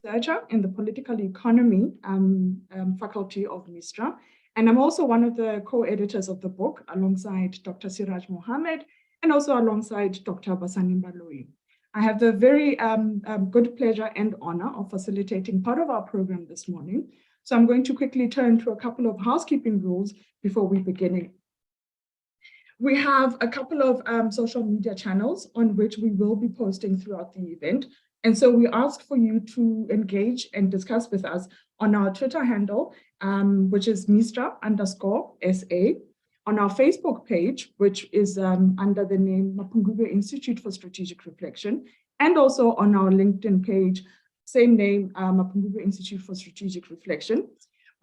researcher in the political economy faculty of MISTRA. And I'm also one of the co-editors of the book alongside Dr. Siraj Mohammed and also alongside Dr. Basani Baloyi. I have the very good pleasure and honor of facilitating part of our program this morning. So I'm going to quickly turn to a couple of housekeeping rules before we begin. We have a couple of social media channels on which we will be posting throughout the event. And so we ask for you to engage and discuss with us on our Twitter handle, which is Mistra_SA, on our Facebook page, which is under the name Mapungubwe Institute for Strategic Reflection, and also on our LinkedIn page, same name, Mapungubwe Institute for Strategic Reflection.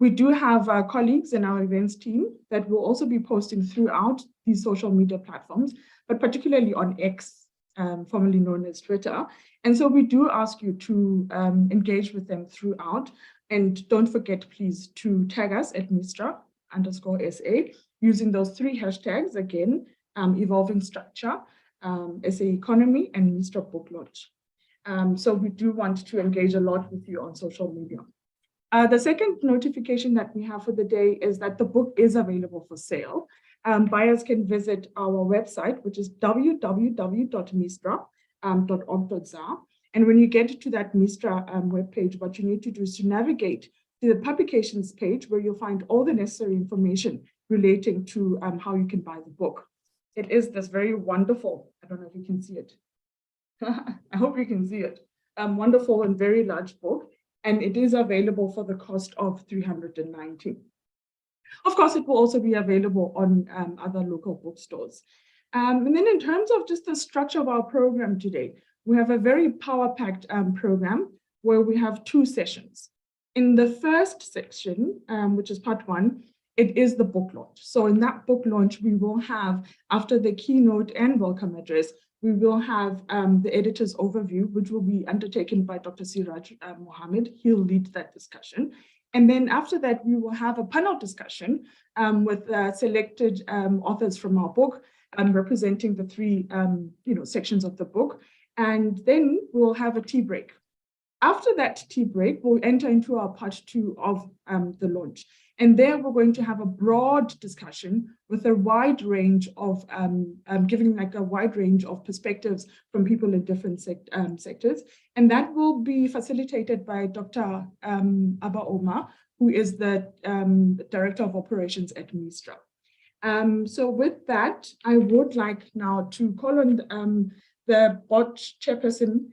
We do have colleagues in our events team that will also be posting throughout these social media platforms, but particularly on X, formerly known as Twitter. And so we do ask you to engage with them throughout. And don't forget, please, to tag us at Mistra_SA using those 3 hashtags, again, evolving structure, SA economy, and MISTRA book launch. So we do want to engage a lot with you on social media. The second notification that we have for the day is that the book is available for sale. Buyers can visit our website, which is www.mistra.org.za. And when you get to that MISTRA webpage, what you need to do is to navigate to the publications page where you'll find all the necessary information relating to how you can buy the book. It is this very wonderful, I don't know if you can see it. I hope you can see it. Wonderful and very large book. And it is available for the cost of $390. Of course, it will also be available on other local bookstores. And then in terms of just the structure of our program today, we have a very power-packed program where we have 2 sessions. In the first section, which is part 1, it is the book launch. So in that book launch, we will have, after the keynote and welcome address, we will have the editor's overview, which will be undertaken by Dr. Siraj Mohammed. He'll lead that discussion. And then after that, we will have a panel discussion with selected authors from our book, representing the 3 sections of the book. And then we'll have a tea break. After that tea break, we'll enter into our part 2 of the launch. And there we're going to have a broad discussion with a wide range of, giving like a wide range of perspectives from people in different sectors. And that will be facilitated by Dr. Abba Omar, who is the Director of Operations at MISTRA. So with that, I would like now to call on the board chairperson,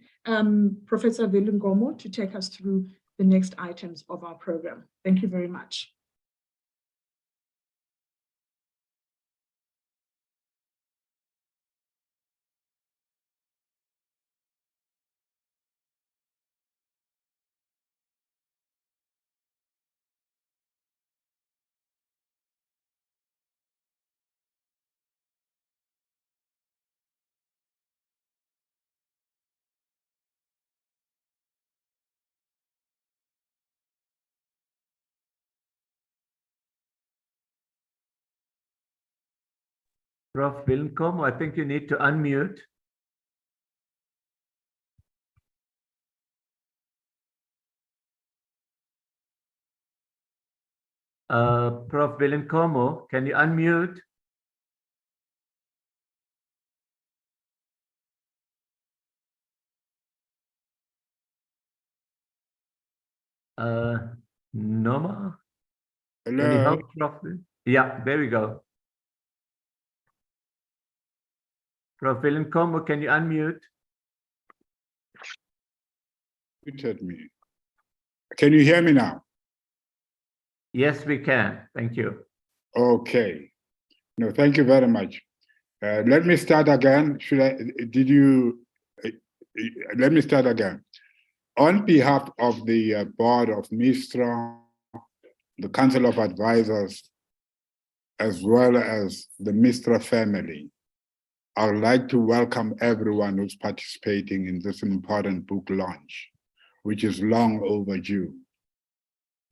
Professor Velungomo, to take us through the next items of our program. Thank you very much. Prof. Velungomo, I think you need to unmute. Prof. Velungomo, can you unmute? Noma? Hello. Can you help, Prof? Yeah, there we go. Prof. Velungomo, can you unmute? Muted me. Can you hear me now? Yes, we can. Thank you. Okay. No, thank you very much. Let me start again. Let me start again. On behalf of the board of MISTRA, the Council of Advisors, as well as the MISTRA family, I would like to welcome everyone who's participating in this important book launch, which is long overdue.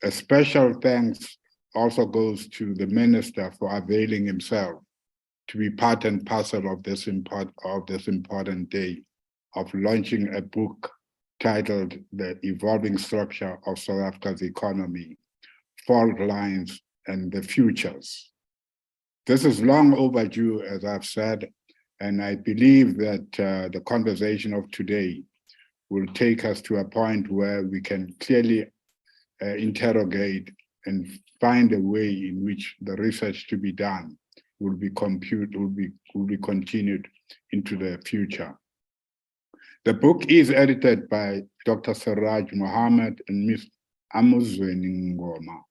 A special thanks also goes to the minister for availing himself to be part and parcel of this important day of launching a book titled The Evolving Structure of South Africa's Economy, Faultlines, and the Futures. This is long overdue, as I've said, and I believe that the conversation of today will take us to a point where we can clearly interrogate and find a way in which the research to be done will be continued into the future. The book is edited by Dr. Siraj Mohammed and Ms. Amuzweni Ngoma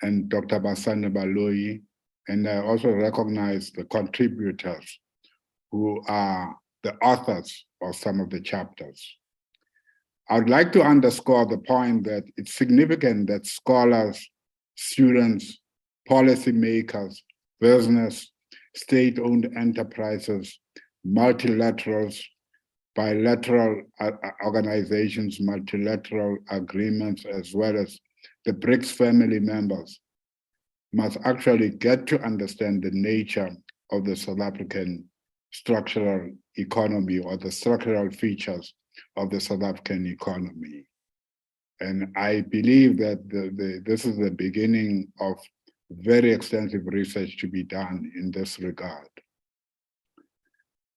and Dr. Basane Baloyi, and I also recognize the contributors who are the authors of some of the chapters. I would like to underscore the point that it's significant that scholars, students, policymakers, business, state-owned enterprises, multilaterals, bilateral organizations, multilateral agreements, as well as the BRICS family members must actually get to understand the nature of the South African structural economy or the structural features of the South African economy. And I believe that this is the beginning of very extensive research to be done in this regard.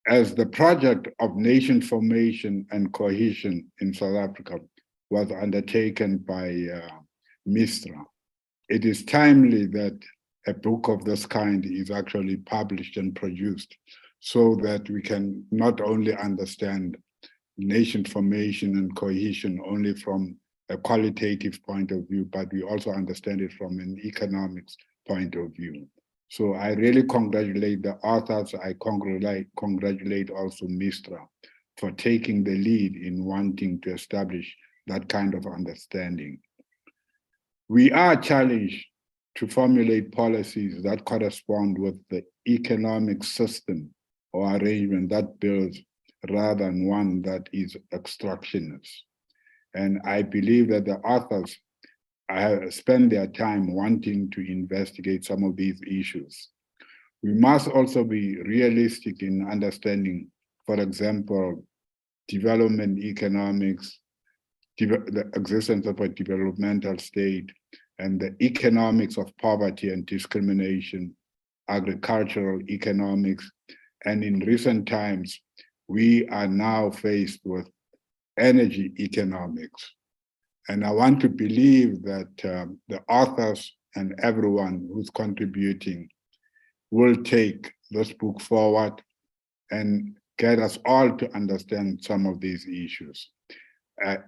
As the project of nation formation and cohesion in South Africa was undertaken by MISTRA, it is timely that a book of this kind is actually published and produced so that we can not only understand nation formation and cohesion only from a qualitative point of view, but we also understand it from an economics point of view. So I really congratulate the authors. I congratulate also MISTRA for taking the lead in wanting to establish that kind of understanding. We are challenged to formulate policies that correspond with the economic system or arrangement that builds rather than one that is extractionist. And I believe that the authors have spent their time wanting to investigate some of these issues. We must also be realistic in understanding, for example, development economics, the existence of a developmental state, and the economics of poverty and discrimination, agricultural economics, and in recent times, we are now faced with energy economics. And I want to believe that the authors and everyone who's contributing will take this book forward and get us all to understand some of these issues.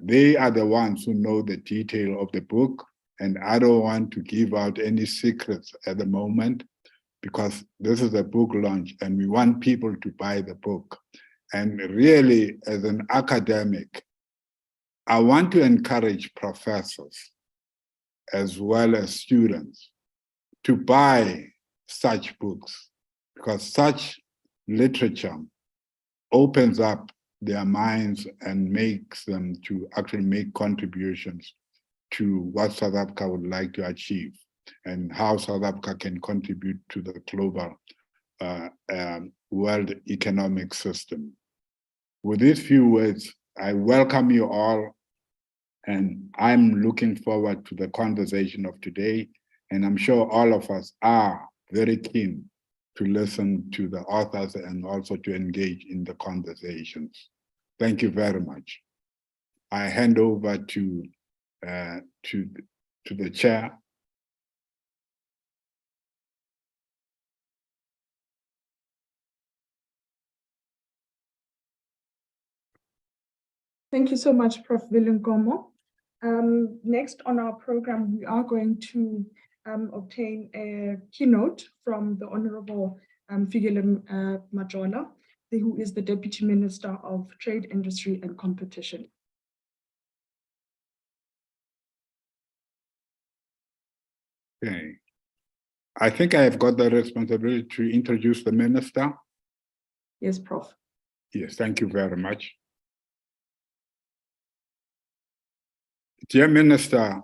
They are the ones who know the detail of the book, and I don't want to give out any secrets at the moment because this is a book launch and we want people to buy the book. And really, as an academic, I want to encourage professors as well as students to buy such books because such literature opens up their minds and makes them to actually make contributions to what South Africa would like to achieve and how South Africa can contribute to the global world economic system. With these few words, I welcome you all, and I'm looking forward to the conversation of today, and I'm sure all of us are very keen to listen to the authors and also to engage in the conversations. Thank you very much. I hand over to the chair. Thank you so much, Prof. Vilunkomo. Next on our program, we are going to obtain a keynote from the Honorable Fikile Majola, who is the Deputy Minister of Trade, Industry and Competition. Okay. I think I have got the responsibility to introduce the minister. Yes, Prof. Yes, thank you very much. Dear Minister,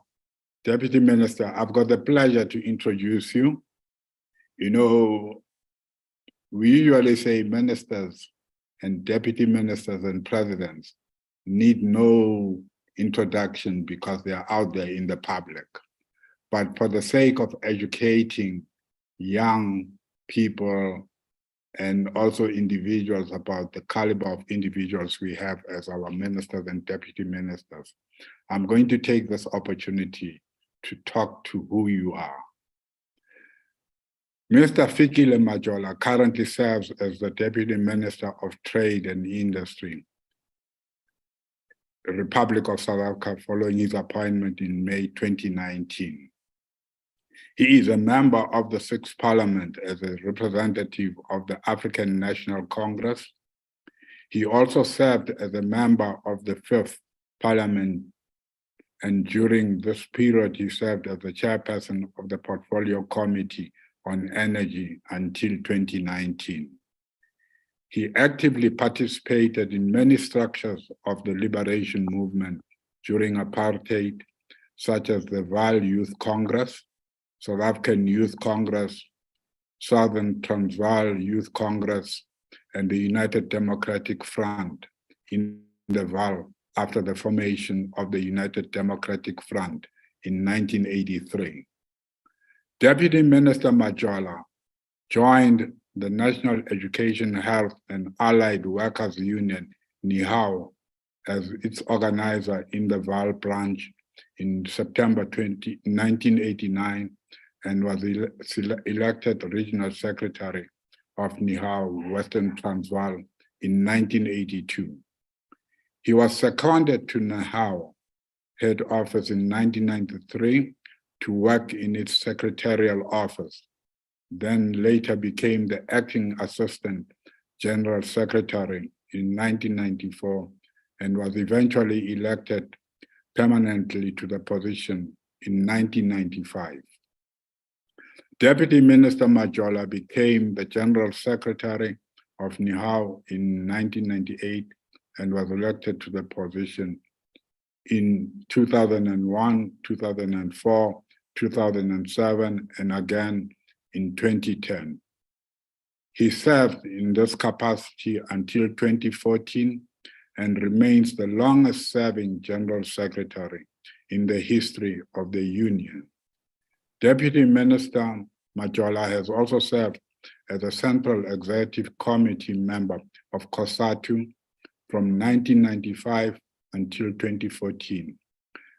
Deputy Minister, I've got the pleasure to introduce you. You know, we usually say ministers and deputy ministers and presidents, need no introduction because they are out there in the public. But for the sake of educating young people and also individuals about the caliber of individuals we have as our ministers and deputy ministers, I'm going to take this opportunity to talk to who you are. Mr. Fikile Majola currently serves as the Deputy Minister of Trade and Industry, Republic of South Africa, following his appointment in May 2019. He is a member of the 6th Parliament as a representative of the African National Congress. He also served as a member of the 5th Parliament, and during this period, he served as the chairperson of the Portfolio Committee on Energy until 2019. He actively participated in many structures of the liberation movement during apartheid, such as the Vaal Youth Congress, South African Youth Congress, Southern Transvaal Youth Congress, and the United Democratic Front in the Vaal after the formation of the United Democratic Front in 1983. Deputy Minister Majola joined the National Education, Health and Allied Workers Union, NIHAO, as its organizer in the Vaal branch in September 1989 and was elected Regional Secretary of NIHAO, Western Transvaal in 1982. He was seconded to NIHAO head office in 1993 to work in its secretarial office, then later became the acting Assistant General Secretary in 1994 and was eventually elected permanently to the position in 1995. Deputy Minister Majola became the General Secretary of NIHAO in 1998 and was elected to the position in 2001, 2004, 2007, and again in 2010. He served in this capacity until 2014 and remains the longest serving General Secretary in the history of the Union. Deputy Minister Majola has also served as a Central Executive Committee member of COSATU from 1995 until 2014,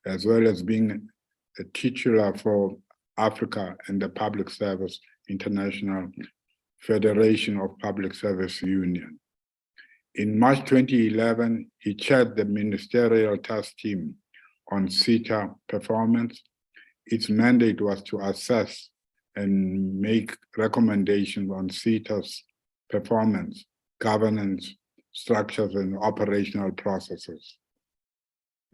as well as being a titular for Africa and the Public Service International Federation of Public Service Union. In March 2011, he chaired the Ministerial Task Team on SETA performance. Its mandate was to assess and make recommendations on SETA's performance, governance, structures, and operational processes.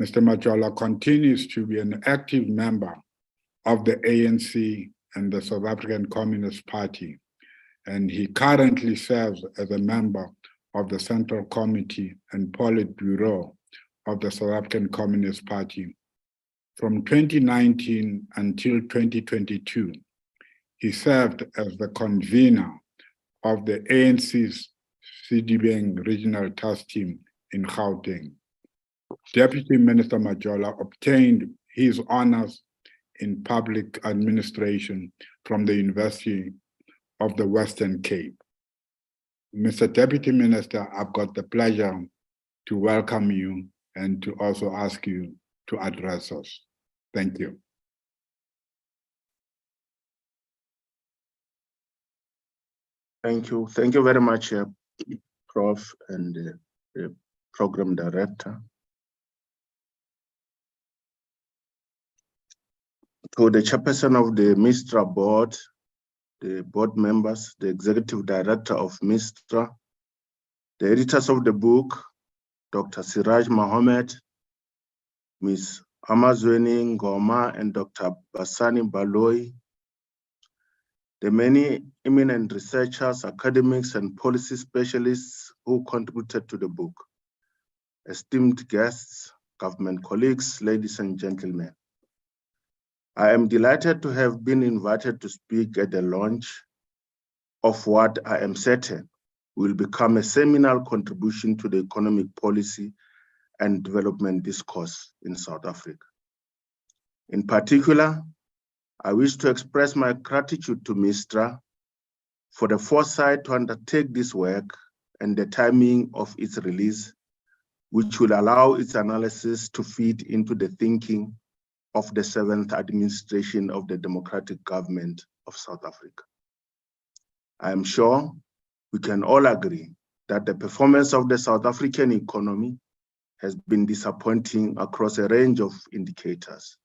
Mr. Majola continues to be an active member of the ANC and the South African Communist Party, and he currently serves as a member of the Central Committee and Politburo of the South African Communist Party. From 2019 until 2022, he served as the convener of the ANC's Sidibeng Regional Task Team in Gauteng. Deputy Minister Majola obtained his honors in public administration from the University of the Western Cape. Mr. Deputy Minister, I've got the pleasure to welcome you and to also ask you to address us. Thank you. Thank you. Thank you very much, Prof. and the Program Director. To the Chairperson of the MISTRA Board, the board members, the Executive Director of MISTRA, the editors of the book, Dr. Siraj Mohammed, Ms. Amazweni Ngoma, and Dr. Basani Baloyi, the many eminent researchers, academics, and policy specialists who contributed to the book, esteemed guests, government colleagues, ladies and gentlemen. I am delighted to have been invited to speak at the launch of what I am certain will become a seminal contribution to the economic policy and development discourse in South Africa. In particular, I wish to express my gratitude to MISTRA for the foresight to undertake this work and the timing of its release, which will allow its analysis to feed into the thinking of the 7th administration of the democratic government of South Africa. I am sure we can all agree that the performance of the South African economy has been disappointing across a range of indicators.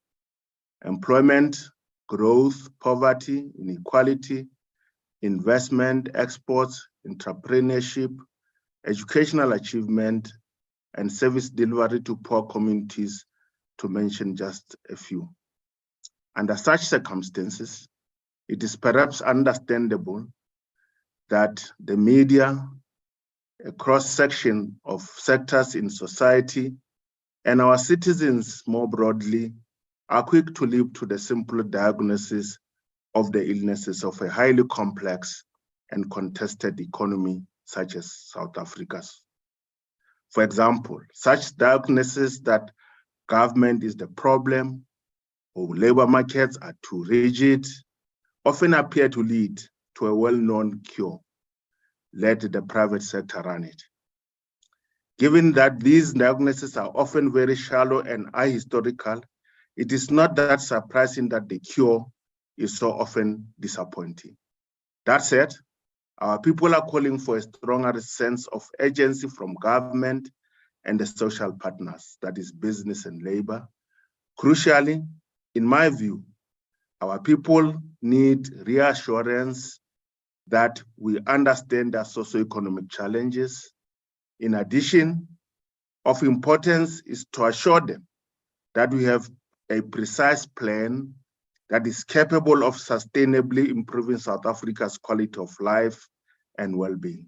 Employment, growth, poverty, inequality, investment, exports, entrepreneurship, educational achievement, and service delivery to poor communities, to mention just a few. Under such circumstances, it is perhaps understandable that the media, a cross-section of sectors in society, and our citizens more broadly are quick to leap to the simple diagnosis of the illnesses of a highly complex and contested economy such as South Africa's. For example, such diagnoses that government is the problem or labor markets are too rigid often appear to lead to a well-known cure: let the private sector run it. Given that these diagnoses are often very shallow and ahistorical, it is not that surprising that the cure is so often disappointing. That said, our people are calling for a stronger sense of agency from government and the social partners, that is business and labor. Crucially, in my view, our people need reassurance that we understand their socioeconomic challenges. In addition, of importance is to assure them that we have a precise plan that is capable of sustainably improving South Africa's quality of life and well-being.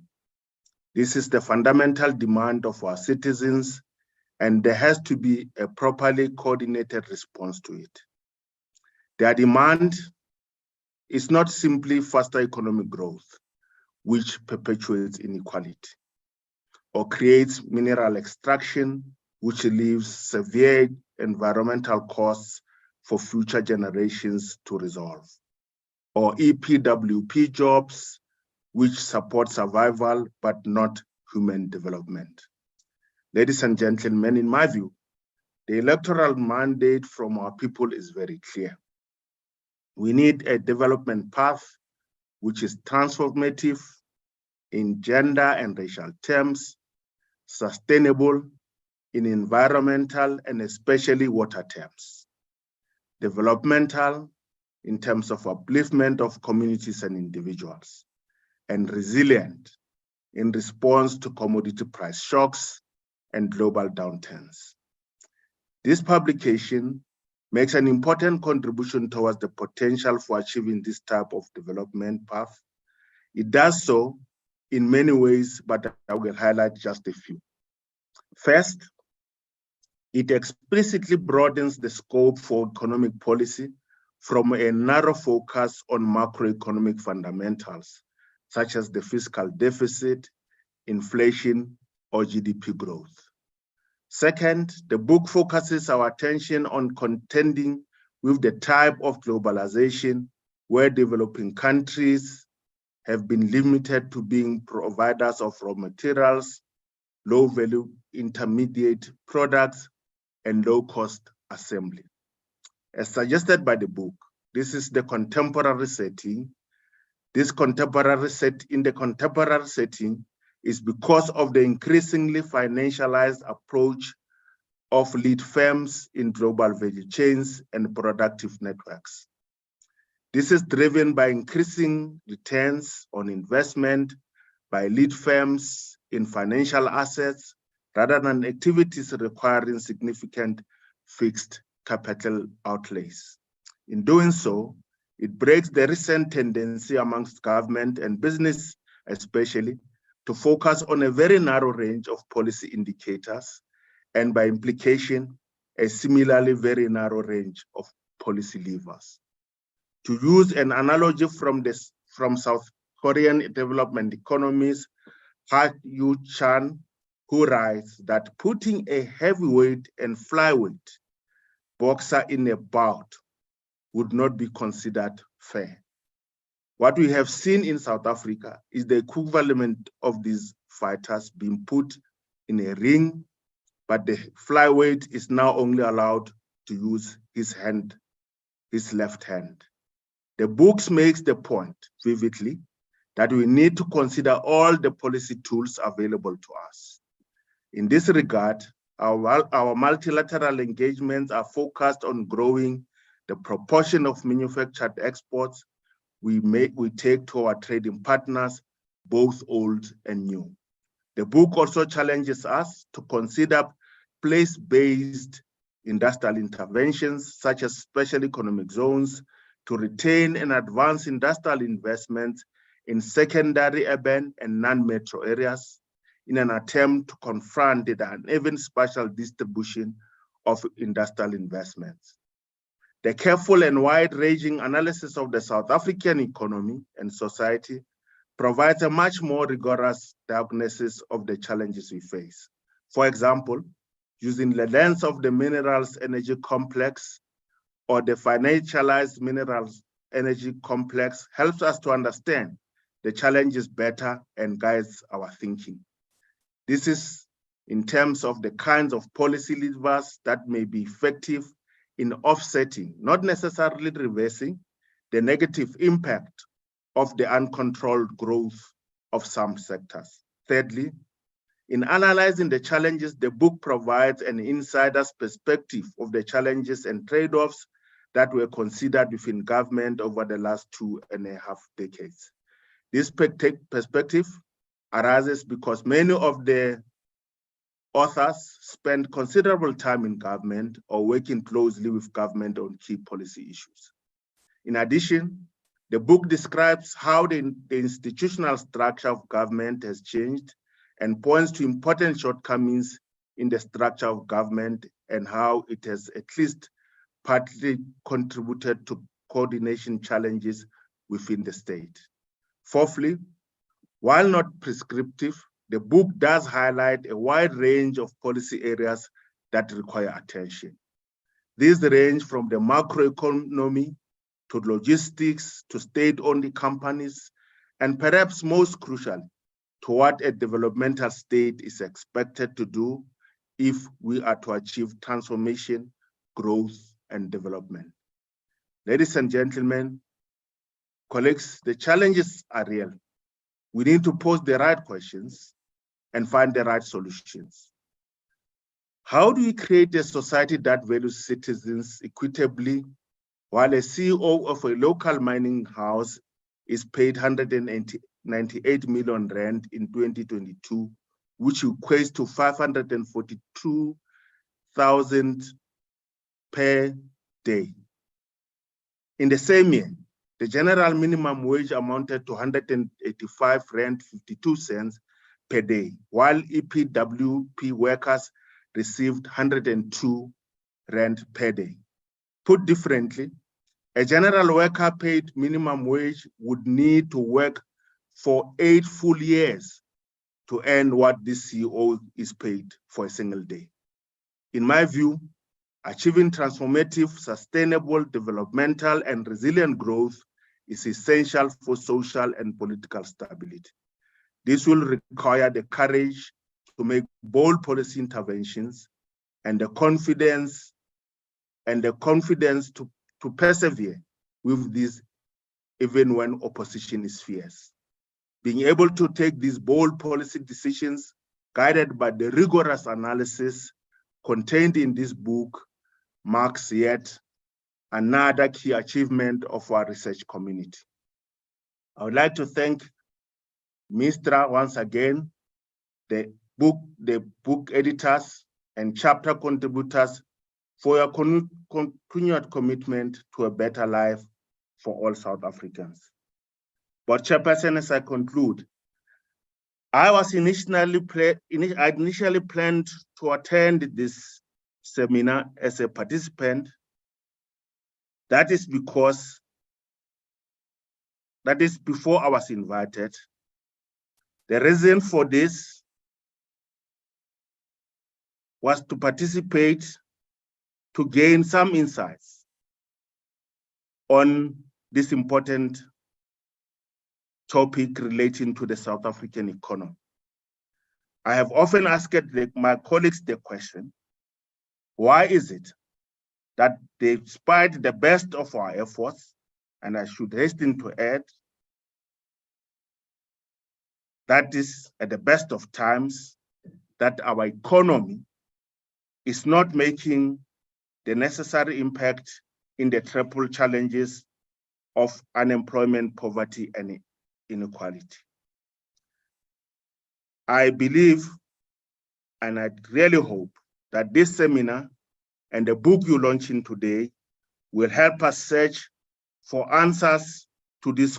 This is the fundamental demand of our citizens, and there has to be a properly coordinated response to it. Their demand is not simply faster economic growth, which perpetuates inequality, or creates mineral extraction, which leaves severe environmental costs for future generations to resolve, or EPWP jobs, which support survival but not human development. Ladies and gentlemen, in my view, the electoral mandate from our people is very clear. We need a development path which is transformative in gender and racial terms, sustainable in environmental and especially water terms, developmental in terms of upliftment of communities and individuals, and resilient in response to commodity price shocks and global downturns. This publication makes an important contribution towards the potential for achieving this type of development path. It does so in many ways, but I will highlight just a few. First, it explicitly broadens the scope for economic policy from a narrow focus on macroeconomic fundamentals, such as the fiscal deficit, inflation, or GDP growth. Second, the book focuses our attention on contending with the type of globalization where developing countries have been limited to being providers of raw materials, low-value intermediate products, and low-cost assembly. As suggested by the book, this is the contemporary setting. In the contemporary setting is because of the increasingly financialized approach of lead firms in global value chains and productive networks. This is driven by increasing returns on investment by lead firms in financial assets rather than activities requiring significant fixed capital outlays. In doing so, it breaks the recent tendency amongst government and business especially to focus on a very narrow range of policy indicators, and by implication, a similarly very narrow range of policy levers. To use an analogy from South Korean development economist Ha Yu Chan, who writes that putting a heavyweight and flyweight boxer in a bout would not be considered fair. What we have seen in South Africa is the equivalent of these fighters being put in a ring, but the flyweight is now only allowed to use his left hand. The book makes the point vividly that we need to consider all the policy tools available to us. In this regard, our multilateral engagements are focused on growing the proportion of manufactured exports we take to our trading partners, both old and new. The book also challenges us to consider place-based industrial interventions, such as special economic zones, to retain and advance industrial investments in secondary urban and non-metro areas in an attempt to confront the uneven spatial distribution of industrial investments. The careful and wide-ranging analysis of the South African economy and society provides a much more rigorous diagnosis of the challenges we face. For example, using the lens of the minerals energy complex or the financialized minerals energy complex helps us to understand the challenges better and guides our thinking. This is in terms of the kinds of policy levers that may be effective in offsetting, not necessarily reversing, the negative impact of the uncontrolled growth of some sectors. Thirdly, in analyzing the challenges, the book provides an insider's perspective of the challenges and trade-offs that were considered within government over the last 2.5 decades. This perspective arises because many of the authors spend considerable time in government or working closely with government on key policy issues. In addition, the book describes how the institutional structure of government has changed and points to important shortcomings in the structure of government and how it has at least partly contributed to coordination challenges within the state. Fourthly, while not prescriptive, the book does highlight a wide range of policy areas that require attention. These range from the macroeconomy to logistics to state-owned companies, and perhaps most crucial, to what a developmental state is expected to do if we are to achieve transformation, growth, and development. Ladies and gentlemen, colleagues, the challenges are real. We need to pose the right questions and find the right solutions. How do we create a society that values citizens equitably while a CEO of a local mining house is paid 198 million rand in 2022, which equates to 542,000 per day? In the same year, the general minimum wage amounted to 185 rand 52 cents per day, while EPWP workers received 102 rand per day. Put differently, a general worker paid minimum wage would need to work for 8 full years to earn what this CEO is paid for a single day. In my view, achieving transformative, sustainable, developmental, and resilient growth is essential for social and political stability. This will require the courage to make bold policy interventions and the confidence to persevere with this even when opposition is fierce. Being able to take these bold policy decisions guided by the rigorous analysis contained in this book marks yet another key achievement of our research community. I would like to thank MISTRA once again, the book editors and chapter contributors for your continued commitment to a better life for all South Africans. But Chairperson, as I conclude, I initially planned to attend this seminar as a participant. That is before I was invited. The reason for this was to participate to gain some insights on this important topic relating to the South African economy. I have often asked my colleagues the question, why is it that despite the best of our efforts, and I should hasten to add, that is at the best of times, that our economy is not making the necessary impact in the triple challenges of unemployment, poverty, and inequality. I believe, and I really hope, that this seminar and the book you're launching today will help us search for answers to this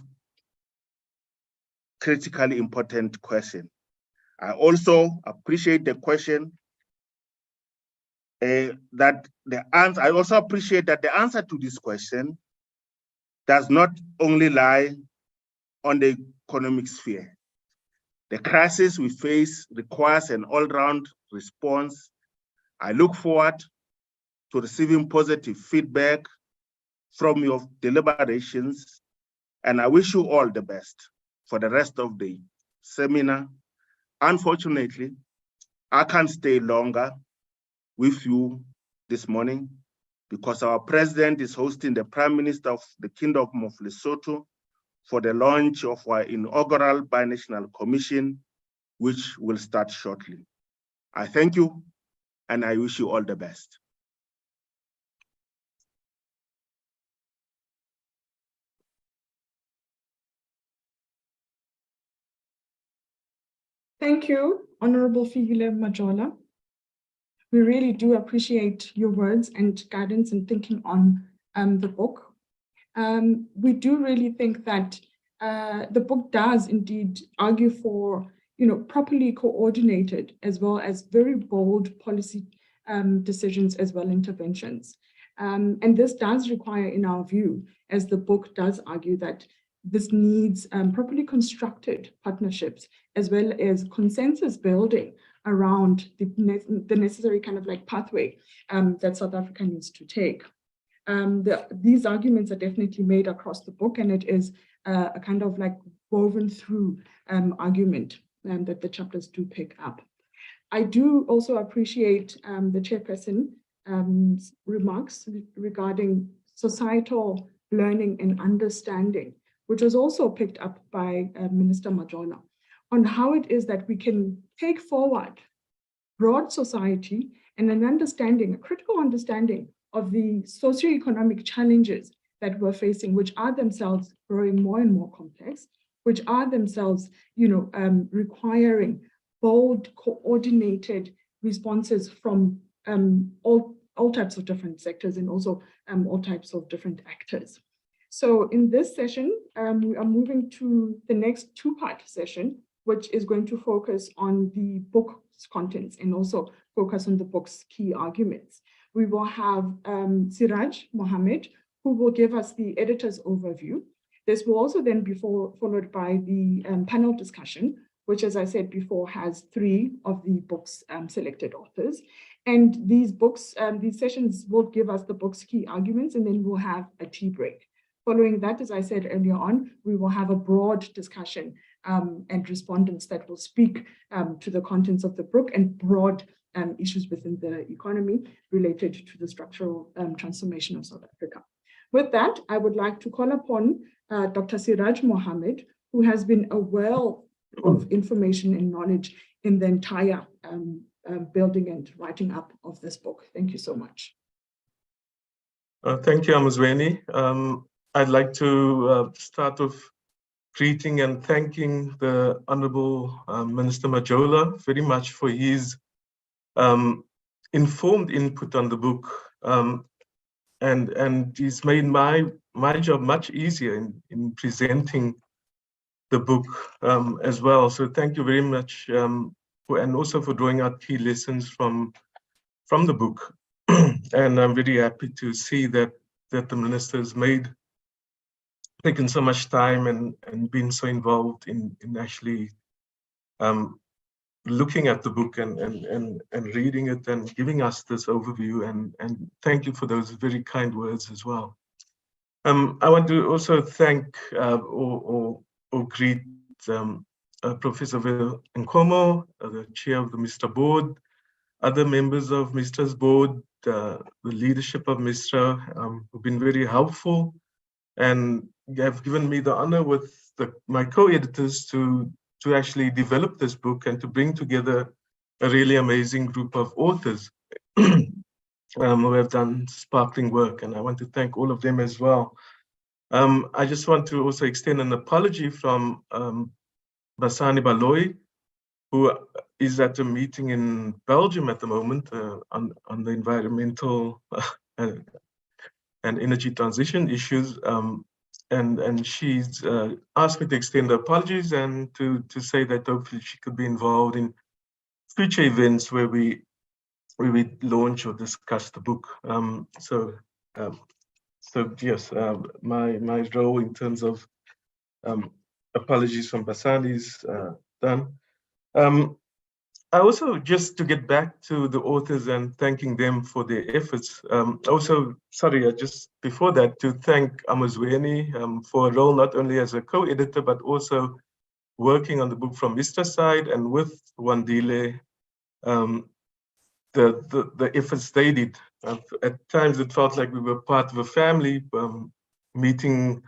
critically important question. I also appreciate the question I also appreciate that the answer to this question does not only lie on the economic sphere. The crisis we face requires an all-round response. I look forward to receiving positive feedback from your deliberations, and I wish you all the best for the rest of the seminar. Unfortunately, I can't stay longer with you this morning because our president is hosting the Prime Minister of the Kingdom of Lesotho for the launch of our inaugural binational commission, which will start shortly. I thank you, and I wish you all the best. Thank you, Honorable Fikile Majola. We really do appreciate your words and guidance and thinking on the book. We do really think that the book does indeed argue for, properly coordinated as well as very bold policy decisions as well interventions. And this does require, in our view, as the book does argue, that this needs properly constructed partnerships as well as consensus building around the necessary kind of like pathway that South Africa needs to take. These arguments are definitely made across the book, and it is a kind of like woven through argument that the chapters do pick up. I do also appreciate the chairperson's remarks regarding societal learning and understanding, which was also picked up by Minister Majola, on how it is that we can take forward broad society and an understanding, a critical understanding of the socioeconomic challenges that we're facing, which are themselves growing more and more complex, which are themselves, requiring bold, coordinated responses from all types of different sectors and also all types of different actors. So in this session, we are moving to the next two-part session, which is going to focus on the book's contents and also focus on the book's key arguments. We will have Siraj Mohammed, who will give us the editor's overview. This will also then be followed by the panel discussion, which, as I said before, has 3 of the book's selected authors. And these sessions will give us the book's key arguments, and then we'll have a tea break. Following that, as I said earlier on, we will have a broad discussion and respondents that will speak to the contents of the book and broad issues within the economy related to the structural transformation of South Africa. With that, I would like to call upon Dr. Siraj Mohammed, who has been a well of information and knowledge in the entire building and writing up of this book. Thank you so much. Thank you, Amazweni. I'd like to start off greeting and thanking the Honorable Minister Majola very much for his informed input on the book, and he's made my job much easier in presenting the book as well. So thank you very much, and also for drawing out key lessons from the book. And I'm very happy to see that the minister has taken so much time and been so involved in actually looking at the book and reading it and giving us this overview, and thank you for those very kind words as well. I want to also thank or greet Professor Nkomo, the chair of the MISTRA board, other members of MISTRA's board, the leadership of MISTRA, who've been very helpful and have given me the honor with my co-editors to actually develop this book and to bring together a really amazing group of authors who have done sparkling work, and I want to thank all of them as well. I just want to also extend an apology from Basani Baloy, who is at a meeting in Belgium at the moment on the environmental and energy transition issues. And she's asked me to extend her apologies and to say that hopefully she could be involved in future events where we launch or discuss the book. So yes, my role in terms of apologies from Basani is done. I also, just to get back to the authors and thanking them for their efforts, also, sorry, just before that, to thank Amazweni for a role not only as a co-editor, but also working on the book from MISTRA side, and with Wandile, the efforts they did. At times it felt like we were part of a family, meeting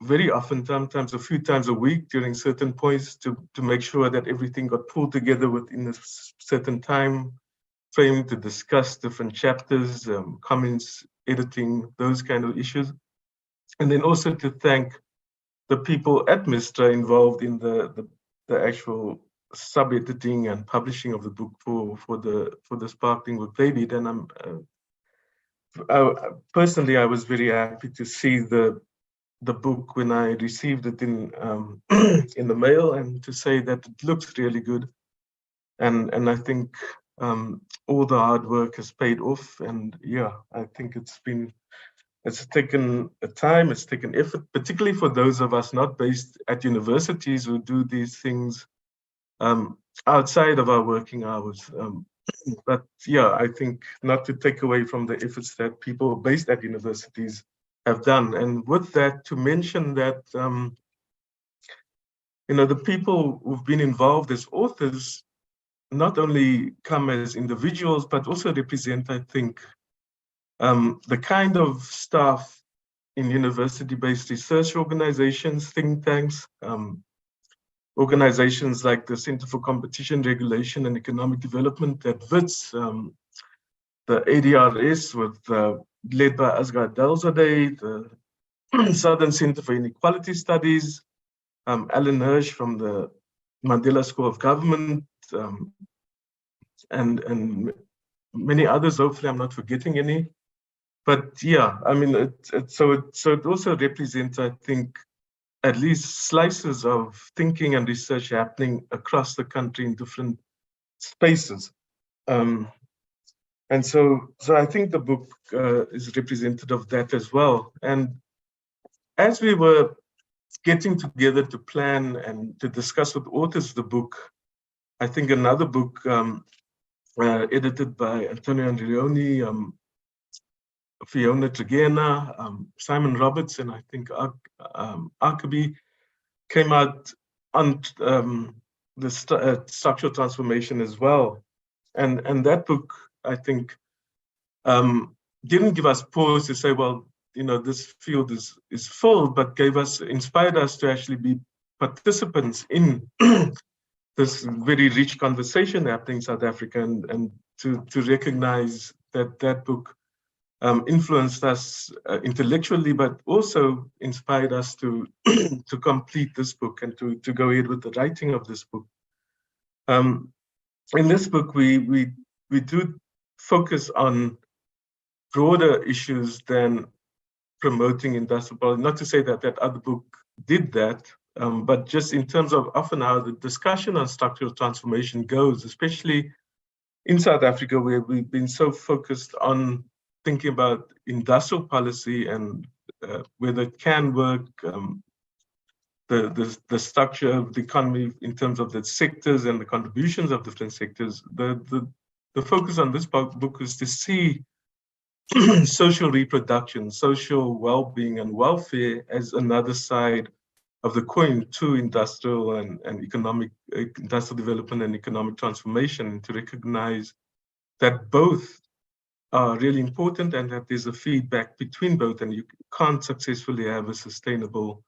very often, sometimes a few times a week during certain points to make sure that everything got pulled together within a certain time frame to discuss different chapters, comments, editing, those kind of issues. And then also to thank the people at MISTRA involved in the actual sub-editing and publishing of the book for the sparkling work they did. And personally, I was very happy to see the book when I received it in in the mail, and to say that it looks really good, and I think all the hard work has paid off. And yeah, I think it's taken a time, it's taken effort, particularly for those of us not based at universities who do these things outside of our working hours. But yeah, I think not to take away from the efforts that people based at universities have done. And with that, to mention that, the people who've been involved as authors not only come as individuals, but also represent, I think, the kind of staff in university-based research organizations, think tanks, organizations like the Center for Competition Regulation and Economic Development at WITS, the ADRS led by Asghar Delzadeh, the Southern Center for Inequality Studies, Alan Hirsch from the Mandela School of Government, and many others. Hopefully I'm not forgetting any. But yeah, I mean, it also represents, I think, at least slices of thinking and research happening across the country in different spaces. And so I think the book is representative of that as well. And as we were getting together to plan and to discuss with authors of the book, I think another book edited by Antonio Andreoni, Fiona Trigena, Simon Roberts, and I think Arkaby, came out on the structural transformation as well. And that book, I think, didn't give us pause to say, well, this field is full, but inspired us to actually be participants in this very rich conversation happening in South Africa, and to recognize that book influenced us intellectually, but also inspired us to to complete this book and to go ahead with the writing of this book. In this book, we do focus on broader issues than promoting industrial policy. Not to say that that other book did that, but just in terms of often how the discussion on structural transformation goes, especially in South Africa, where we've been so focused on thinking about industrial policy and whether it can work, the structure of the economy in terms of the sectors and the contributions of different sectors. The focus on this book is to see social reproduction, social well-being and welfare as another side of the coin to industrial and economic industrial development and economic transformation, and to recognize that both are really important and that there's a feedback between both, and you can't successfully have a sustainable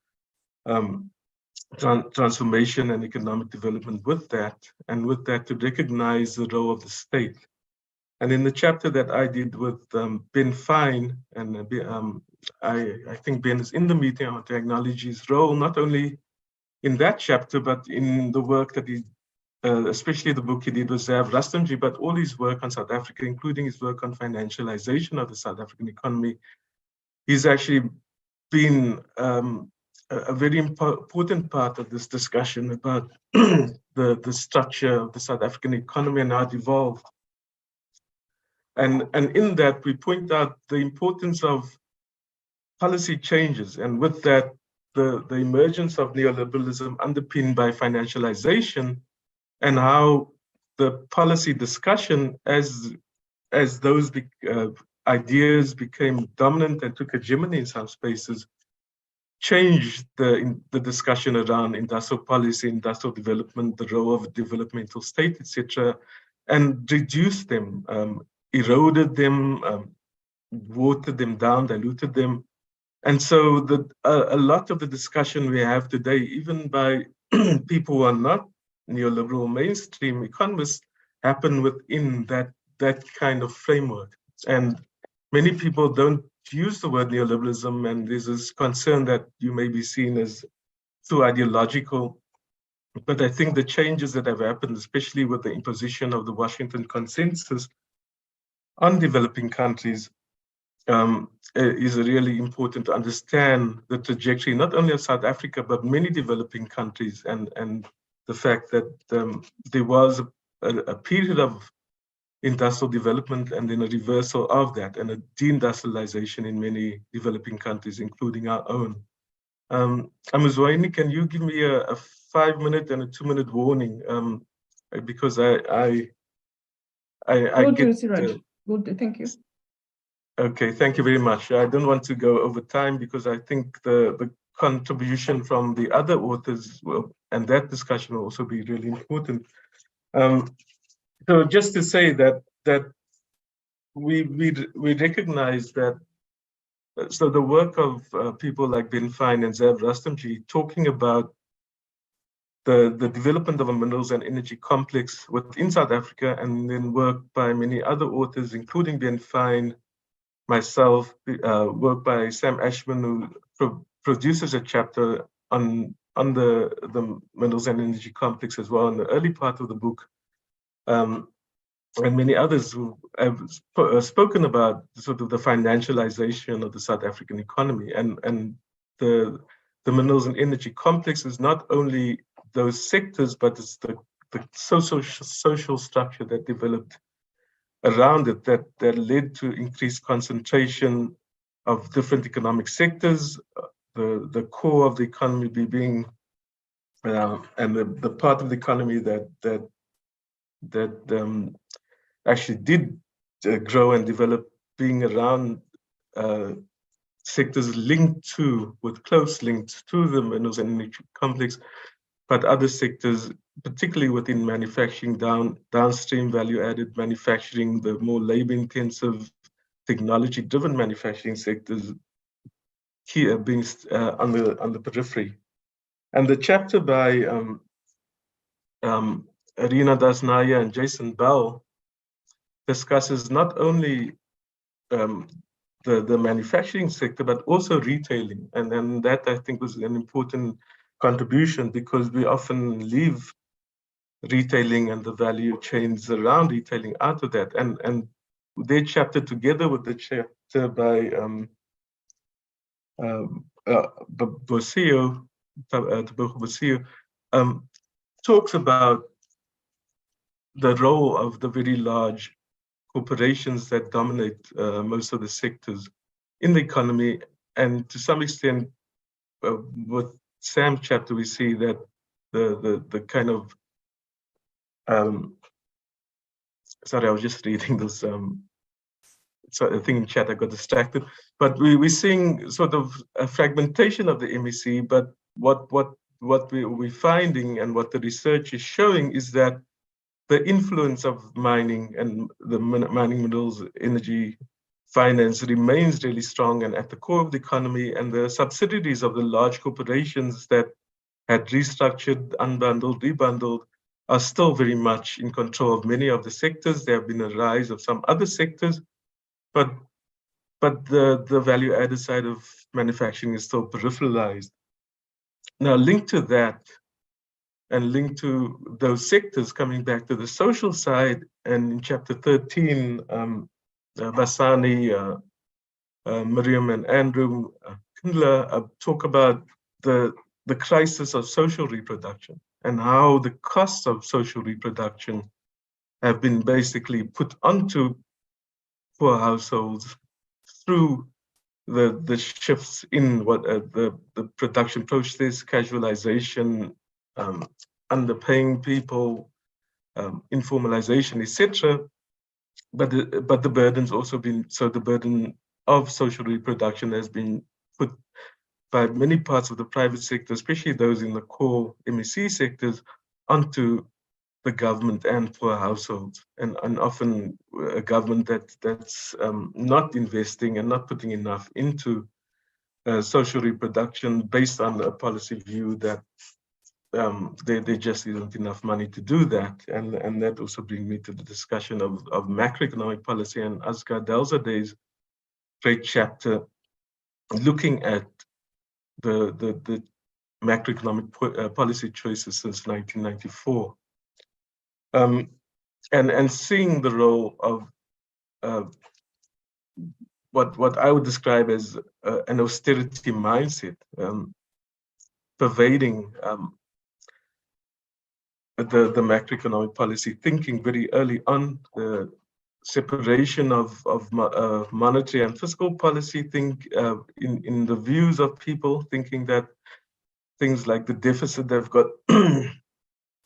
transformation and economic development with that, and with that to recognize the role of the state. And in the chapter that I did with Ben Fine, and I think Ben is in the meeting, I want to acknowledge his role, not only in that chapter, but in the work that he, especially the book he did with Zav Rustamji, but all his work on South Africa, including his work on financialization of the South African economy. He's actually been a very important part of this discussion about the structure of the South African economy and how it evolved. And in that, we point out the importance of policy changes, and with that, the emergence of neoliberalism underpinned by financialization, and how the policy discussion, as those ideas became dominant and took hegemony in some spaces, changed the discussion around industrial policy, industrial development, the role of a developmental state, etc., and reduced them, eroded them, watered them down, diluted them. And so a lot of the discussion we have today, even by people who are not neoliberal mainstream economists, happen within that kind of framework. And many people don't use the word neoliberalism, and there's this concern that you may be seen as too ideological. But I think the changes that have happened, especially with the imposition of the Washington Consensus on developing countries, is really important to understand the trajectory, not only of South Africa, but many developing countries, and the fact that there was a period of industrial development and then a reversal of that, and a deindustrialization in many developing countries, including our own. Amazwani, can you give me a 5-minute and a 2-minute warning? Because I get... Will do, thank you. Okay, thank you very much. I don't want to go over time because I think the contribution from the other authors and that discussion will also be really important. So just to say that we recognize that, so the work of people like Ben Fine and Zav Rustamji talking about the development of a minerals and energy complex within South Africa, and then work by many other authors, including Ben Fine, myself, work by Sam Ashman, who produces a chapter on the minerals and energy complex as well in the early part of the book, and many others who have spoken about sort of the financialization of the South African economy, and the minerals and energy complex is not only those sectors, but it's the social structure that developed around it that led to increased concentration of different economic sectors, the core of the economy being and the part of the economy that actually did grow and develop, being around sectors close links to the minerals and energy complex, but other sectors, particularly within manufacturing, downstream value-added manufacturing, the more labor-intensive, technology-driven manufacturing sectors, here being on the periphery. And the chapter by Rina Dasnaya and Jason Bell discusses not only the manufacturing sector, but also retailing. And then that, I think, was an important contribution, because we often leave retailing and the value chains around retailing out of that. And their chapter, together with the chapter by Bosio, talks about the role of the very large corporations that dominate most of the sectors in the economy, and to some extent with SAM chapter, we see that the kind of, sorry, I was just reading this so I think in chat I got distracted, but we're seeing sort of a fragmentation of the MEC, but what we're finding and what the research is showing is that the influence of mining and the mining, minerals, energy, finance remains really strong and at the core of the economy, and the subsidiaries of the large corporations that had restructured, unbundled, rebundled, are still very much in control of many of the sectors. There have been a rise of some other sectors, but the value added side of manufacturing is still peripheralized. Now, linked to that, and linked to those sectors, coming back to the social side, and in chapter 13, Basani, Miriam and Andrew Kindler talk about the crisis of social reproduction and how the costs of social reproduction have been basically put onto poor households through the shifts in what the production process, casualization, underpaying people, informalization, etc. But the burden's also been, so the burden of social reproduction has been put by many parts of the private sector, especially those in the core MEC sectors, onto the government and poor households, and often a government that's not investing and not putting enough into social reproduction based on a policy view that there just isn't enough money to do that. And that also brings me to the discussion of macroeconomic policy and Asghar Dalzadeh's great chapter looking at the macroeconomic policy choices since 1994. And seeing the role of what I would describe as an austerity mindset pervading the macroeconomic policy thinking very early on, the separation of monetary and fiscal policy, in the views of people, thinking that things like the deficit they've got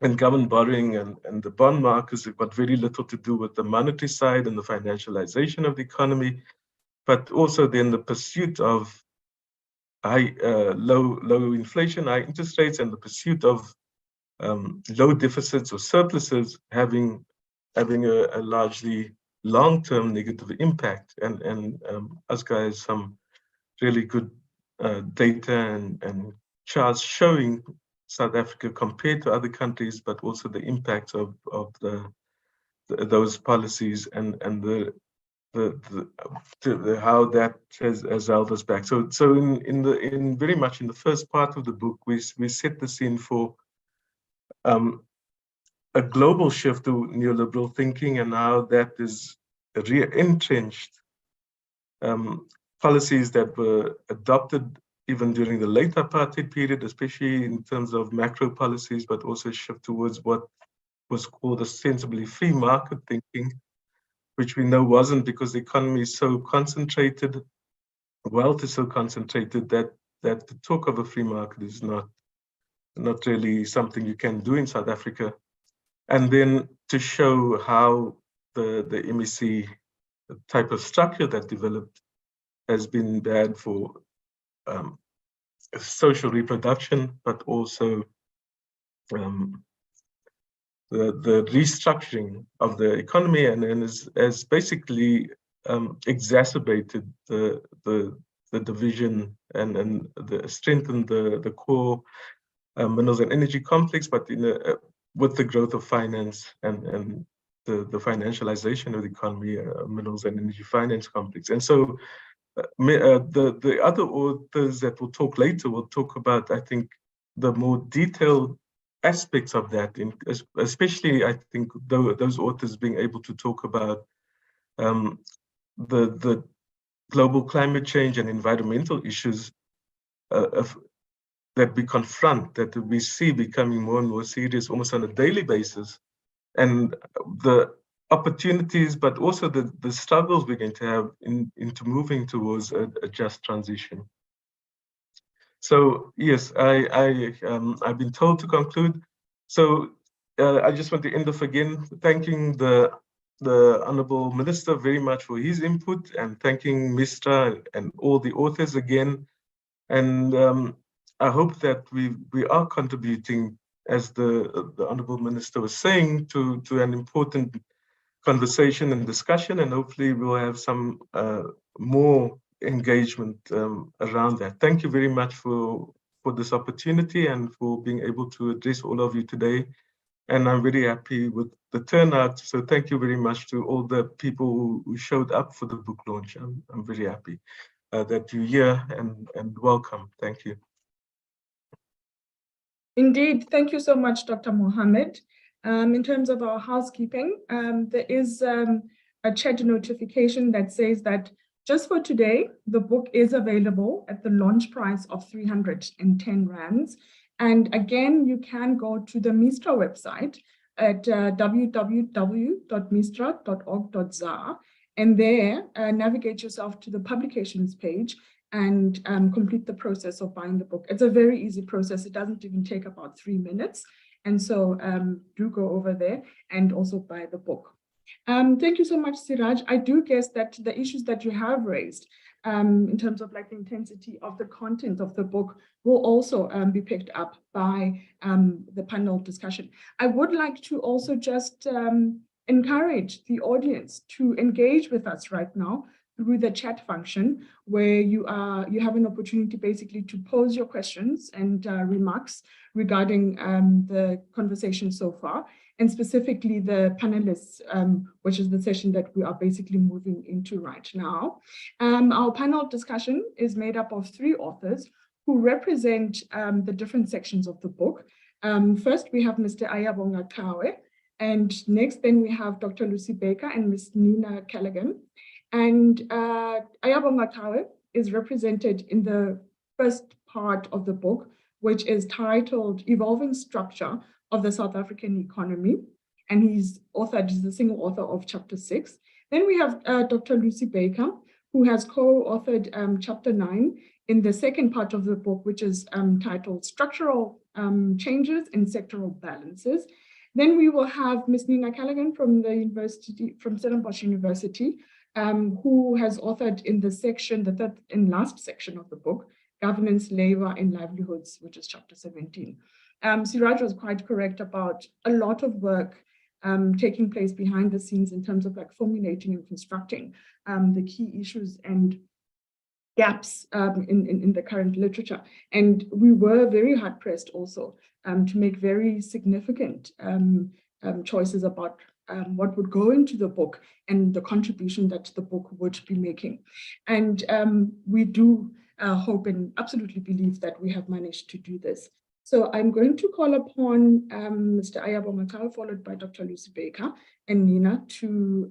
and government borrowing and the bond markets have got very little to do with the monetary side and the financialization of the economy, but also then the pursuit of low inflation, high interest rates, and the pursuit of low deficits or surpluses having a largely long-term negative impact. And Asghar has some really good data and charts showing South Africa compared to other countries, but also the impacts of those policies and how that has held us back. So in very much in the first part of the book, we set the scene for a global shift to neoliberal thinking and how that is re-entrenched policies that were adopted even during the late apartheid period, especially in terms of macro policies, but also shift towards what was called ostensibly free market thinking, which we know wasn't, because the economy is so concentrated, wealth is so concentrated that the talk of a free market is not really something you can do in South Africa. And then to show how the MEC type of structure that developed has been bad for social reproduction, but also the restructuring of the economy, and has basically exacerbated the division and strengthened the core minerals and energy complex, but with the growth of finance and the financialization of the economy, minerals and energy finance complex. And so the other authors that we'll talk later will talk about, I think, the more detailed aspects of that, especially I think those authors being able to talk about the global climate change and environmental issues that we confront, that we see becoming more and more serious almost on a daily basis, and the opportunities, but also the struggles we're going to have into moving towards a just transition. So yes, I've been told to conclude. So I just want to end off again thanking the Honourable Minister very much for his input, and thanking Mistra and all the authors again. And I hope that we are contributing, as the Honourable Minister was saying, to an important conversation and discussion, and hopefully we'll have some more engagement around that. Thank you very much for this opportunity and for being able to address all of you today. And I'm very happy with the turnout. So thank you very much to all the people who showed up for the book launch. I'm very happy that you're here, and welcome. Thank you. Indeed, thank you so much, Dr. Mohammed. In terms of our housekeeping, there is a chat notification that says that just for today, the book is available at the launch price of 310 rands. And again, you can go to the Mistra website at www.mistra.org.za, and there navigate yourself to the publications page and complete the process of buying the book. It's a very easy process. It doesn't even take about 3 minutes. And so do go over there and also buy the book. Thank you so much, Siraj. I do guess that the issues that you have raised in terms of like the intensity of the content of the book will also be picked up by the panel discussion. I would like to also just encourage the audience to engage with us right now through the chat function, where you have an opportunity basically to pose your questions and remarks regarding the conversation so far, and specifically the panelists, which is the session that we are basically moving into right now. Our panel discussion is made up of 3 authors who represent the different sections of the book. First, we have Mr. Ayabonga Kawe, and next then we have Dr. Lucy Baker and Ms. Nina Callaghan. And Ayabonga Kawe is represented in the first part of the book, which is titled Evolving Structure of the South African Economy. And he's the single author of chapter 6. Then we have Dr. Lucy Baker, who has co-authored chapter 9 in the second part of the book, which is titled Structural Changes in Sectoral Balances. Then we will have Ms. Nina Callaghan from the university, from Stellenbosch University, who has authored in the section, the third and last section of the book, Governance, Labor and Livelihoods, which is chapter 17. Siraj was quite correct about a lot of work taking place behind the scenes in terms of like formulating and constructing the key issues and gaps in the current literature. And we were very hard pressed also to make very significant choices about what would go into the book and the contribution that the book would be making. And we do hope and absolutely believe that we have managed to do this. So I'm going to call upon Mr. Ayabonga Kawe, followed by Dr. Lucy Baker and Nina to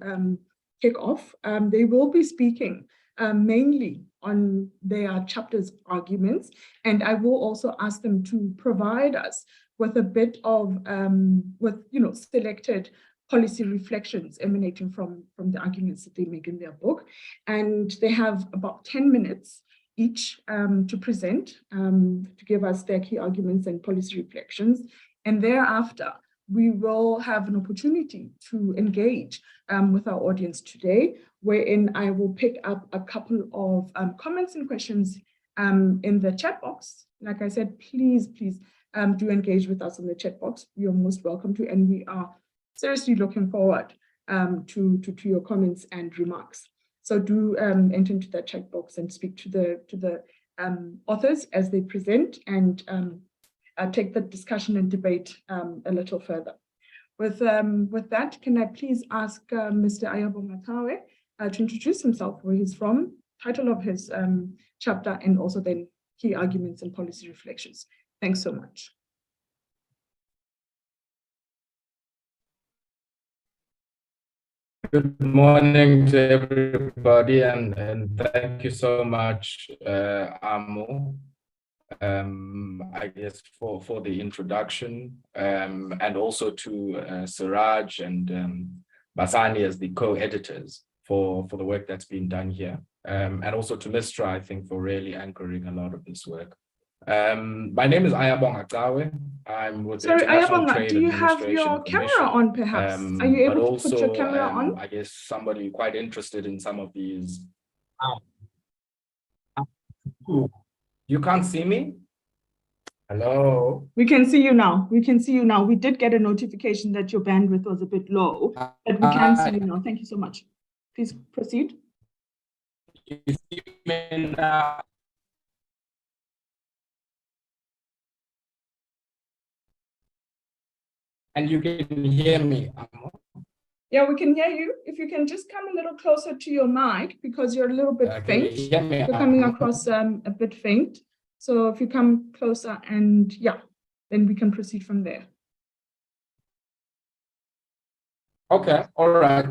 kick off. They will be speaking mainly on their chapter's arguments, and I will also ask them to provide us with a bit of, selected policy reflections emanating from the arguments that they make in their book. And they have about 10 minutes each to present, to give us their key arguments and policy reflections. And thereafter, we will have an opportunity to engage with our audience today, wherein I will pick up a couple of comments and questions in the chat box. Like I said, please do engage with us in the chat box. You're most welcome to, and we are seriously looking forward to your comments and remarks. So do enter into that chat box and speak to the authors as they present, and take the discussion and debate a little further. With that, can I please ask Mr. Ayabonga Kawe to introduce himself, where he's from, title of his chapter, and also then key arguments and policy reflections. Thanks so much. Good morning to everybody, and thank you so much, Amo, I guess for the introduction, and also to Siraj and Basani as the co-editors for the work that's been done here, and also to Mistra, I think, for really anchoring a lot of this work. My name is Ayabonga Kawe. I'm with the Sorry, International Ayabonga, Trade do you have Administration your camera Commission. on perhaps? Are you But able to put your also, camera on? I guess somebody quite interested in some of these. You can't see me? Hello? We can see you now. We can see you now. We did get a notification that your bandwidth was a bit low, but we can see you now. Thank you so much. Please proceed. You see me now? And you can hear me. Yeah, we can hear you. If you can just come a little closer to your mic because you're a little bit Can faint. you hear me? You're coming across a bit faint. So if you come closer and yeah, then we can proceed from there. Okay, all right.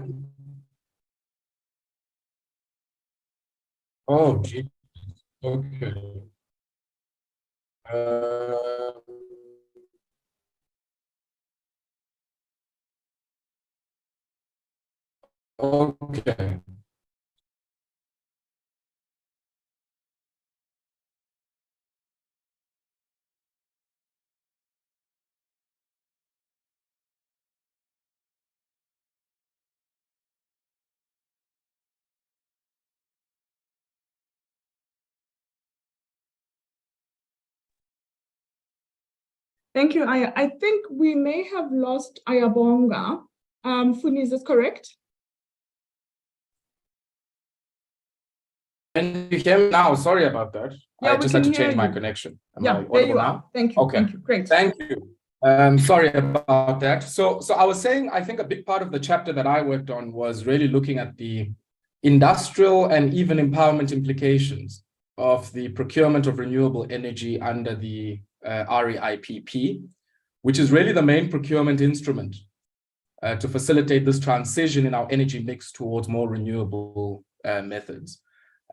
Oh, gee. Okay. Okay. Thank you, Aya. I think we may have lost Ayabonga. Funi, is this correct? Can you hear me now? Sorry about that. Yeah, I we just had to can change hear my you. connection. Am Yeah, I there audible you now? are. Thank you. Okay. Thank you. Great. Thank you. Sorry about that. So I was saying, I think a big part of the chapter that I worked on was really looking at the industrial and even empowerment implications of the procurement of renewable energy under the REIPP, which is really the main procurement instrument to facilitate this transition in our energy mix towards more renewable methods.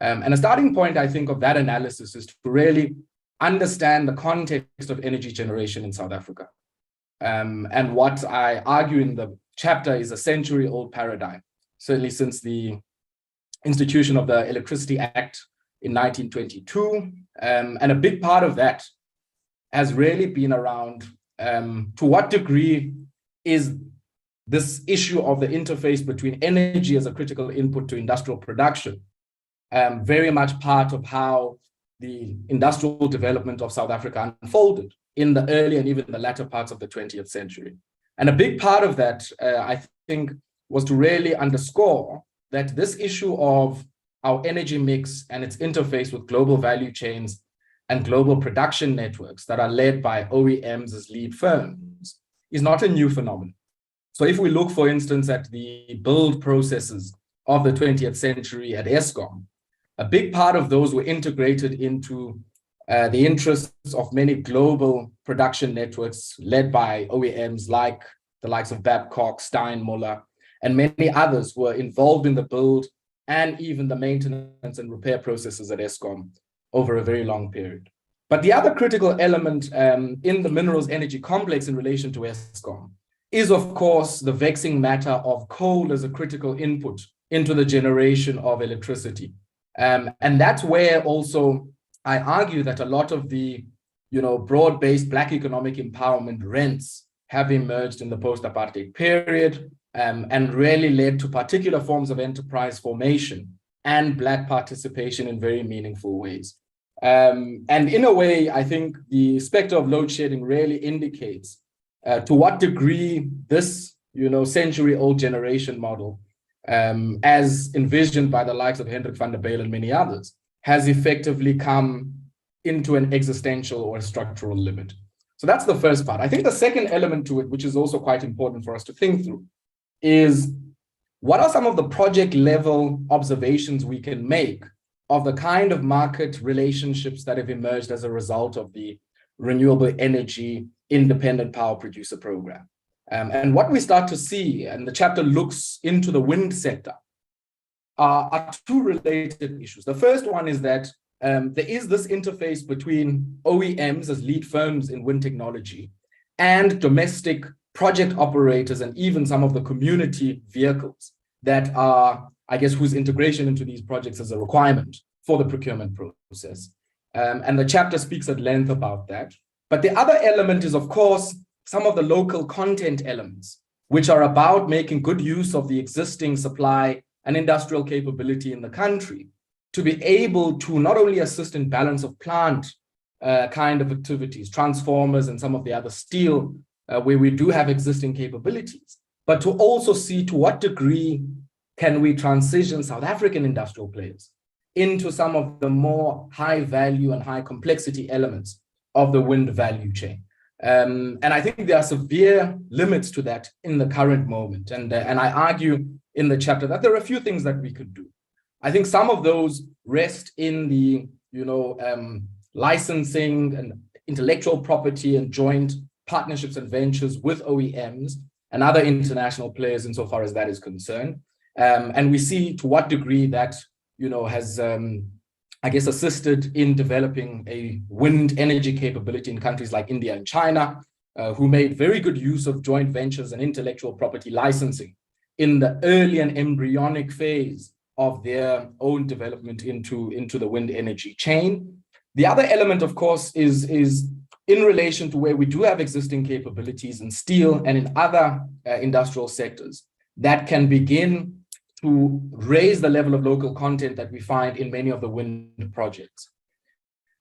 And a starting point, I think, of that analysis is to really understand the context of energy generation in South Africa. And what I argue in the chapter is a century-old paradigm, certainly since the institution of the Electricity Act in 1922. And a big part of that has really been around to what degree is this issue of the interface between energy as a critical input to industrial production very much part of how the industrial development of South Africa unfolded in the early and even the latter parts of the 20th century. And a big part of that, I think, was to really underscore that this issue of our energy mix and its interface with global value chains and global production networks that are led by OEMs as lead firms is not a new phenomenon. So if we look, for instance, at the build processes of the 20th century at Eskom, a big part of those were integrated into the interests of many global production networks led by OEMs like the likes of Babcock, Steinmuller, and many others who were involved in the build and even the maintenance and repair processes at Eskom over a very long period. But the other critical element in the minerals energy complex in relation to Eskom is, of course, the vexing matter of coal as a critical input into the generation of electricity. And that's where also I argue that a lot of the broad-based Black economic empowerment rents have emerged in the post-apartheid period and really led to particular forms of enterprise formation and Black participation in very meaningful ways. And in a way, I think the specter of load shedding really indicates to what degree this century-old generation model, as envisioned by the likes of Hendrik van der Bijl and many others, has effectively come into an existential or a structural limit. So that's the first part. I think the second element to it, which is also quite important for us to think through, is what are some of the project level observations we can make of the kind of market relationships that have emerged as a result of the renewable energy independent power producer program. And what we start to see, and the chapter looks into the wind sector, are two related issues. The first one is that there is this interface between OEMs as lead firms in wind technology and domestic project operators and even some of the community vehicles that are, I guess, whose integration into these projects is a requirement for the procurement process. And the chapter speaks at length about that. But the other element is, of course, some of the local content elements, which are about making good use of the existing supply and industrial capability in the country to be able to not only assist in balance of plant kind of activities, transformers and some of the other steel, where we do have existing capabilities, but to also see to what degree can we transition South African industrial players into some of the more high value and high complexity elements of the wind value chain. And I think there are severe limits to that in the current moment. And I argue in the chapter that there are a few things that we could do. I think some of those rest in the, licensing and intellectual property and joint partnerships and ventures with OEMs and other international players insofar as that is concerned. And we see to what degree that, has, I guess, assisted in developing a wind energy capability in countries like India and China, who made very good use of joint ventures and intellectual property licensing in the early and embryonic phase of their own development into the wind energy chain. The other element, of course, is in relation to where we do have existing capabilities in steel and in other industrial sectors that can begin to raise the level of local content that we find in many of the wind projects.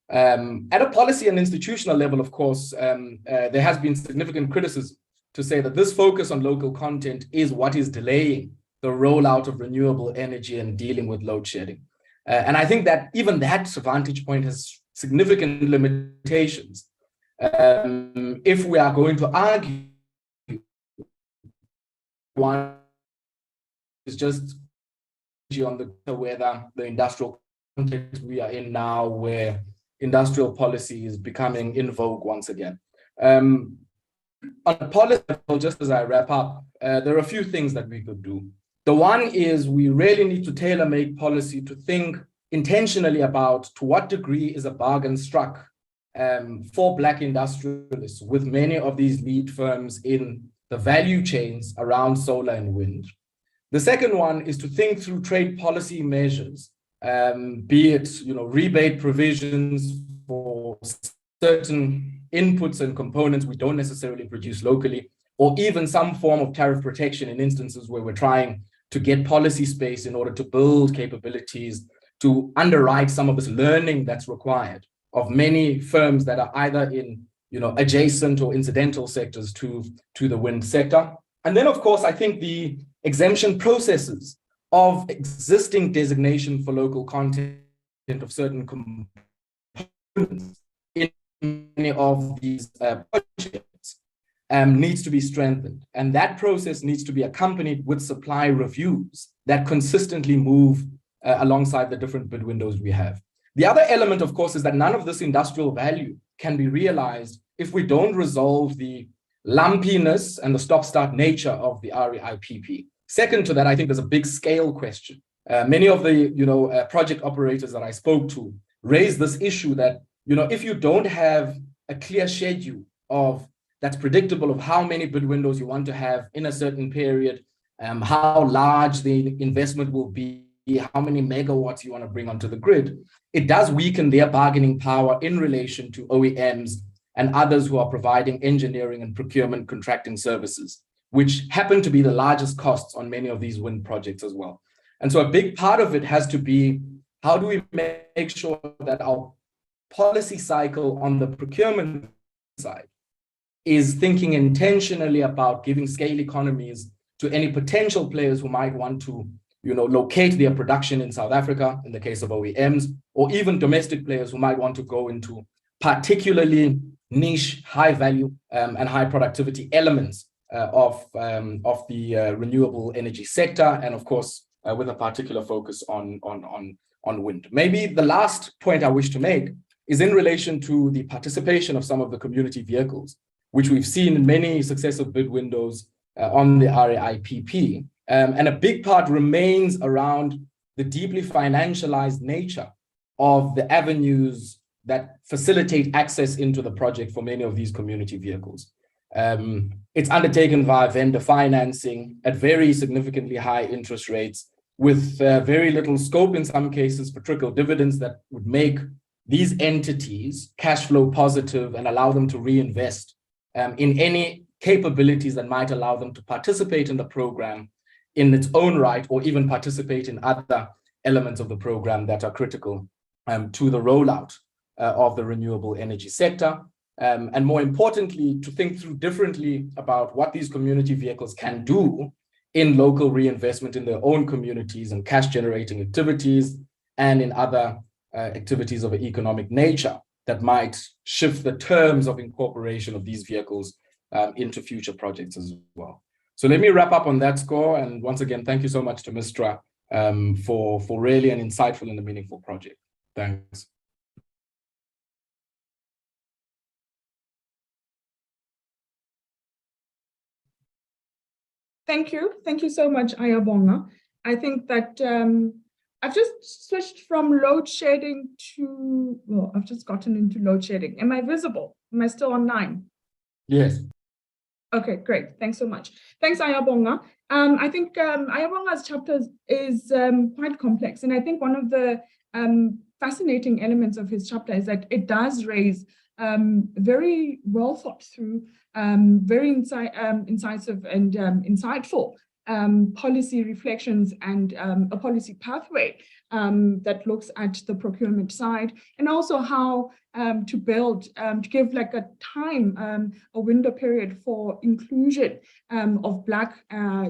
At a policy and institutional level, of course, there has been significant criticism to say that this focus on local content is what is delaying the rollout of renewable energy and dealing with load shedding. And I think that even that vantage point has significant limitations. If we are going to argue, one is just on the whether the industrial context we are in now, where industrial policy is becoming in vogue once again. On a policy level, just as I wrap up, there are a few things that we could do. The one is we really need to tailor-make policy to think intentionally about to what degree is a bargain struck for Black industrialists with many of these lead firms in the value chains around solar and wind. The second one is to think through trade policy measures, be it rebate provisions for certain inputs and components we don't necessarily produce locally, or even some form of tariff protection in instances where we're trying to get policy space in order to build capabilities to underwrite some of this learning that's required of many firms that are either in adjacent or incidental sectors to the wind sector. And then, of course, I think the exemption processes of existing designation for local content of certain components in many of these projects needs to be strengthened. And that process needs to be accompanied with supply reviews that consistently move alongside the different bid windows we have. The other element, of course, is that none of this industrial value can be realized if we don't resolve the lumpiness and the stop-start nature of the REIPP. Second to that, I think there's a big scale question. Many of the project operators that I spoke to raised this issue that if you don't have a clear schedule that's predictable of how many bid windows you want to have in a certain period, how large the investment will be, how many megawatts you want to bring onto the grid, it does weaken their bargaining power in relation to OEMs and others who are providing engineering and procurement contracting services, which happen to be the largest costs on many of these wind projects as well. And so a big part of it has to be, how do we make sure that our policy cycle on the procurement side is thinking intentionally about giving scale economies to any potential players who might want to locate their production in South Africa, in the case of OEMs, or even domestic players who might want to go into particularly niche, high value and high productivity elements of the renewable energy sector, and of course, with a particular focus on wind. Maybe the last point I wish to make is in relation to the participation of some of the community vehicles, which we've seen in many successive bid windows on the REIPP. And a big part remains around the deeply financialized nature of the avenues that facilitate access into the project for many of these community vehicles. It's undertaken via vendor financing at very significantly high interest rates, with very little scope in some cases for trickle dividends that would make these entities cash flow positive and allow them to reinvest in any capabilities that might allow them to participate in the program in its own right, or even participate in other elements of the program that are critical to the rollout of the renewable energy sector. And more importantly, to think through differently about what these community vehicles can do in local reinvestment in their own communities and cash generating activities, and in other activities of an economic nature that might shift the terms of incorporation of these vehicles into future projects as well. So let me wrap up on that score. And once again, thank you so much to Mistra for really an insightful and a meaningful project. Thanks. Thank you. Thank you so much, Ayabonga. I think that I've just switched from load shedding to, well, I've just gotten into load shedding. Am I visible? Am I still online? Yes. Okay, great. Thanks so much. Thanks, Ayabonga. I think Ayabonga's chapter is quite complex. And I think one of the fascinating elements of his chapter is that it does raise very well thought through, very incisive and insightful policy reflections and a policy pathway that looks at the procurement side, and also how to build, to give like a time, a window period for inclusion of Black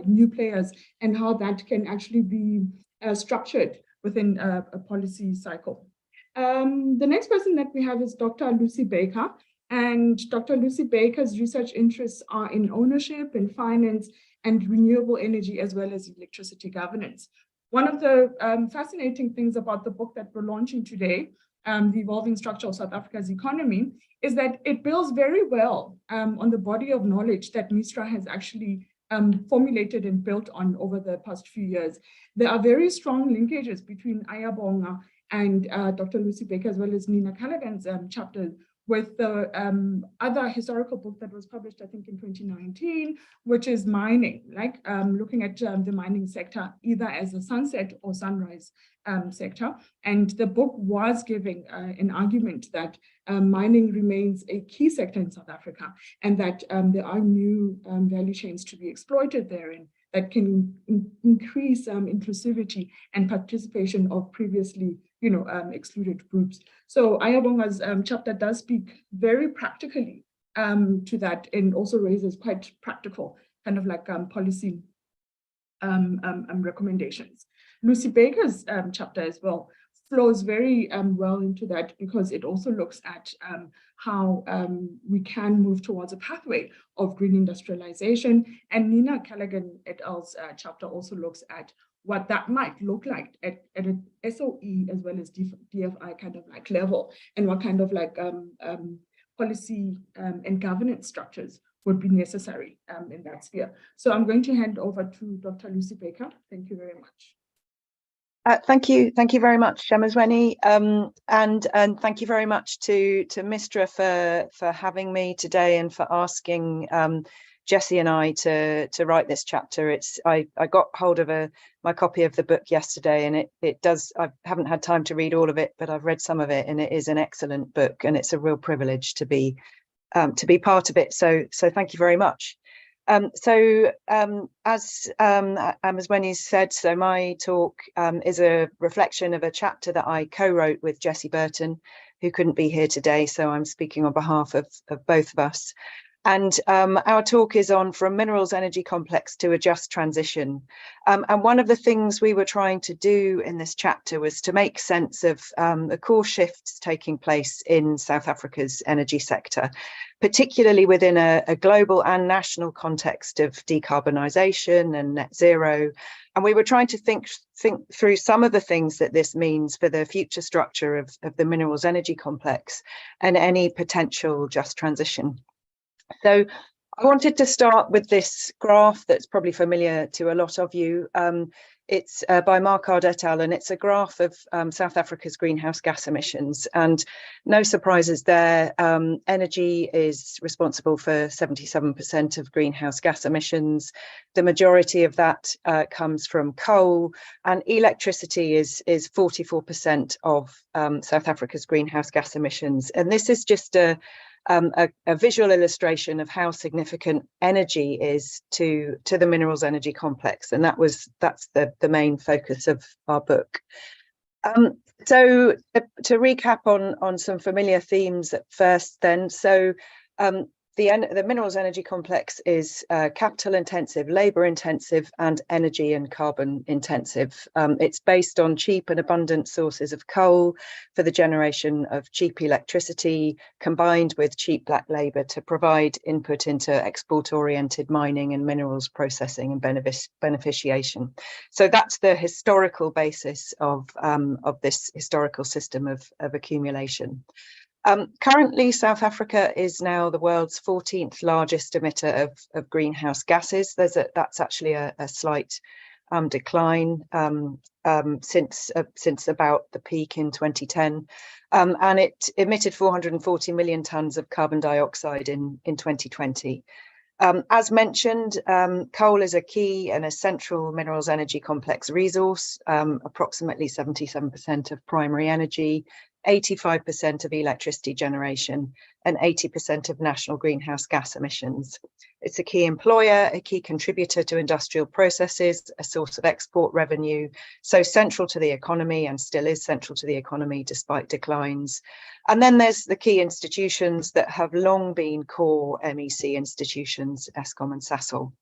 new players, and how that can actually be structured within a policy cycle. The next person that we have is Dr. Lucy Baker. And Dr. Lucy Baker's research interests are in ownership, in finance, and renewable energy, as well as electricity governance. One of the fascinating things about the book that we're launching today, The Evolving Structure of South Africa's Economy, is that it builds very well on the body of knowledge that Mistra has actually formulated and built on over the past few years. There are very strong linkages between Ayabonga and Dr. Lucy Baker, as well as Nina Callaghan's chapter, with the other historical book that was published, I think in 2019, which is mining, like looking at the mining sector, either as a sunset or sunrise sector. And the book was giving an argument that mining remains a key sector in South Africa, and that there are new value chains to be exploited therein that can increase inclusivity and participation of previously excluded groups. So Ayabonga's chapter does speak very practically to that, and also raises quite practical kind of like policy recommendations. Lucy Baker's chapter as well flows very well into that, because it also looks at how we can move towards a pathway of green industrialization. And Nina Callaghan et al.'s chapter also looks at what that might look like at an SOE as well as DFI kind of like level, and what kind of like policy and governance structures would be necessary in that sphere. So I'm going to hand over to Dr. Lucy Baker. Thank you very much. Thank you very much, Shemisweni, and thank you very much to Mistra for having me today, and for asking Jessie and I to write this chapter. I got hold of my copy of the book yesterday, and it does. I haven't had time to read all of it, but I've read some of it, and it is an excellent book, and it's a real privilege to be part of it. So thank you very much. As Weni said, so my talk is a reflection of a chapter that I co-wrote with Jessie Burton, who couldn't be here today, so I'm speaking on behalf of both of us. And our talk is on From Minerals Energy Complex to a Just Transition. And one of the things we were trying to do in this chapter was to make sense of the core shifts taking place in South Africa's energy sector, particularly within a global and national context of decarbonisation and net zero. And we were trying to think through some of the things that this means for the future structure of the minerals energy complex and any potential just transition. So I wanted to start with this graph that's probably familiar to a lot of you. It's by Marquardt et al. And it's a graph of South Africa's greenhouse gas emissions. And no surprises there. Energy is responsible for 77% of greenhouse gas emissions. The majority of that comes from coal, and electricity is 44% of South Africa's greenhouse gas emissions. And this is just a visual illustration of how significant energy is to the minerals energy complex, and that's the main focus of our book. So to recap on some familiar themes at first, then, so the minerals energy complex is capital intensive, labor intensive, and energy and carbon intensive. It's based on cheap and abundant sources of coal for the generation of cheap electricity, combined with cheap black labor to provide input into export-oriented mining and minerals processing and beneficiation. So that's the historical basis of this historical system of accumulation. Currently, South Africa is now the world's 14th largest emitter of greenhouse gases. That's actually a slight decline since about the peak in 2010, and it emitted 440 million tons of carbon dioxide in 2020. As mentioned, coal is a key and essential minerals energy complex resource, approximately 77% of primary energy, 85% of electricity generation, and 80% of national greenhouse gas emissions. It's a key employer, a key contributor to industrial processes, a source of export revenue, so central to the economy, and still is central to the economy despite declines. And then there's the key institutions that have long been core MEC institutions, Eskom and Sasol.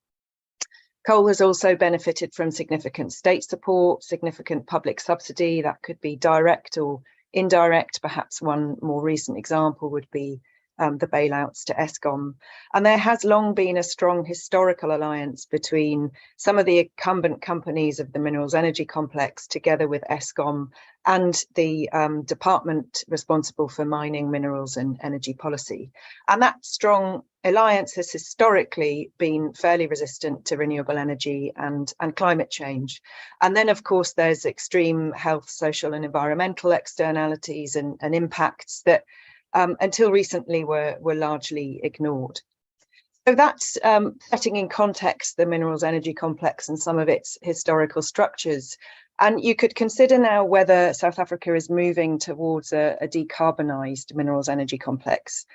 Coal has also benefited from significant state support, significant public subsidy, that could be direct or indirect. Perhaps one more recent example would be the bailouts to Eskom. And there has long been a strong historical alliance between some of the incumbent companies of the minerals energy complex, together with Eskom and the department responsible for mining, minerals and energy policy. And that strong alliance has historically been fairly resistant to renewable energy and climate change. And then, of course, there's extreme health, social and environmental externalities and impacts that until recently were largely ignored. So that's setting in context the minerals energy complex and some of its historical structures. And you could consider now whether South Africa is moving towards a decarbonised minerals energy complex.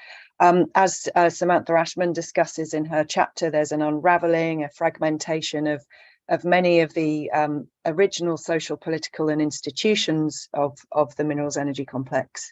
As Samantha Ashman discusses in her chapter, there's an unravelling, a fragmentation of many of the original social, political and institutions of the minerals energy complex.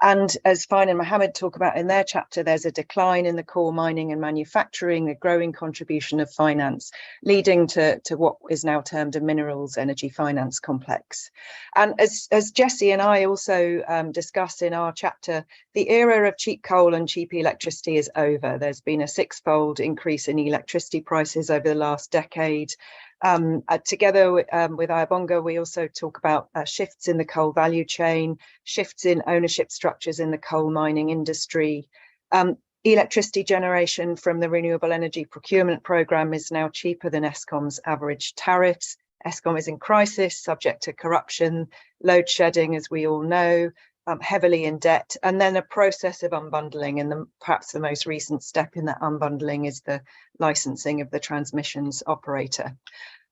And as Fine and Mohammed talk about in their chapter, there's a decline in the core mining and manufacturing, a growing contribution of finance, leading to what is now termed a minerals energy finance complex. And as Jesse and I also discuss in our chapter, the era of cheap coal and cheap electricity is over. There's been a six-fold increase in electricity prices over the last decade. Together with Ayabonga, we also talk about shifts in the coal value chain, shifts in ownership structures in the coal mining industry. Electricity generation from the Renewable Energy Procurement Programme is now cheaper than Eskom's average tariffs. Eskom is in crisis, subject to corruption, load shedding, as we all know, heavily in debt, and then a process of unbundling. And perhaps the most recent step in that unbundling is the licensing of the transmissions operator.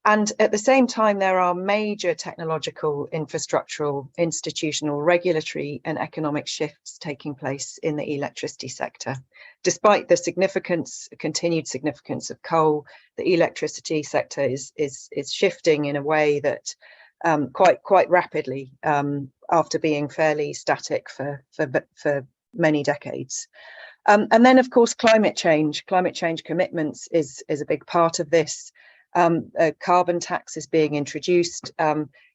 And at the same time, there are major technological, infrastructural, institutional, regulatory and economic shifts taking place in the electricity sector. Despite the continued significance of coal, the electricity sector is shifting in a way that quite rapidly after being fairly static for many decades. And then, of course, climate change commitments is a big part of this. A carbon tax is being introduced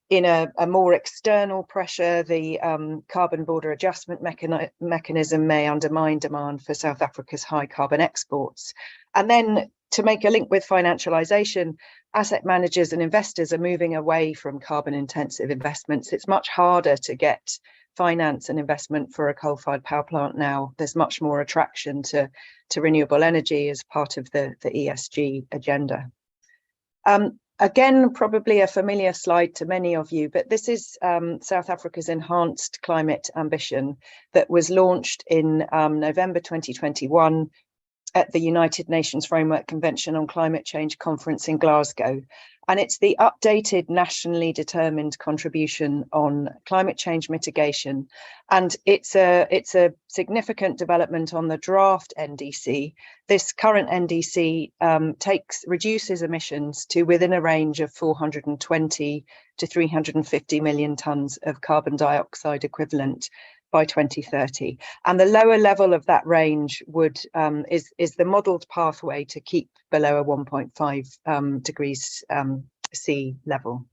in a more external pressure. The carbon border adjustment mechanism may undermine demand for South Africa's high carbon exports. And then, to make a link with financialization, asset managers and investors are moving away from carbon intensive investments. It's much harder to get finance and investment for a coal-fired power plant now. There's much more attraction to renewable energy as part of the ESG agenda. Again, probably a familiar slide to many of you, but this is South Africa's enhanced climate ambition that was launched in November 2021 at the United Nations Framework Convention on Climate Change conference in Glasgow. And it's the updated nationally determined contribution on climate change mitigation. And it's a significant development on the draft NDC. This current NDC reduces emissions to within a range of 420 to 350 million tons of carbon dioxide equivalent by 2030. And the lower level of that range would is the modelled pathway to keep below a 1.5 degrees sea level.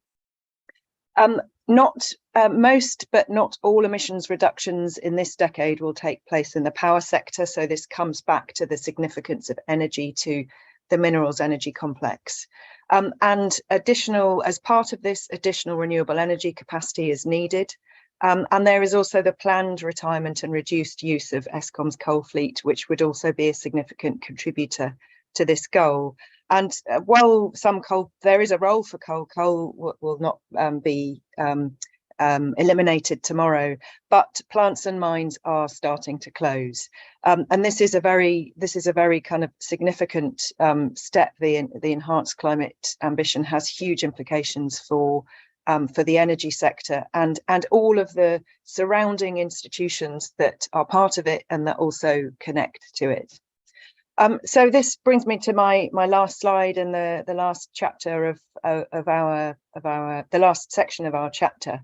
Most, but not all emissions reductions in this decade will take place in the power sector. So this comes back to the significance of energy to the minerals energy complex. And as part of this, additional renewable energy capacity is needed. And there is also the planned retirement and reduced use of Eskom's coal fleet, which would also be a significant contributor to this goal. And while there is a role for coal will not be eliminated tomorrow, but plants and mines are starting to close. And this is a very kind of significant step. The enhanced climate ambition has huge implications for the energy sector and all of the surrounding institutions that are part of it and that also connect to it. So this brings me to my last slide and the last chapter the last section of our chapter.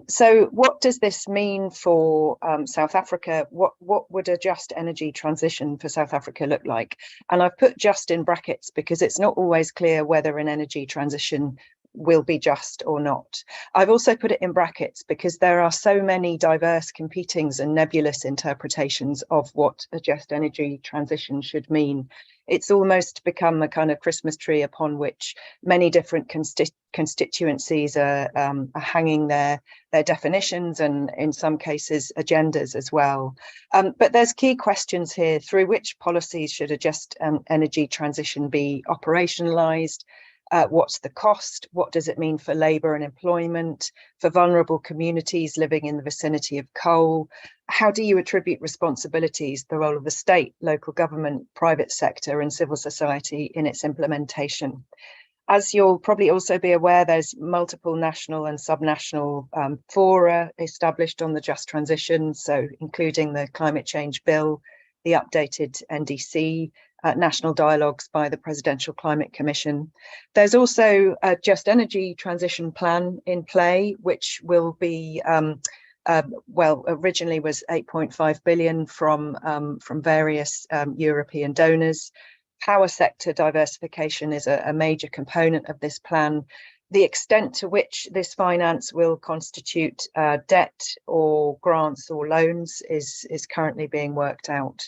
So what does this mean for South Africa? What would a just energy transition for South Africa look like? And I've put just in brackets because it's not always clear whether an energy transition will be just or not. I've also put it in brackets because there are so many diverse, competing and nebulous interpretations of what a just energy transition should mean. It's almost become a kind of Christmas tree upon which many different constituencies are hanging their definitions and in some cases agendas as well. But there's key questions here. Through which policies should a just energy transition be operationalized? What's the cost? What does it mean for labour and employment, for vulnerable communities living in the vicinity of coal? How do you attribute responsibilities, the role of the state, local government, private sector and civil society in its implementation? As you'll probably also be aware, there's multiple national and subnational fora established on the just transition, so including the Climate Change Bill, the updated NDC, national dialogues by the Presidential Climate Commission. There's also a Just Energy Transition Plan in play, which will be, originally was 8.5 billion from various European donors. Power sector diversification is a major component of this plan. The extent to which this finance will constitute debt or grants or loans is currently being worked out.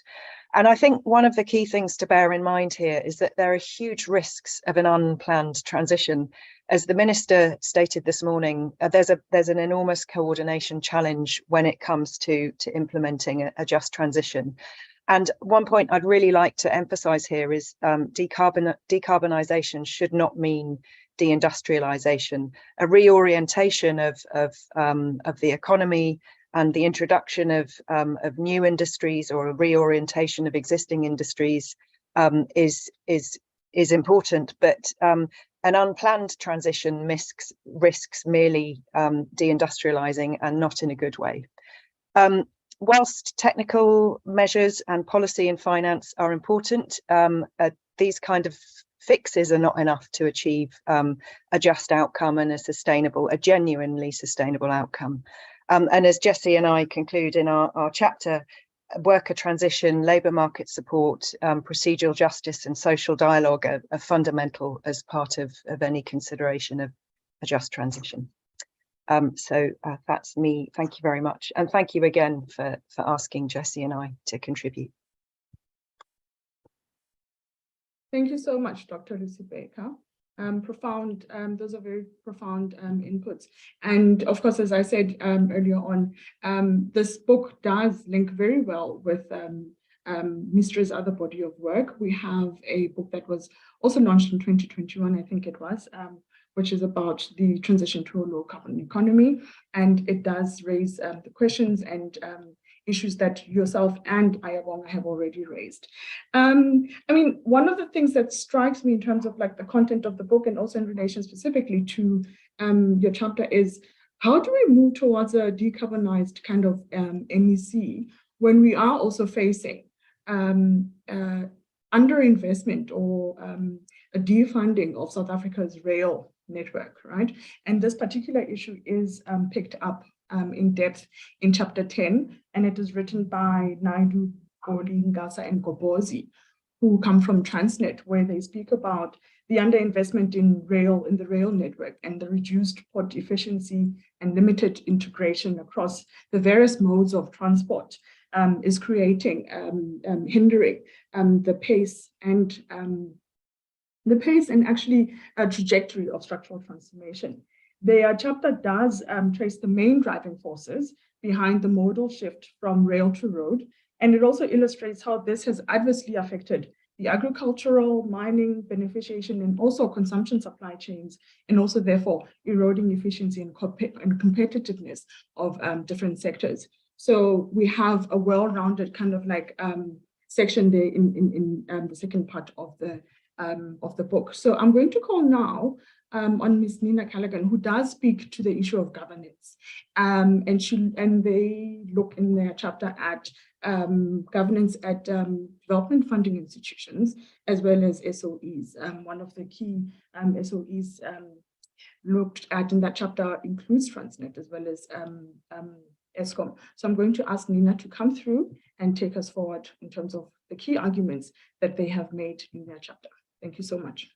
And I think one of the key things to bear in mind here is that there are huge risks of an unplanned transition. As the Minister stated this morning, there's an enormous coordination challenge when it comes to implementing a just transition. And one point I'd really like to emphasise here is decarbonisation should not mean deindustrialisation. A reorientation of the economy and the introduction of new industries or a reorientation of existing industries is important, but an unplanned transition risks merely deindustrialising and not in a good way. Whilst technical measures and policy and finance are important, these kind of fixes are not enough to achieve a just outcome and a genuinely sustainable outcome. And as Jessie and I conclude in our chapter, worker transition, labour market support, procedural justice and social dialogue are fundamental as part of any consideration of a just transition. So that's me. Thank you very much. And thank you again for asking Jessie and I to contribute. Thank you so much, Dr. Lucy Baker. Profound, those are very profound inputs. And of course, as I said earlier on, this book does link very well with MISTRA's other body of work. We have a book that was also launched in 2021, I think it was, which is about the transition to a low carbon economy. And it does raise the questions and issues that yourself and Ayabonga have already raised. I mean, one of the things that strikes me in terms of like the content of the book and also in relation specifically to your chapter is, how do we move towards a decarbonized kind of NEC when we are also facing underinvestment or a defunding of South Africa's rail network, right? And this particular issue is picked up in depth in chapter 10, and it is written by Naidu, Goli, Ngasa, and Gobozi, who come from Transnet, where they speak about the underinvestment in the rail network and the reduced port efficiency and limited integration across the various modes of transport is creating, hindering the pace and actually a trajectory of structural transformation. Their chapter does trace the main driving forces behind the modal shift from rail to road, and it also illustrates how this has adversely affected the agricultural, mining, beneficiation, and also consumption supply chains, and also therefore eroding efficiency and competitiveness of different sectors. So we have a well-rounded kind of like section there in the second part of the book. So I'm going to call now on Ms. Nina Callaghan, who does speak to the issue of governance, and they look in their chapter at governance at development funding institutions as well as SOEs. One of the key SOEs looked at in that chapter includes Transnet as well as ESCOM. So I'm going to ask Nina to come through and take us forward in terms of the key arguments that they have made in their chapter. Thank you so much.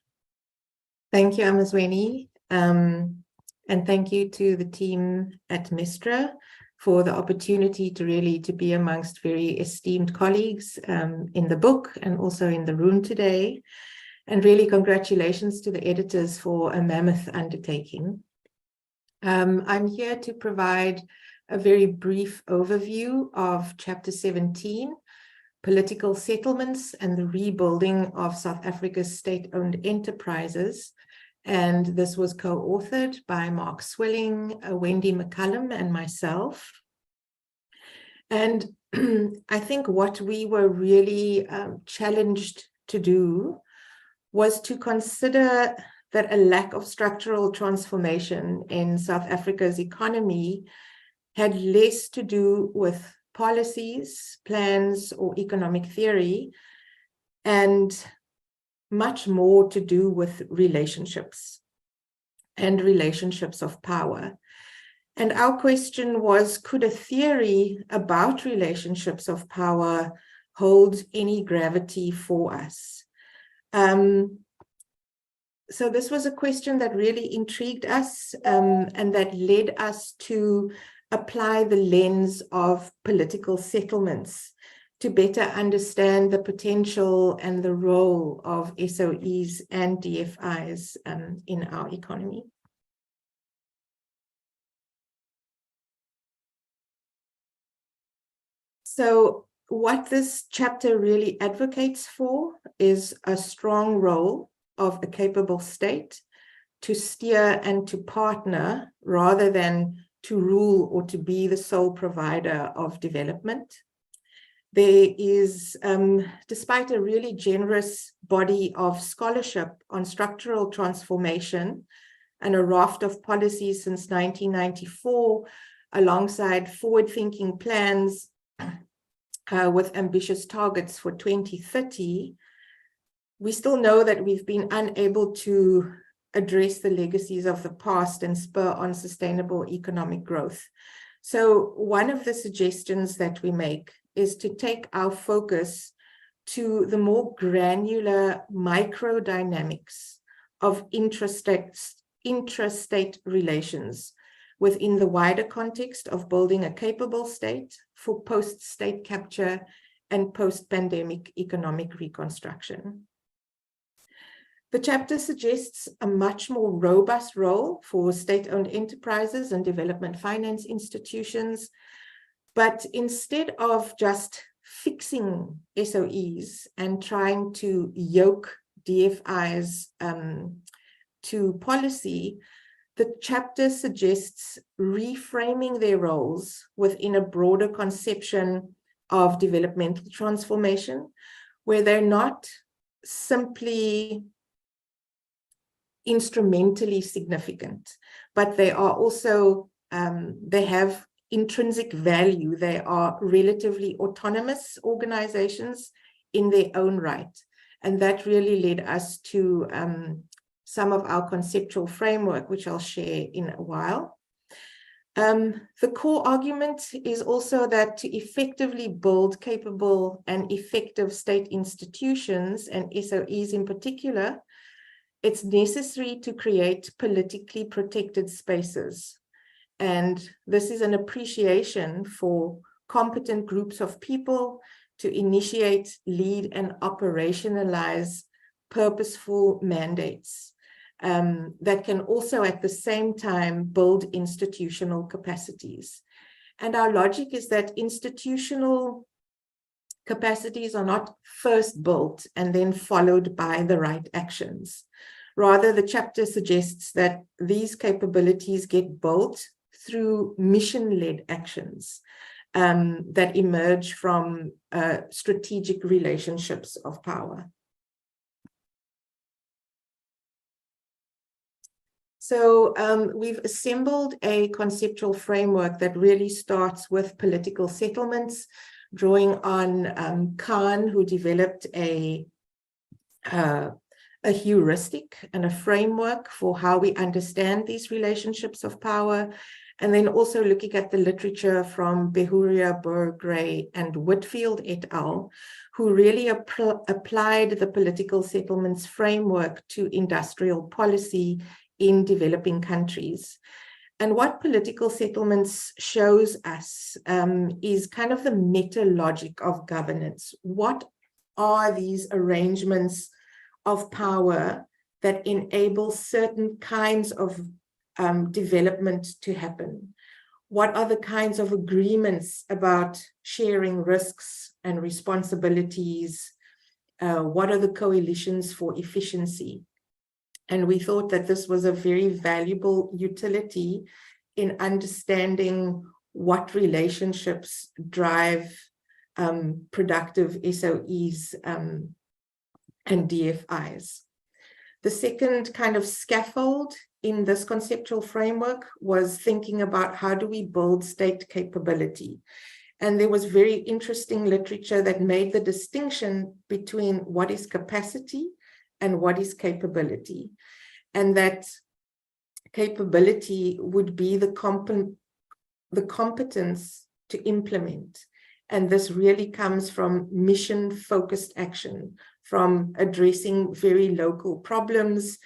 Thank you, Amazweni. And thank you to the team at MISTRA for the opportunity to be amongst very esteemed colleagues in the book and also in the room today. And really congratulations to the editors for a mammoth undertaking. I'm here to provide a very brief overview of Chapter 17, Political Settlements and the Rebuilding of South Africa's State-Owned Enterprises. And this was co-authored by Mark Swilling, Wendy McCullum, and myself. And I think what we were really challenged to do was to consider that a lack of structural transformation in South Africa's economy had less to do with policies, plans, or economic theory, and much more to do with relationships and relationships of power. And our question was, could a theory about relationships of power hold any gravity for us? So this was a question that really intrigued us and that led us to apply the lens of political settlements to better understand the potential and the role of SOEs and DFIs in our economy. So what this chapter really advocates for is a strong role of a capable state to steer and to partner rather than to rule or to be the sole provider of development. There is, despite a really generous body of scholarship on structural transformation and a raft of policies since 1994, alongside forward-thinking plans with ambitious targets for 2030, we still know that we've been unable to address the legacies of the past and spur on sustainable economic growth. So one of the suggestions that we make is to take our focus to the more granular micro dynamics of intrastate relations within the wider context of building a capable state for post-state capture and post-pandemic economic reconstruction. The chapter suggests a much more robust role for state-owned enterprises and development finance institutions, but instead of just fixing SOEs and trying to yoke DFIs to policy, the chapter suggests reframing their roles within a broader conception of developmental transformation, where they're not simply instrumentally significant, but they are also, they have intrinsic value. They are relatively autonomous organizations in their own right. And that really led us to some of our conceptual framework, which I'll share in a while. The core argument is also that to effectively build capable and effective state institutions, and SOEs in particular, it's necessary to create politically protected spaces. And this is an appreciation for competent groups of people to initiate, lead, and operationalize purposeful mandates that can also at the same time build institutional capacities. And our logic is that institutional capacities are not first built and then followed by the right actions. Rather, the chapter suggests that these capabilities get built through mission-led actions that emerge from strategic relationships of power. So we've assembled a conceptual framework that really starts with political settlements, drawing on Khan, who developed a heuristic and a framework for how we understand these relationships of power, and then also looking at the literature from Behuria, Burr, Gray, and Whitfield et al., who really applied the political settlements framework to industrial policy in developing countries. And what political settlements shows us is kind of the meta logic of governance. What are these arrangements of power that enable certain kinds of development to happen? What are the kinds of agreements about sharing risks and responsibilities? What are the coalitions for efficiency? And we thought that this was a very valuable utility in understanding what relationships drive productive SOEs and DFIs. The second kind of scaffold in this conceptual framework was thinking about how do we build state capability. And there was very interesting literature that made the distinction between what is capacity and what is capability. And that capability would be the competence to implement. And this really comes from mission-focused action, from addressing very local problems,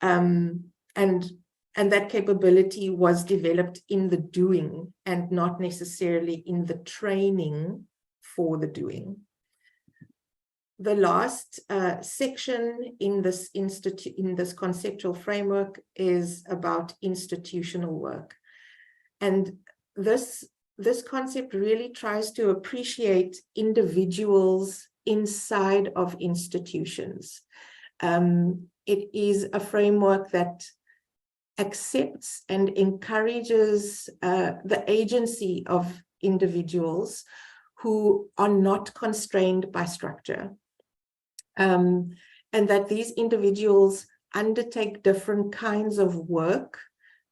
and that capability was developed in the doing and not necessarily in the training for the doing. The last section in this conceptual framework is about institutional work. And this concept really tries to appreciate individuals inside of institutions. It is a framework that accepts and encourages the agency of individuals who are not constrained by structure. And that these individuals undertake different kinds of work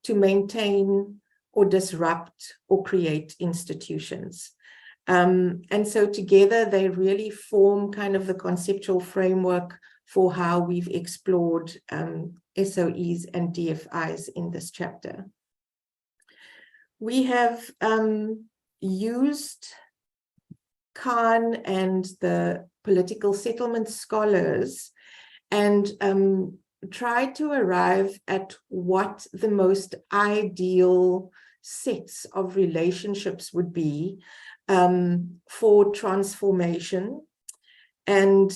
to maintain or disrupt or create institutions. And so together they really form kind of the conceptual framework for how we've explored SOEs and DFIs in this chapter. We have used Khan and the political settlement scholars and tried to arrive at what the most ideal sets of relationships would be for transformation. And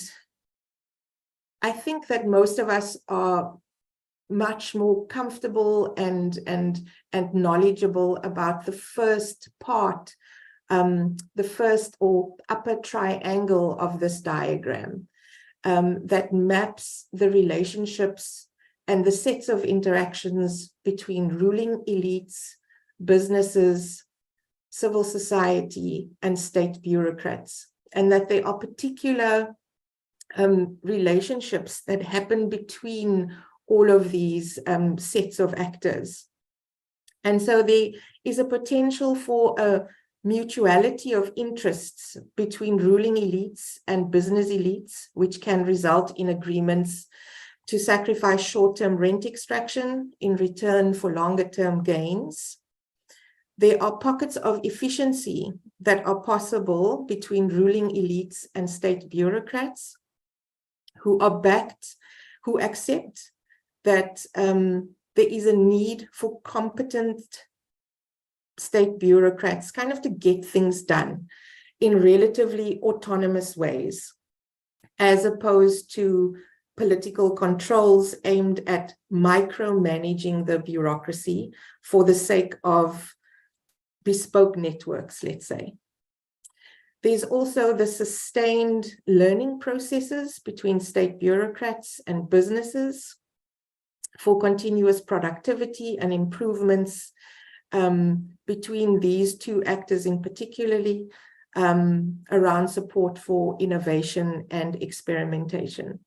I think that most of us are much more comfortable and knowledgeable about the first part the first or upper triangle of this diagram that maps the relationships and the sets of interactions between ruling elites, businesses, civil society, and state bureaucrats, and that there are particular relationships that happen between all of these sets of actors. And so there is a potential for a mutuality of interests between ruling elites and business elites, which can result in agreements to sacrifice short-term rent extraction in return for longer-term gains. There are pockets of efficiency that are possible between ruling elites and state bureaucrats who accept that there is a need for competent state bureaucrats kind of to get things done in relatively autonomous ways, as opposed to political controls aimed at micromanaging the bureaucracy for the sake of bespoke networks, let's say. There's also the sustained learning processes between state bureaucrats and businesses for continuous productivity and improvements between these two actors in particularly around support for innovation and experimentation.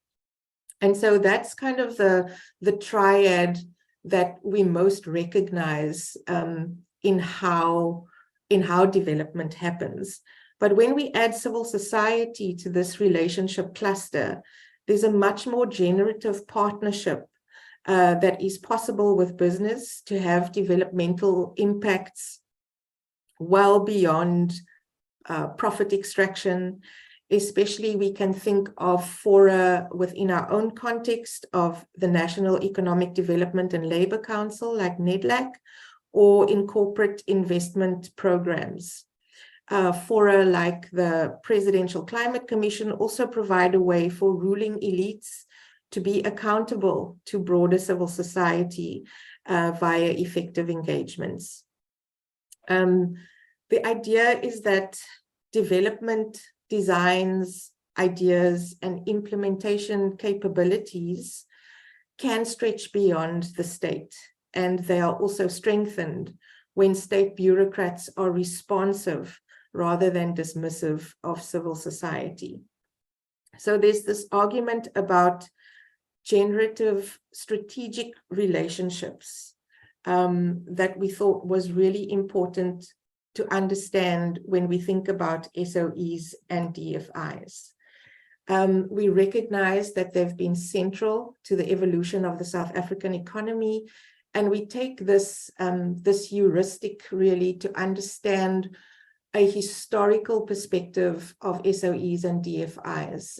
And so that's kind of the triad that we most recognize in how development happens. But when we add civil society to this relationship cluster, there's a much more generative partnership that is possible with business to have developmental impacts well beyond profit extraction. Especially we can think of fora within our own context of the National Economic Development and Labour Council like NEDLAC, or in corporate investment programs. Fora like the Presidential Climate Commission also provide a way for ruling elites to be accountable to broader civil society via effective engagements. The idea is that development designs, ideas, and implementation capabilities can stretch beyond the state, and they are also strengthened when state bureaucrats are responsive rather than dismissive of civil society. So there's this argument about generative strategic relationships that we thought was really important to understand when we think about SOEs and DFIs. We recognize that they've been central to the evolution of the South African economy, and we take this, this heuristic really to understand a historical perspective of SOEs and DFIs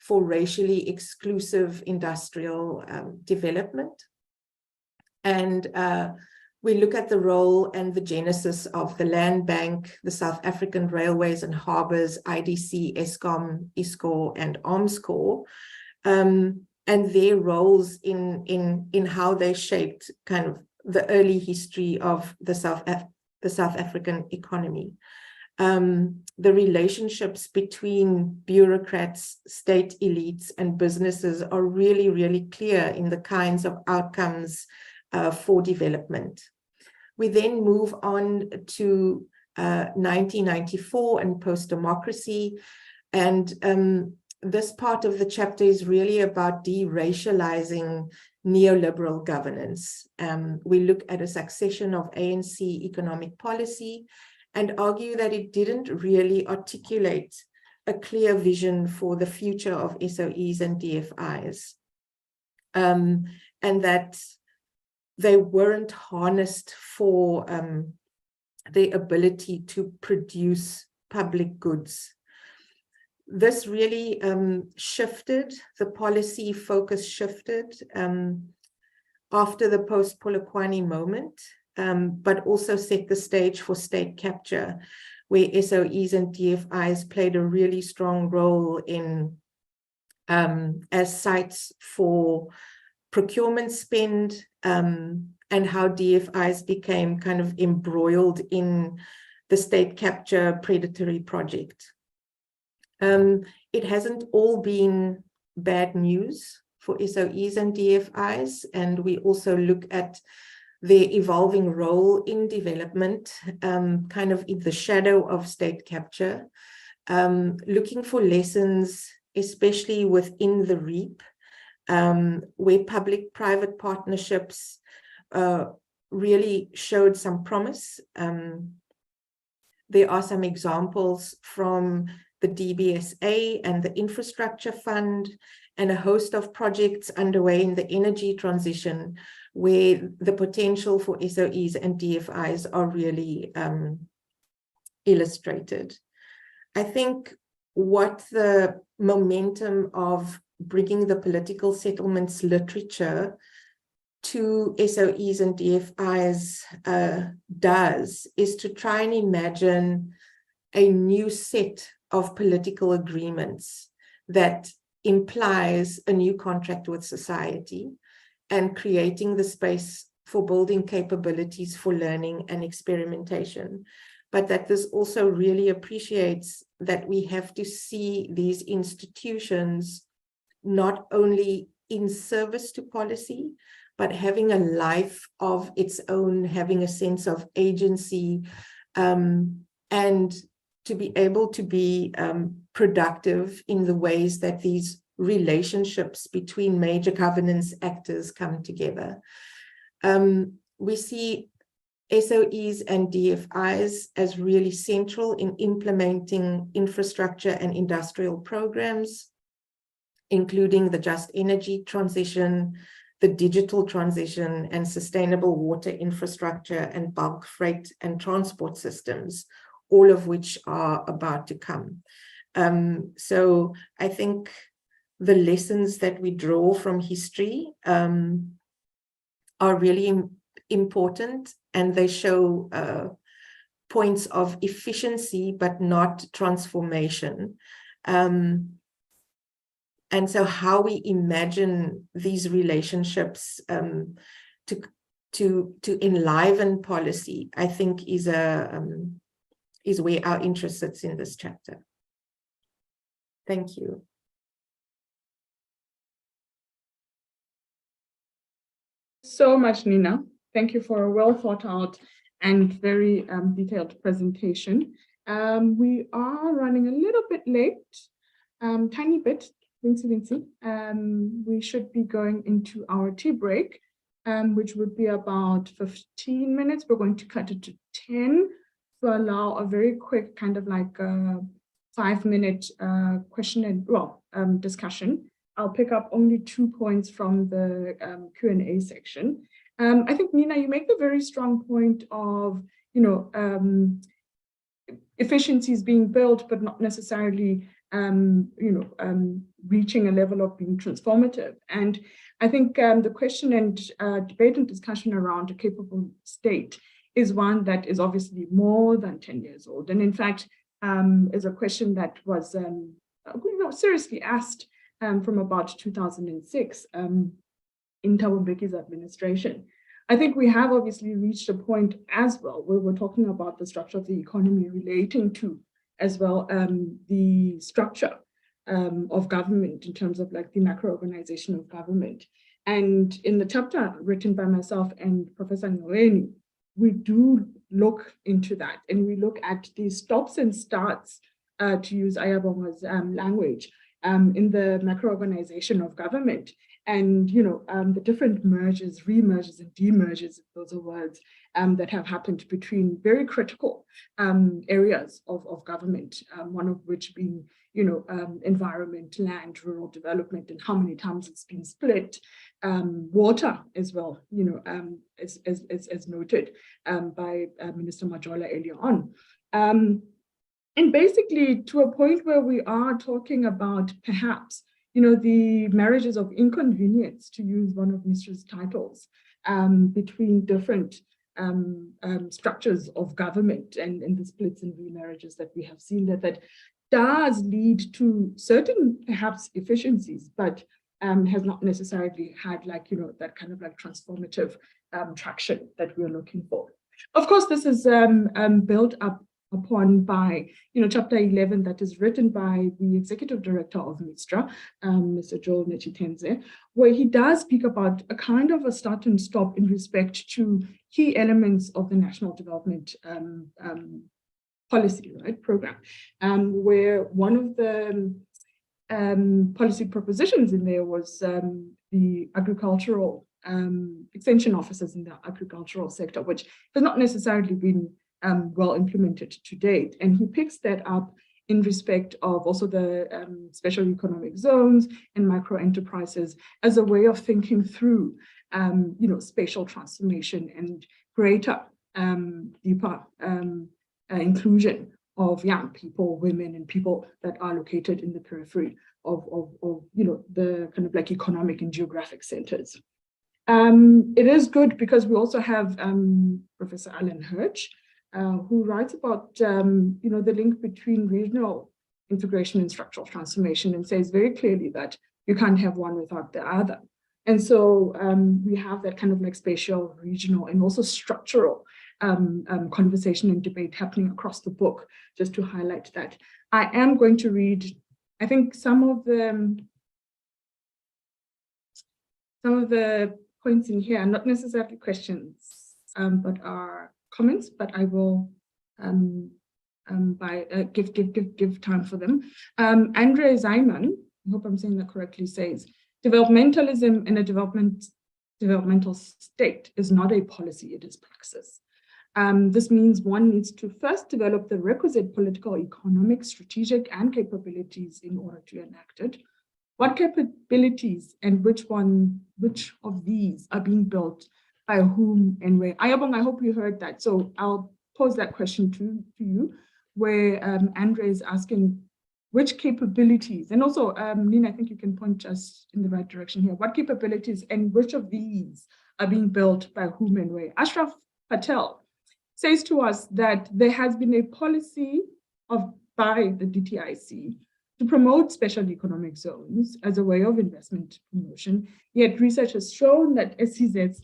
for racially exclusive industrial development. And we look at the role and the genesis of the Land Bank, the South African Railways and Harbours, IDC, Eskom, ISCOR, and Armscor, and their roles in how they shaped kind of the early history of the South African economy. The relationships between bureaucrats, state elites, and businesses are really, really clear in the kinds of outcomes for development. We then move on to 1994 and post-democracy, and this part of the chapter is really about de-racializing neoliberal governance. We look at a succession of ANC economic policy and argue that it didn't really articulate a clear vision for the future of SOEs and DFIs, and that they weren't harnessed for their ability to produce public goods. This really shifted, the policy focus shifted after the post-Polokwane moment, but also set the stage for state capture, where SOEs and DFIs played a really strong role in as sites for procurement spend, and how DFIs became kind of embroiled in the state capture predatory project. It hasn't all been bad news for SOEs and DFIs, and we also look at their evolving role in development, kind of in the shadow of state capture, looking for lessons, especially within the REAP, where public-private partnerships really showed some promise. There are some examples from the DBSA and the Infrastructure Fund, and a host of projects underway in the energy transition, where the potential for SOEs and DFIs are really illustrated. I think what the momentum of bringing the political settlements literature to SOEs and DFIs does is to try and imagine a new set of political agreements that implies a new contract with society and creating the space for building capabilities for learning and experimentation. But that this also really appreciates that we have to see these institutions not only in service to policy, but having a life of its own, having a sense of agency, and to be able to be productive in the ways that these relationships between major governance actors come together. We see SOEs and DFIs as really central in implementing infrastructure and industrial programs, including the just energy transition, the digital transition, and sustainable water infrastructure and bulk freight and transport systems, all of which are about to come. So I think the lessons that we draw from history are really important, and they show points of efficiency, but not transformation. And so how we imagine these relationships to enliven policy, I think is where our interest sits in this chapter. Thank you. So much, Nina. Thank you for a well thought out and very detailed presentation. We are running a little bit late, tiny bit, Vinci. We should be going into our tea break, which would be about 15 minutes. We're going to cut it to 10 to allow a very quick kind of like 5-minute question and discussion. I'll pick up only 2 points from the Q&A section. I think, Nina, you make the very strong point of, efficiencies being built, but not necessarily, reaching a level of being transformative. And I think the question and debate and discussion around a capable state is one that is obviously more than 10 years old. And in fact, is a question that was seriously asked from about 2006 in Thabo Mbeki's administration. I think we have obviously reached a point as well where we're talking about the structure of the economy relating to as well the structure of government in terms of like the macro organization of government. And in the chapter written by myself and Professor Ngweni, we do look into that, and we look at the stops and starts, to use Ayabonga's language, in the macro organization of government. And the different mergers, remergers, and demergers, those are words that have happened between very critical areas of government, one of which being environment, land, rural development, and how many times it's been split, water as well, as noted by Minister Majola earlier on. And basically to a point where we are talking about perhaps the marriages of inconvenience, to use one of Mr.'s titles, between different structures of government and the splits and remarriages that we have seen, that does lead to certain perhaps efficiencies, but has not necessarily had that kind of transformative traction that we're looking for. Of course, this is built up upon by, Chapter 11 that is written by the Executive Director of MISTRA, Mr. Joel Nechitenze, where he does speak about a kind of a start and stop in respect to key elements of the National Development Policy, program, where one of the policy propositions in there was the agricultural extension officers in the agricultural sector, which has not necessarily been well implemented to date. And he picks that up in respect of also the special economic zones and micro enterprises as a way of thinking through, spatial transformation and greater, deeper inclusion of young people, women, and people that are located in the periphery of the kind of like economic and geographic centers. It is good because we also have Professor Alan Hirsch, who writes about the link between regional integration and structural transformation, and says very clearly that you can't have one without the other. And so we have that kind of like spatial, regional, and also structural conversation and debate happening across the book, just to highlight that. I am going to read, I think, some of the points in here are not necessarily questions, but are comments, but I will give time for them. Andre Zeiman, I hope I'm saying that correctly, says, developmentalism in a developmental state is not a policy, it is praxis. This means one needs to first develop the requisite political, economic, strategic, and capabilities in order to enact it. What capabilities and which of these are being built by whom and where? Ayabong, I hope you heard that. So I'll pose that question to you, where Andre is asking which capabilities, and also Nina, I think you can point us in the right direction here. What capabilities and which of these are being built by whom and where? Ashraf Patel says to us that there has been a policy by the DTIC to promote special economic zones as a way of investment promotion. Yet research has shown that SEZs,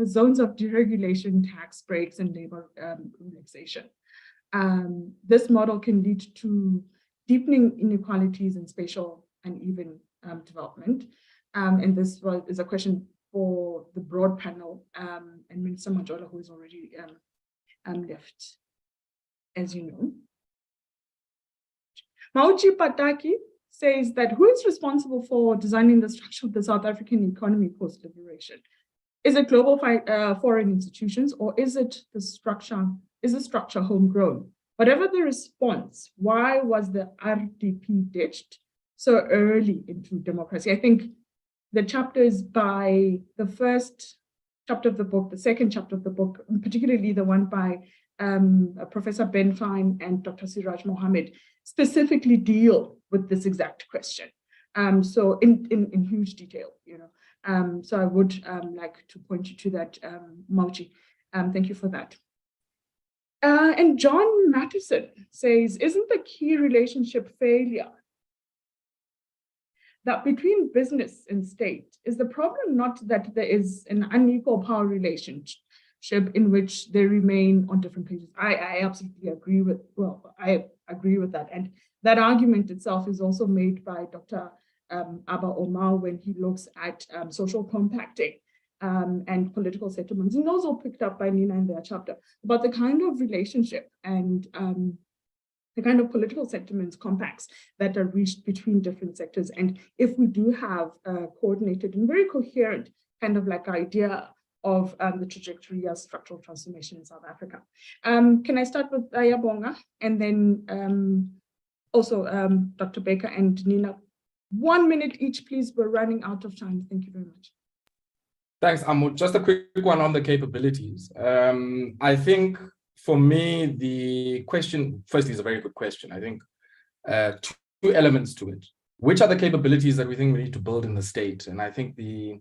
zones of deregulation, tax breaks, and labor relaxation. This model can lead to deepening inequalities and spatial uneven development. And this is a question for the broad panel, and Minister Majola, who is already left, as you know. Mauchi Pataki says that who is responsible for designing the structure of the South African economy post-liberation? Is it global foreign institutions, or is it the structure? Is the structure homegrown? Whatever the response, why was the RDP ditched so early into democracy? I think the chapters by the first chapter of the book, the second chapter of the book, particularly the one by Professor Ben Fine and Dr. Siraj Mohammed, specifically deal with this exact question. So in huge detail, so I would like to point you to that, Mauchi. Thank you for that. And John Mattison says, isn't the key relationship failure that between business and state? Is the problem not that there is an unequal power relationship in which they remain on different pages? I absolutely agree with, I agree with that. And that argument itself is also made by Dr. Abba Omar when he looks at social compacting and political settlements. And those all picked up by Nina in their chapter about the kind of relationship and the kind of political settlements compacts that are reached between different sectors. And if we do have a coordinated and very coherent kind of like idea of the trajectory of structural transformation in South Africa. Can I start with Ayabonga and then also Dr. Baker and Nina? 1 minute each, please. We're running out of time. Thank you very much. Thanks, Amu. Just a quick one on the capabilities. I think for me, the question, firstly, is a very good question. I think two elements to it. Which are the capabilities that we think we need to build in the state? And I think the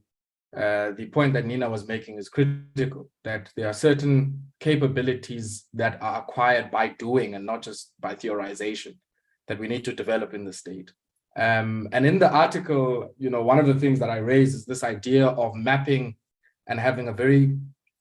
point that Nina was making is critical, that there are certain capabilities that are acquired by doing and not just by theorization that we need to develop in the state. And in the article, one of the things that I raise is this idea of mapping and having a very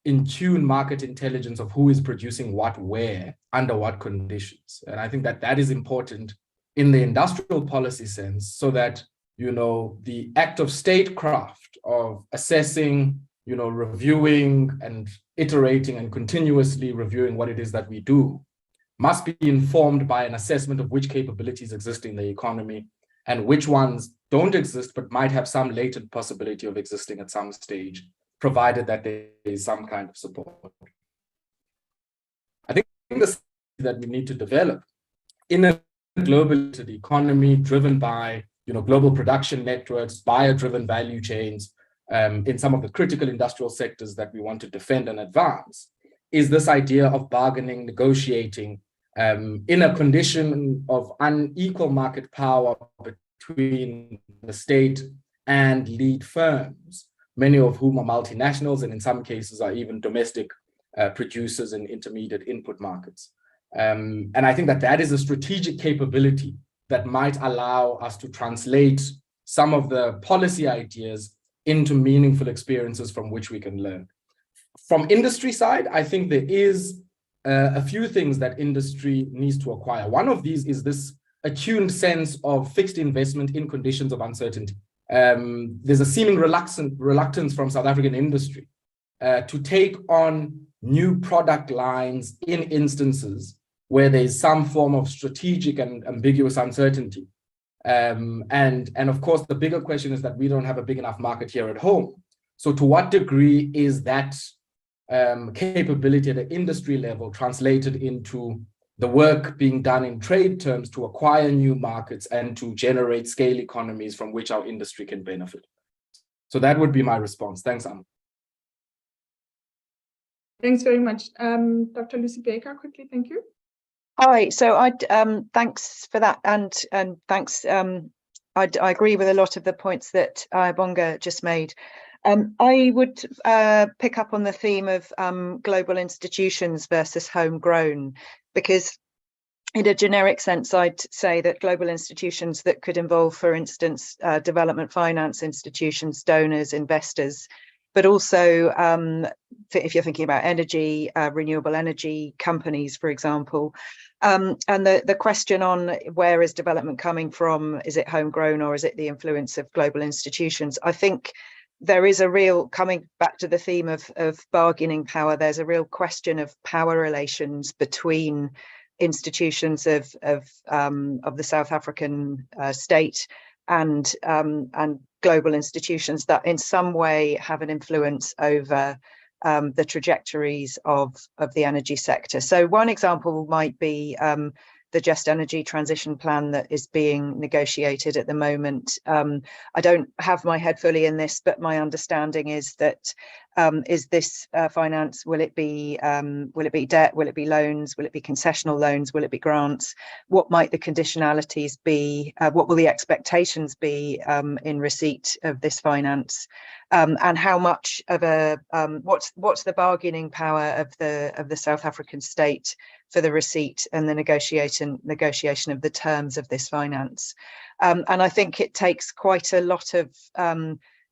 in tune market intelligence of who is producing what where under what conditions. And I think that that is important in the industrial policy sense, so that, you know, the act of statecraft of assessing, you know, reviewing and iterating and continuously reviewing what it is that we do must be informed by an assessment of which capabilities exist in the economy and which ones don't exist but might have some latent possibility of existing at some stage, provided that there is some kind of support. I think the that we need to develop in a global economy driven by, you know, global production networks, buyer-driven value chains, in some of the critical industrial sectors that we want to defend and advance, is this idea of bargaining, negotiating in a condition of unequal market power between the state and lead firms, many of whom are multinationals and in some cases are even domestic producers in intermediate input markets. And I think that that is a strategic capability that might allow us to translate some of the policy ideas into meaningful experiences from which we can learn. From industry side, I think there is a few things that industry needs to acquire. One of these is this attuned sense of fixed investment in conditions of uncertainty. There's a seeming reluctance from South African industry to take on new product lines in instances where there's some form of strategic and ambiguous uncertainty. And of course, the bigger question is that we don't have a big enough market here at home. So to what degree is that capability at the industry level translated into the work being done in trade terms to acquire new markets and to generate scale economies from which our industry can benefit? So that would be my response. Thanks, Am. Thanks very much. Dr. Lucy Baker, quickly, thank you. Hi, so thanks for that, and thanks. I agree with a lot of the points that Bonga just made. I would pick up on the theme of global institutions versus homegrown, because in a generic sense, I'd say that global institutions that could involve, for instance, development finance institutions, donors, investors, but also if you're thinking about energy, renewable energy companies, for example, and the question on where is development coming from, is it homegrown or is it the influence of global institutions? I think there is a real, coming back to the theme of bargaining power, there's a real question of power relations between institutions of the South African state and global institutions that in some way have an influence over the trajectories of the energy sector. So one example might be the Just Energy Transition Plan that is being negotiated at the moment. I don't have my head fully in this, but my understanding is that is this finance, will it be debt, will it be loans, will it be concessional loans, will it be grants? What might the conditionalities be? What will the expectations be in receipt of this finance? And how much of a what's the bargaining power of the South African state for the receipt and the negotiation of the terms of this finance? And I think it takes quite a lot of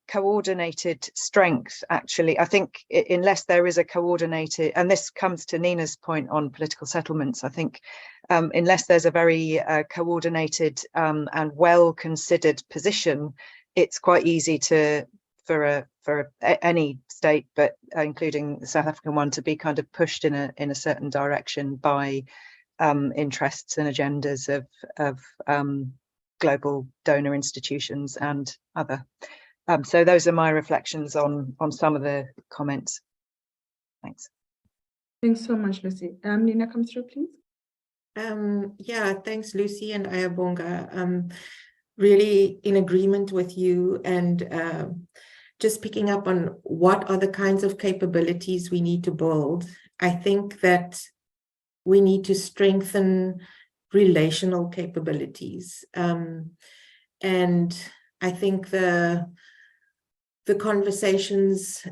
coordinated strength, actually. I think unless there is a coordinated, and this comes to Nina's point on political settlements, I think unless there's a very coordinated and well-considered position, it's quite easy for any state, but including the South African one, to be kind of pushed in a certain direction by interests and agendas of global donor institutions and other. So those are my reflections on some of the comments. Thanks. Thanks so much, Lucy. Nina, come through, please. Yeah, thanks, Lucy and Ayabonga. Really in agreement with you, and just picking up on what are the kinds of capabilities we need to build. I think that we need to strengthen relational capabilities. And I think the conversations,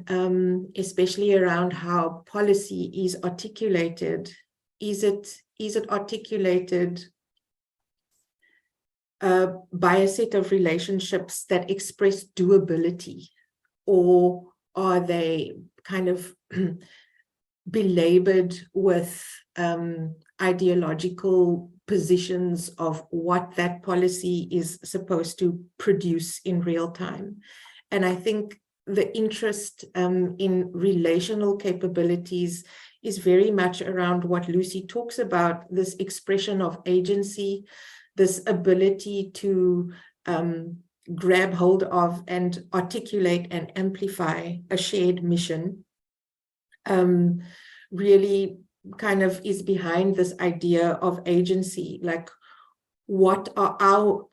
especially around how policy is articulated, is it articulated by a set of relationships that express doability, or are they kind of belabored with ideological positions of what that policy is supposed to produce in real time? And I think the interest in relational capabilities is very much around what Lucy talks about, this expression of agency, this ability to grab hold of and articulate and amplify a shared mission, really kind of is behind this idea of agency. Like, what are our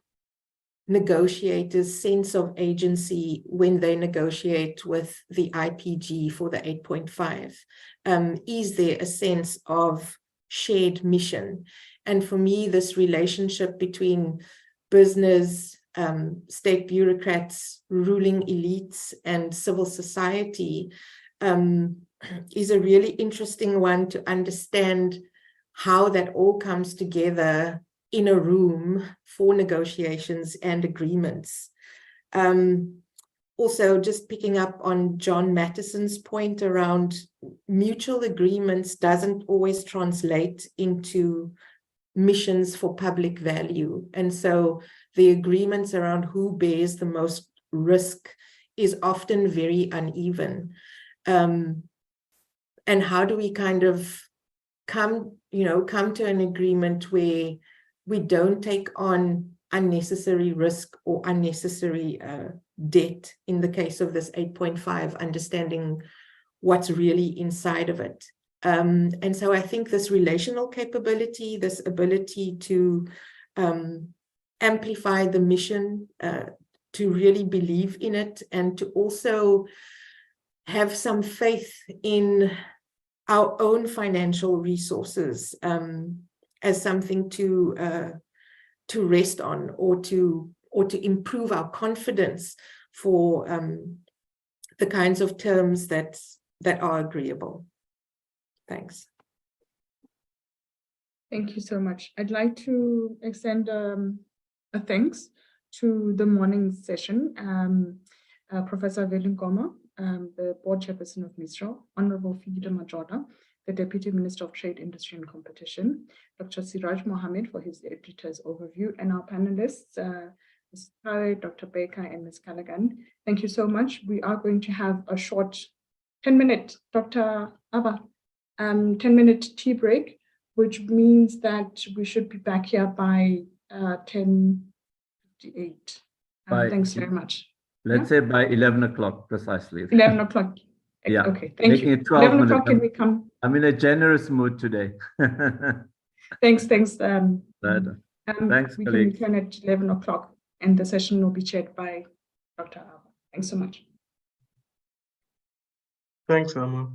negotiators' sense of agency when they negotiate with the IPG for the 8.5? Is there a sense of shared mission? And for me, this relationship between business, state bureaucrats, ruling elites, and civil society is a really interesting one to understand how that all comes together in a room for negotiations and agreements. Also, just picking up on John Mattison's point around mutual agreements doesn't always translate into missions for public value. And so the agreements around who bears the most risk is often very uneven. And how do we kind of come to an agreement where we don't take on unnecessary risk or unnecessary debt in the case of this 8.5, understanding what's really inside of it. And so I think this relational capability, this ability to amplify the mission, to really believe in it, and to also have some faith in our own financial resources as something to rest on, or to improve our confidence for the kinds of terms that are agreeable. Thanks. Thank you so much. I'd like to extend a thanks to the morning session. Professor Velungoma, the board chairperson of MISRA, Honorable Figida Majoda, the Deputy Minister of Trade, Industry and Competition, Dr. Siraj Mohammed for his editor's overview, and our panelists, Ms. Kare, Dr. Baker, and Ms. Callaghan. Thank you so much. We are going to have a short 10-minute, Dr. Abba, 10-minute tea break, which means that we should be back here by 10:58. Thanks very much. Let's say by 11 o'clock precisely. 11 o'clock. Yeah. Okay, thank you. Making it 12 11 minutes. o'clock, can we come? I'm in a generous mood today. Thanks. Thanks, We can colleagues. return at 11 o'clock, and the session will be chaired by Dr. Abba. Thanks so much. Thanks, Amma.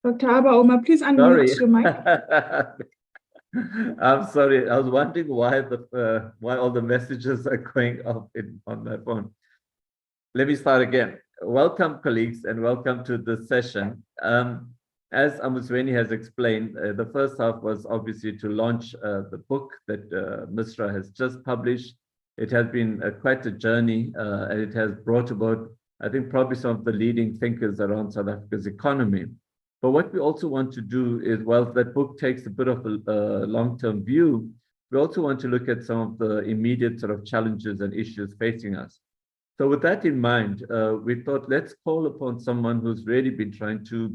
Dr. Abaoma, please Sorry. unmute your mic. I'm sorry. I was wondering why all the messages are going up on my phone. Let me start again. Welcome, colleagues, and welcome to this session. As Amusweni has explained, the first half was obviously to launch the book that Misra has just published. It has been quite a journey, and it has brought about, I think, probably some of the leading thinkers around South Africa's economy. But what we also want to do is, while that book takes a bit of a long-term view, we also want to look at some of the immediate sort of challenges and issues facing us. So with that in mind, we thought, let's call upon someone who's really been trying to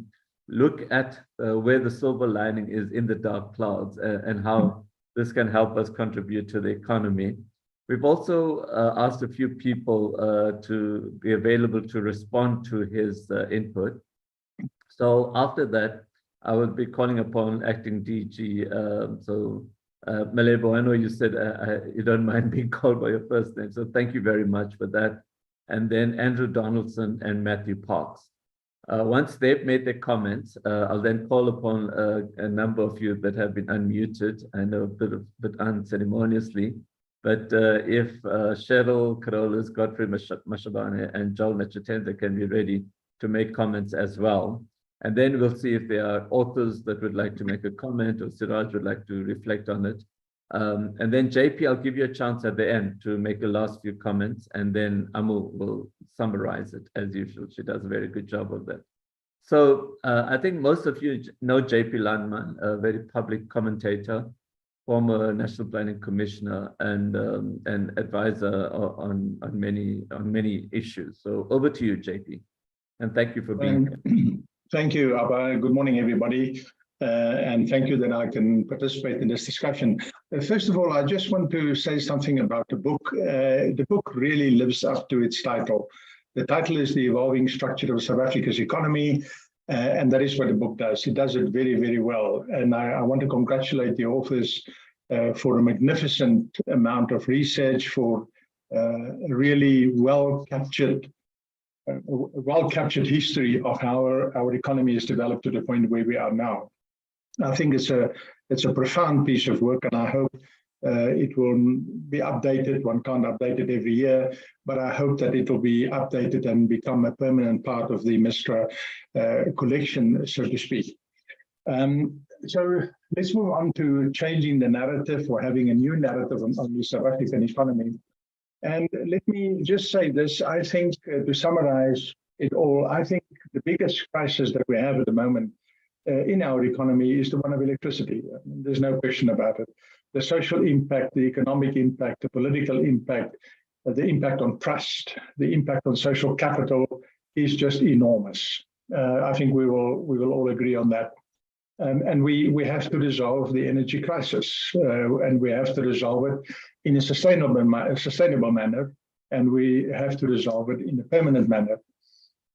look at where the silver lining is in the dark clouds and how this can help us contribute to the economy. We've also asked a few people to be available to respond to his input. So after that, I will be calling upon acting DG. Malebo, I know you said you don't mind being called by your first name, so thank you very much for that. And then Andrew Donaldson and Matthew Parks. Once they've made their comments, I'll then call upon a number of you that have been unmuted. I know a bit unceremoniously, but if Cheryl Carolus, Godfrey Mashabane, and Joel Nachatenza can be ready to make comments as well. And then we'll see if there are authors that would like to make a comment or Siraj would like to reflect on it. And then JP, I'll give you a chance at the end to make the last few comments, and then Amu will summarize it as usual. She does a very good job of that. So I think most of you know JP Landman, a very public commentator, former National Planning Commissioner, and advisor on many issues. So over to you, JP, and thank you for being here. Thank you, Abba. Good morning, everybody. And thank you that I can participate in this discussion. First of all, I just want to say something about the book. The book really lives up to its title. The title is The Evolving Structure of South Africa's Economy, and that is what the book does. It does it very, very well. And I want to congratulate the authors for a magnificent amount of research, for a really well-captured history of how our economy has developed to the point where we are now. I think it's a profound piece of work, and I hope it will be updated. One can't update it every year, but I hope that it will be updated and become a permanent part of the Mistra collection, so to speak. So let's move on to changing the narrative, or having a new narrative on the South African economy. And let me just say this, I think, to summarize it all, I think the biggest crisis that we have at the moment in our economy is the one of electricity. There's no question about it. The social impact, the economic impact, the political impact, the impact on trust, the impact on social capital is just enormous. I think we will all agree on that. And we have to resolve the energy crisis, and we have to resolve it in a sustainable manner, and we have to resolve it in a permanent manner.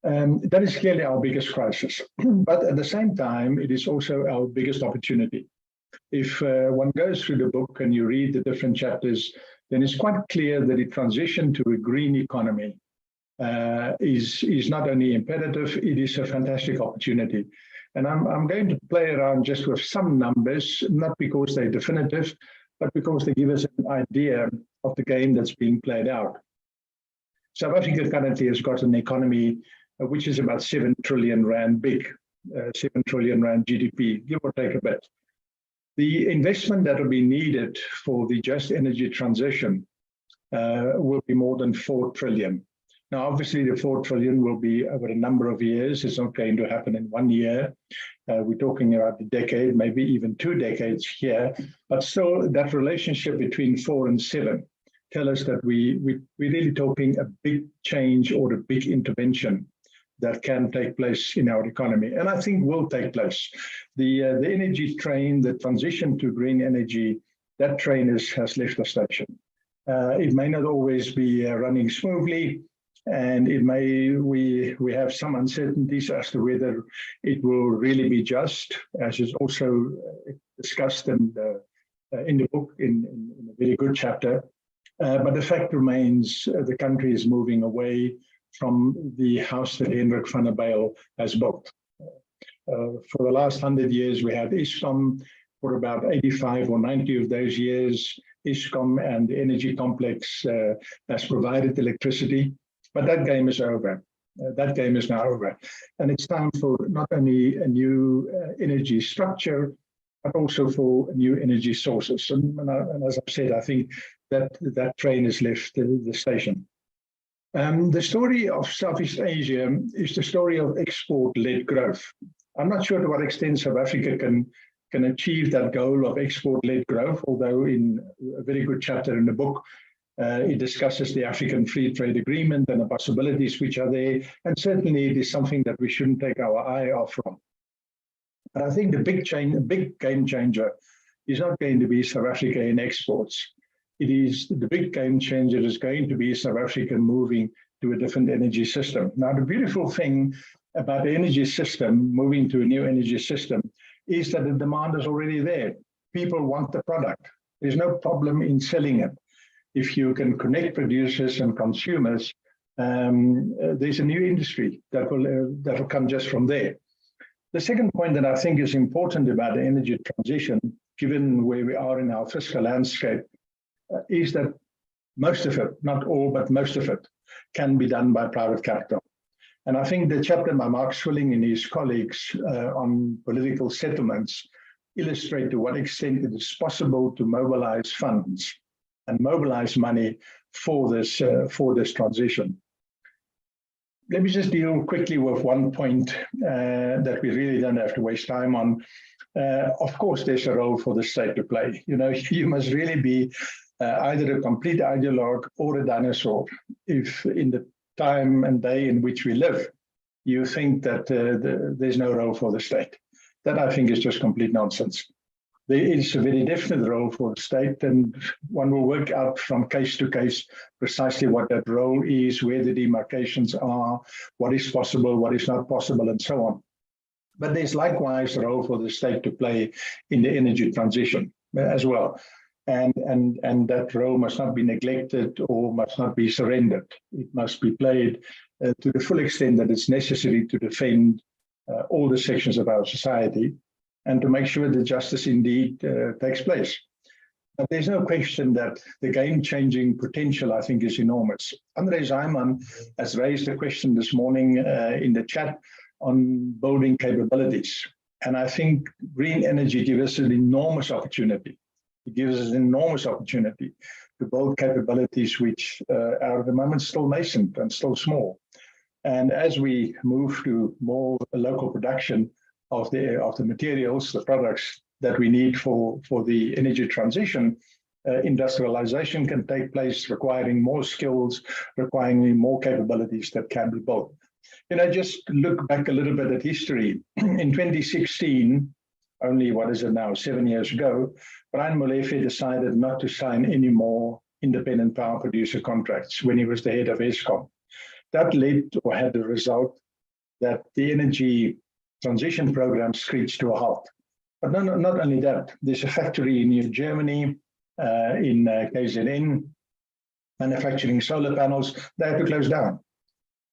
That is clearly our biggest crisis. But at the same time, it is also our biggest opportunity. If one goes through the book and you read the different chapters, then it's quite clear that the transition to a green economy is not only imperative, it is a fantastic opportunity. And I'm going to play around just with some numbers, not because they're definitive, but because they give us an idea of the game that's being played out. South Africa currently has got an economy which is about 7 trillion rand big, 7 trillion rand GDP, give or take a bit. The investment that will be needed for the just energy transition will be more than 4 trillion. Now, obviously, the 4 trillion will be over a number of years. It's not going to happen in 1 year. We're talking about a decade, maybe even 2 decades here. But still, that relationship between 4 and 7 tell us that we're really talking a big change or a big intervention that can take place in our economy, and I think will take place. The energy train, the transition to green energy, that train has left the station. It may not always be running smoothly, and we have some uncertainties as to whether it will really be just, as is also discussed in the book in a very good chapter. But the fact remains, the country is moving away from the house that Hendrik van der Bijl has built. For the last 100 years, we had Eskom. For about 85 or 90 of those years, Eskom and the energy complex has provided electricity, but that game is over. That game is now over. And it's time for not only a new energy structure, but also for new energy sources. And as I've said, I think that train has left the station. The story of Southeast Asia is the story of export-led growth. I'm not sure to what extent South Africa can achieve that goal of export-led growth, although in a very good chapter in the book, it discusses the African Free Trade Agreement and the possibilities which are there, and certainly it is something that we shouldn't take our eye off from. But I think the big game changer is not going to be South Africa in exports. It is the big game changer is going to be South Africa moving to a different energy system. Now, the beautiful thing about the energy system, moving to a new energy system, is that the demand is already there. People want the product. There's no problem in selling it. If you can connect producers and consumers, there's a new industry that will come just from there. The second point that I think is important about the energy transition, given where we are in our fiscal landscape, is that most of it, not all, but most of it, can be done by private capital. And I think the chapter by Mark Swilling and his colleagues on political settlements illustrate to what extent it is possible to mobilize funds and mobilize money for this transition. Let me just deal quickly with one point that we really don't have to waste time on. Of course, there's a role for the state to play. You know, you must really be either a complete ideologue or a dinosaur if in the time and day in which we live, you think that there's no role for the state. That I think is just complete nonsense. There is a very definite role for the state, and one will work out from case to case precisely what that role is, where the demarcations are, what is possible, what is not possible, and so on. But there's likewise a role for the state to play in the energy transition as well. And that role must not be neglected or must not be surrendered. It must be played to the full extent that it's necessary to defend all the sections of our society and to make sure that justice indeed takes place. But there's no question that the game-changing potential, I think, is enormous. Andre Zaiman has raised a question this morning in the chat on building capabilities. And I think green energy gives us an enormous opportunity. It gives us an enormous opportunity to build capabilities which are at the moment still nascent and still small. And as we move to more local production of the materials, the products that we need for the energy transition, industrialization can take place, requiring more skills, requiring more capabilities that can be built. You know, just look back a little bit at history. In 2016, only, what is it now, 7 years ago, Brian Molefe decided not to sign any more independent power producer contracts when he was the head of Eskom. That led or had the result that the energy transition program screeched to a halt. But not only that, there's a factory in New Germany, in KZN, manufacturing solar panels. They had to close down.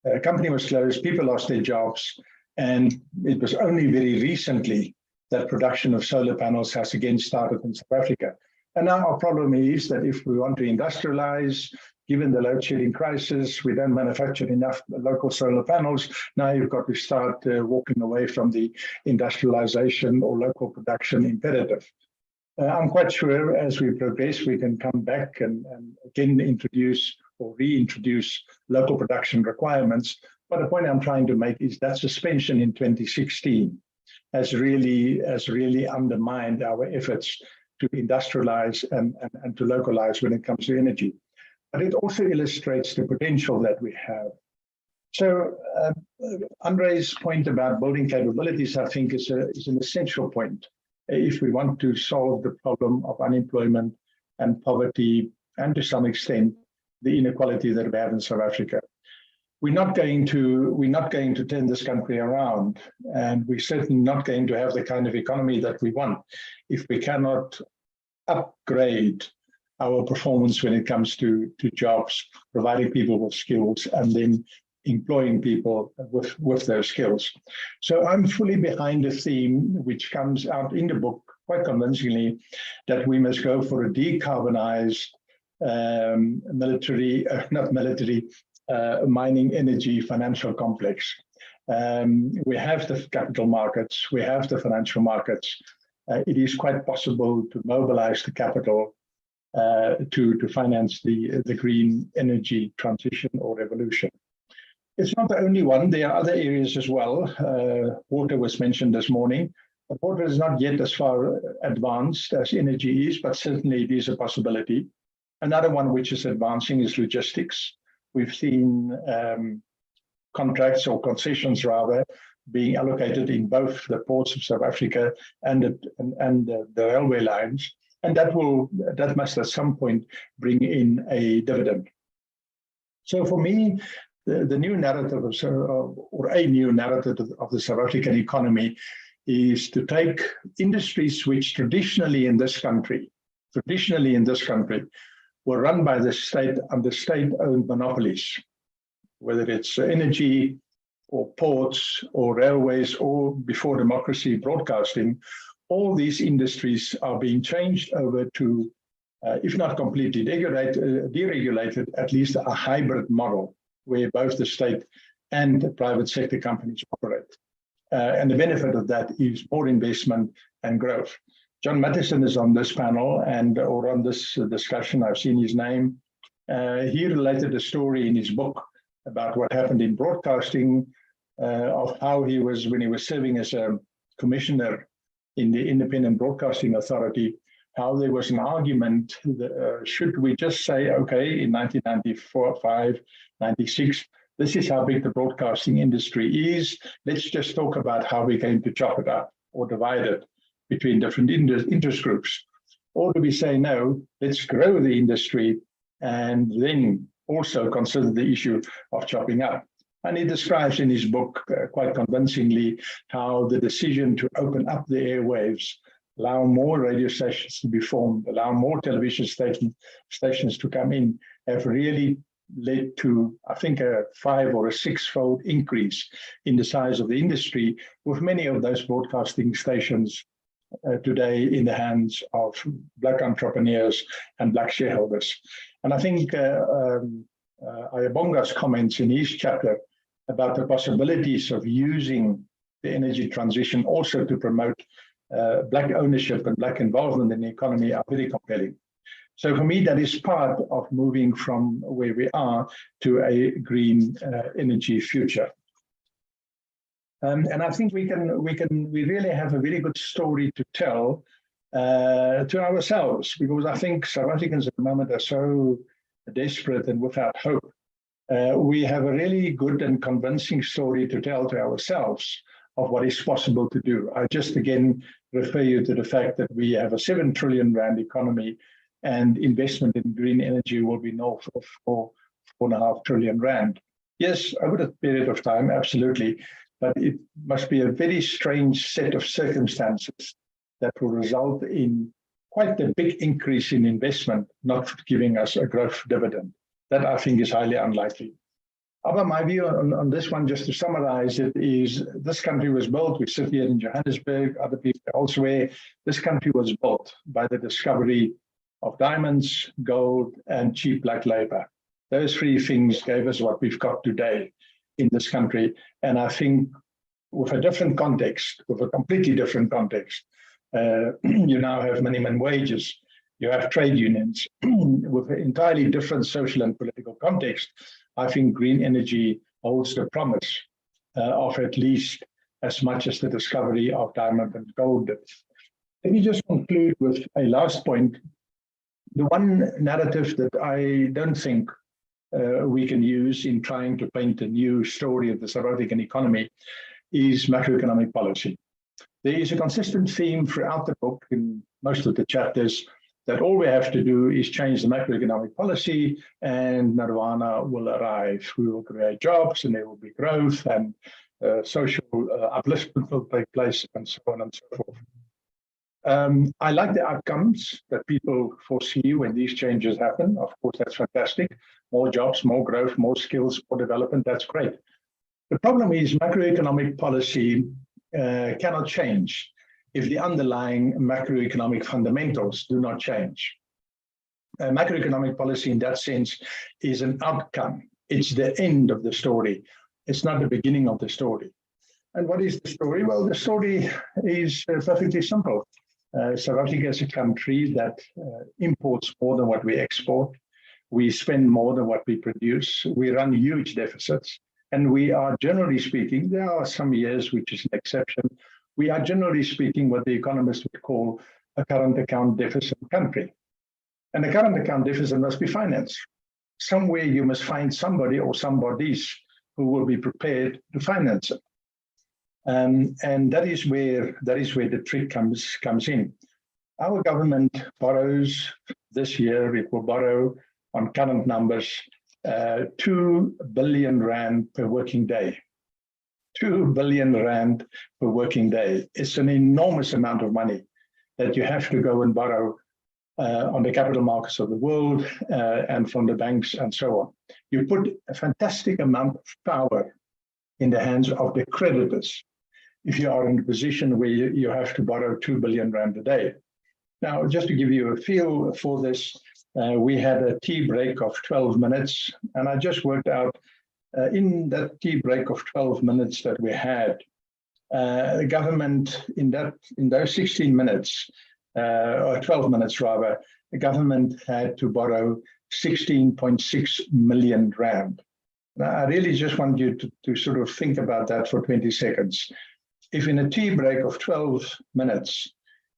The company was closed, people lost their jobs, and it was only very recently that production of solar panels has again started in South Africa. And now our problem is that if we want to industrialize, given the load shedding crisis, we don't manufacture enough local solar panels. Now you've got to start walking away from the industrialization or local production imperative. I'm quite sure as we progress, we can come back and again introduce or reintroduce local production requirements. But the point I'm trying to make is that suspension in 2016 has really undermined our efforts to industrialize and to localize when it comes to energy. But it also illustrates the potential that we have. So Andre's point about building capabilities, I think, is an essential point if we want to solve the problem of unemployment and poverty, and to some extent, the inequality that we have in South Africa. We're not going to turn this country around, and we're certainly not going to have the kind of economy that we want if we cannot upgrade our performance when it comes to jobs, providing people with skills, and then employing people with those skills. So I'm fully behind the theme, which comes out in the book quite convincingly, that we must go for a decarbonized mining energy financial complex. We have the capital markets, we have the financial markets. It is quite possible to mobilize the capital to finance the green energy transition or revolution. It's not the only one. There are other areas as well. Water was mentioned this morning. But water is not yet as far advanced as energy is, but certainly it is a possibility. Another one which is advancing is logistics. We've seen contracts or concessions rather being allocated in both the ports of South Africa and the railway lines, and that must at some point bring in a dividend. So for me, the new narrative or a new narrative of the South African economy is to take industries which traditionally in this country were run by the state under state-owned monopolies, whether it's energy or ports or railways or before democracy broadcasting. All these industries are being changed over to, if not completely deregulated, at least a hybrid model where both the state and the private sector companies operate. And the benefit of that is more investment and growth. John Mattison is on this panel or on this discussion. I've seen his name. He related a story in his book about what happened in broadcasting, of how he was, when he was serving as a commissioner in the Independent Broadcasting Authority, how there was an argument, should we just say, okay, in 1994, 5, 96, this is how big the broadcasting industry is. Let's just talk about how we're going to chop it up or divide it between different interest groups. Or do we say, no, let's grow the industry and then also consider the issue of chopping up? And he describes in his book quite convincingly how the decision to open up the airwaves, allow more radio stations to be formed, allow more television stations to come in, have really led to, I think, a 5- or 6-fold increase in the size of the industry, with many of those broadcasting stations today in the hands of Black entrepreneurs and Black shareholders. And I think Ayabonga's comments in his chapter about the possibilities of using the energy transition also to promote Black ownership and Black involvement in the economy are very compelling. So for me, that is part of moving from where we are to a green energy future. And I think we really have a very good story to tell to ourselves, because I think South Africans at the moment are so desperate and without hope. We have a really good and convincing story to tell to ourselves of what is possible to do. I just again refer you to the fact that we have a 7 trillion rand economy, and investment in green energy will be north of 4.5 trillion rand. Yes, over a period of time, absolutely, but it must be a very strange set of circumstances that will result in quite a big increase in investment, not giving us a growth dividend. That I think is highly unlikely. But my view on this one, just to summarize it, is this country was built, we sit here in Johannesburg, other people elsewhere, this country was built by the discovery of diamonds, gold, and cheap Black labor. Those 3 things gave us what we've got today in this country. And I think with a different context, with a completely different context, you now have minimum wages, you have trade unions, with an entirely different social and political context. I think green energy holds the promise of at least as much as the discovery of diamond and gold did. Let me just conclude with a last point. The one narrative that I don't think we can use in trying to paint a new story of the South African economy is macroeconomic policy. There is a consistent theme throughout the book in most of the chapters that all we have to do is change the macroeconomic policy and nirvana will arrive. We will create jobs and there will be growth and social upliftment will take place and so on and so forth. I like the outcomes that people foresee when these changes happen. Of course, that's fantastic. More jobs, more growth, more skills, more development, that's great. The problem is macroeconomic policy cannot change if the underlying macroeconomic fundamentals do not change. Macroeconomic policy in that sense is an outcome. It's the end of the story. It's not the beginning of the story. And what is the story? Well, the story is perfectly simple. South Africa is a country that imports more than what we export. We spend more than what we produce. We run huge deficits. And we are, generally speaking, there are some years which is an exception, we are generally speaking what the economists would call a current account deficit country. And the current account deficit must be financed. Somewhere you must find somebody or somebodies who will be prepared to finance it. And that is where the trick comes in. Our government borrows this year, it will borrow on current numbers 2 billion rand per working day. 2 billion rand per working day. It's an enormous amount of money that you have to go and borrow on the capital markets of the world and from the banks and so on. You put a fantastic amount of power in the hands of the creditors if you are in a position where you have to borrow 2 billion rand a day. Now, just to give you a feel for this, we had a tea break of 12 minutes, and I just worked out in that tea break of 12 minutes that we had, the government in those 16 minutes, or 12 minutes rather, the government had to borrow 16.6 million rand. Now, I really just want you to sort of think about that for 20 seconds. If in a tea break of 12 minutes,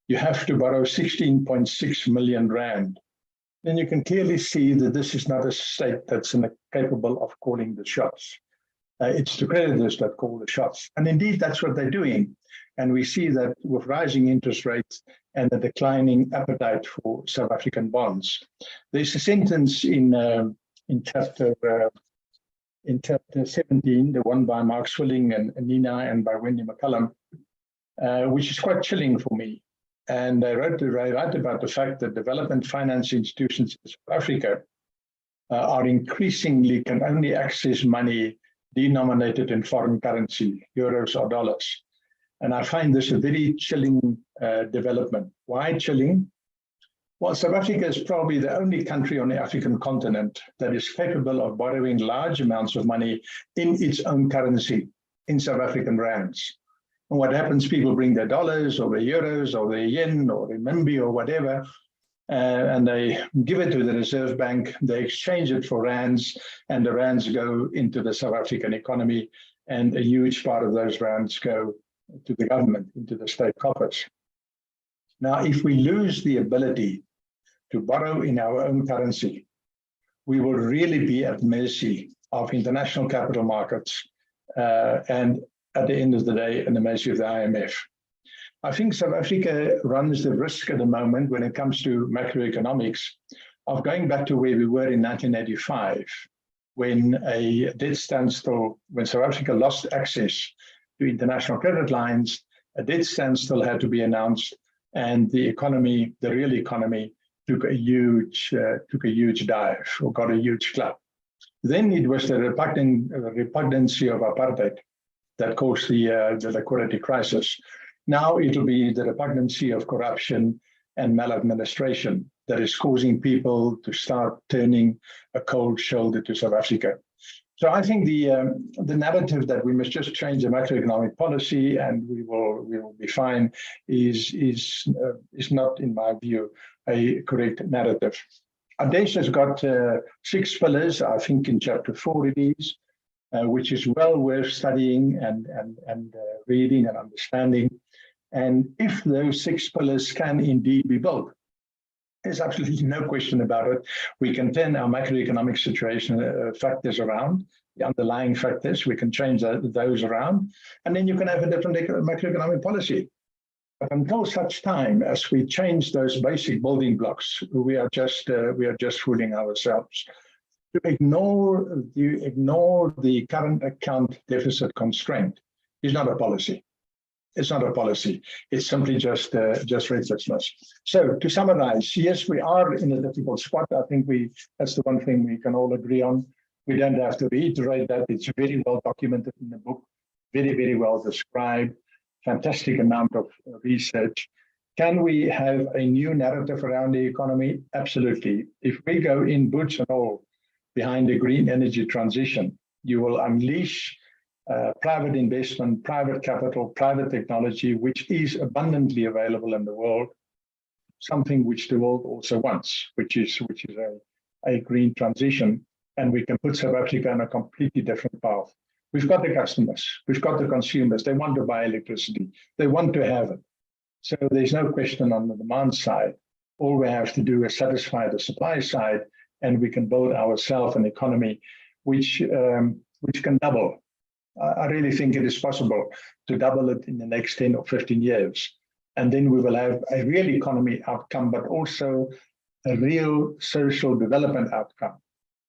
you have to borrow 16.6 million rand, then you can clearly see that this is not a state that's capable of calling the shots. It's the creditors that call the shots. And indeed, that's what they're doing. And we see that with rising interest rates and a declining appetite for South African bonds. There's a sentence in chapter 17, the one by Mark Swilling and Nina and by Wendy McCullum, which is quite chilling for me. And I write about the fact that development finance institutions in South Africa are increasingly can only access money denominated in foreign currency, euros or dollars. And I find this a very chilling development. Why chilling? Well, South Africa is probably the only country on the African continent that is capable of borrowing large amounts of money in its own currency, in South African rands. And what happens, people bring their dollars or their euros or their yen or their renminbi or whatever, and they give it to the Reserve Bank, they exchange it for rands, and the rands go into the South African economy, and a huge part of those rands go to the government, into the state coffers. Now, if we lose the ability to borrow in our own currency, we will really be at mercy of international capital markets and at the end of the day, in the mercy of the IMF. I think South Africa runs the risk at the moment when it comes to macroeconomics of going back to where we were in 1985, when a debt standstill, when South Africa lost access to international credit lines, a debt standstill had to be announced, and the economy, the real economy, took a huge dive or got a huge clap. Then it was the repugnancy of apartheid that caused the liquidity crisis. Now it'll be the repugnancy of corruption and maladministration that is causing people to start turning a cold shoulder to South Africa. So I think the narrative that we must just change the macroeconomic policy and we will be fine is not, in my view, a correct narrative. Adesh has got 6 pillars, I think in chapter 4 it is, which is well worth studying and reading and understanding. And if those 6 pillars can indeed be built, there's absolutely no question about it. We can turn our macroeconomic situation factors around, the underlying factors, we can change those around, and then you can have a different macroeconomic policy. But until such time as we change those basic building blocks, we are just fooling ourselves. To ignore the current account deficit constraint is not a policy. It's not a policy. It's simply just recklessness. So to summarize, yes, we are in a difficult spot. I think that's the one thing we can all agree on. We don't have to reiterate that. It's very well documented in the book, very, very well described, fantastic amount of research. Can we have a new narrative around the economy? Absolutely. If we go in boots and all behind the green energy transition, you will unleash private investment, private capital, private technology, which is abundantly available in the world, something which the world also wants, which is a green transition. And we can put South Africa on a completely different path. We've got the customers, we've got the consumers, they want to buy electricity, they want to have it. So there's no question on the demand side. All we have to do is satisfy the supply side, and we can build ourselves an economy which can double. I really think it is possible to double it in the next 10 or 15 years. And then we will have a real economy outcome, but also a real social development outcome,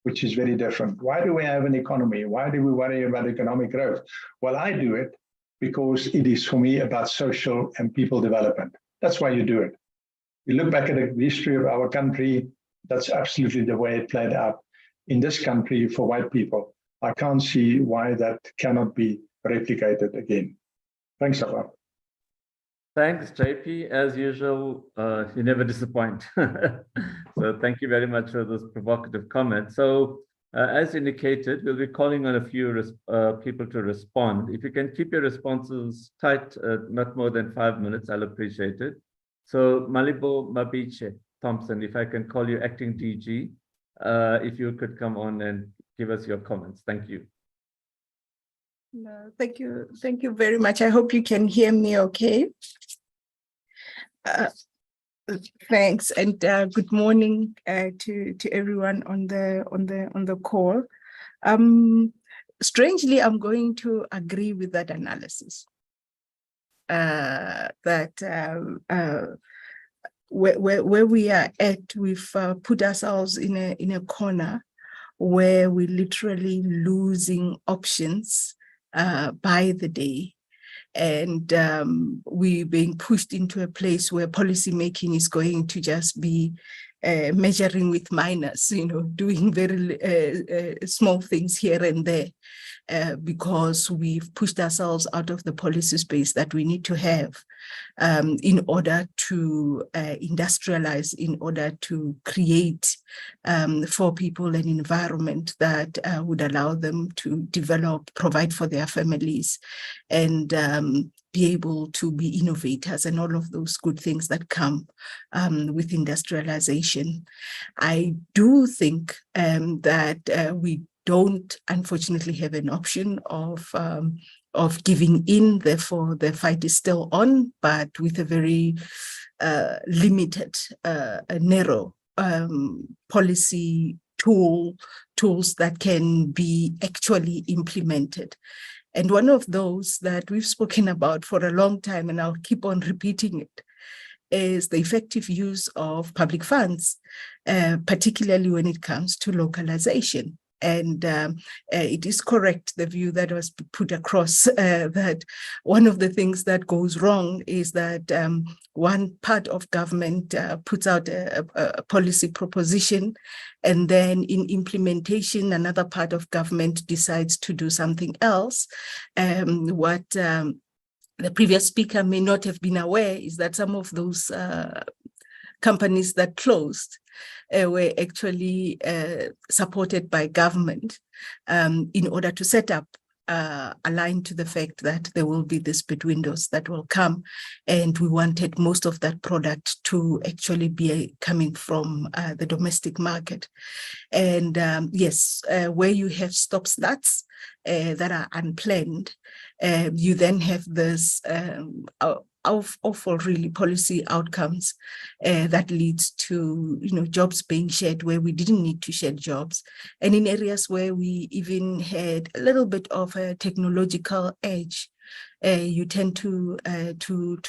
which is very different. Why do we have an economy? Why do we worry about economic growth? Well, I do it because it is, for me, about social and people development. That's why you do it. You look back at the history of our country, that's absolutely the way it played out in this country for white people. I can't see why that cannot be replicated again. Thanks a lot. Thanks, JP. As usual, you never disappoint. So thank you very much for those provocative comments. So as indicated, we'll be calling on a few people to respond. If you can keep your responses tight, not more than 5 minutes, I'll appreciate it. So Malibo Mabiche Thompson, if I can call you acting DG, if you could come on and give us your comments. Thank you. No, thank you. Thank you very much. I hope you can hear me okay. Thanks, and good morning to everyone on the call. Strangely, I'm going to agree with that analysis. That where we are at, we've put ourselves in a corner where we're literally losing options by the day. And we're being pushed into a place where policy making is going to just be measuring with minors, doing very small things here and there, because we've pushed ourselves out of the policy space that we need to have in order to industrialize, in order to create for people an environment that would allow them to develop, provide for their families, and be able to be innovators and all of those good things that come with industrialization. I do think that we don't, unfortunately, have an option of giving in. Therefore, the fight is still on, but with a very limited, narrow policy tools that can be actually implemented. And one of those that we've spoken about for a long time, and I'll keep on repeating it, is the effective use of public funds, particularly when it comes to localization. And it is correct, the view that was put across, that one of the things that goes wrong is that one part of government puts out a policy proposition, and then in implementation, another part of government decides to do something else. What the previous speaker may not have been aware is that some of those companies that closed were actually supported by government in order to set up, aligned to the fact that there will be these bid windows that will come, and we wanted most of that product to actually be coming from the domestic market. And yes, where you have stop-starts that are unplanned, you then have this awful really policy outcomes that leads to jobs being shed where we didn't need to shed jobs, and in areas where we even had a little bit of a technological edge, you tend to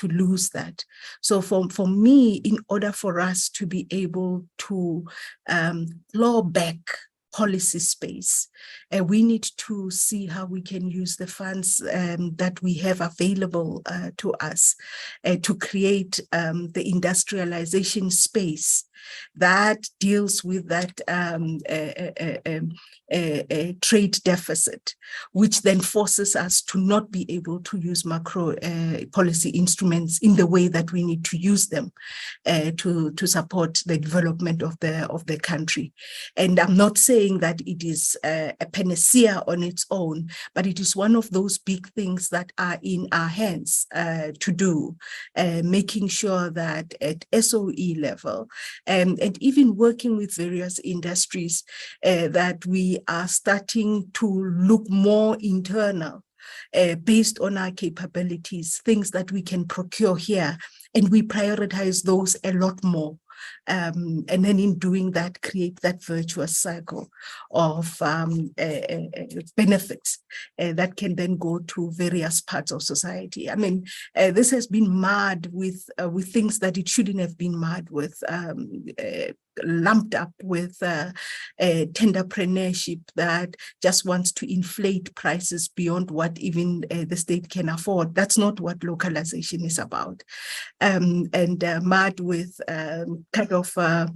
lose that. So for me, in order for us to be able to claw back policy space. We need to see how we can use the funds that we have available to us to create the industrialization space that deals with that trade deficit, which then forces us to not be able to use macro policy instruments in the way that we need to use them to support the development of the country. And I'm not saying that it is a panacea on its own, but it is one of those big things that are in our hands to do, making sure that at SOE level, and even working with various industries, that we are starting to look more internal based on our capabilities, things that we can procure here, and we prioritize those a lot more. And then in doing that, create that virtuous cycle of benefits that can then go to various parts of society. I mean, this has been marred with things that it shouldn't have been marred with, lumped up with tenderpreneurship that just wants to inflate prices beyond what even the state can afford. That's not what localization is about. And marred with kind of a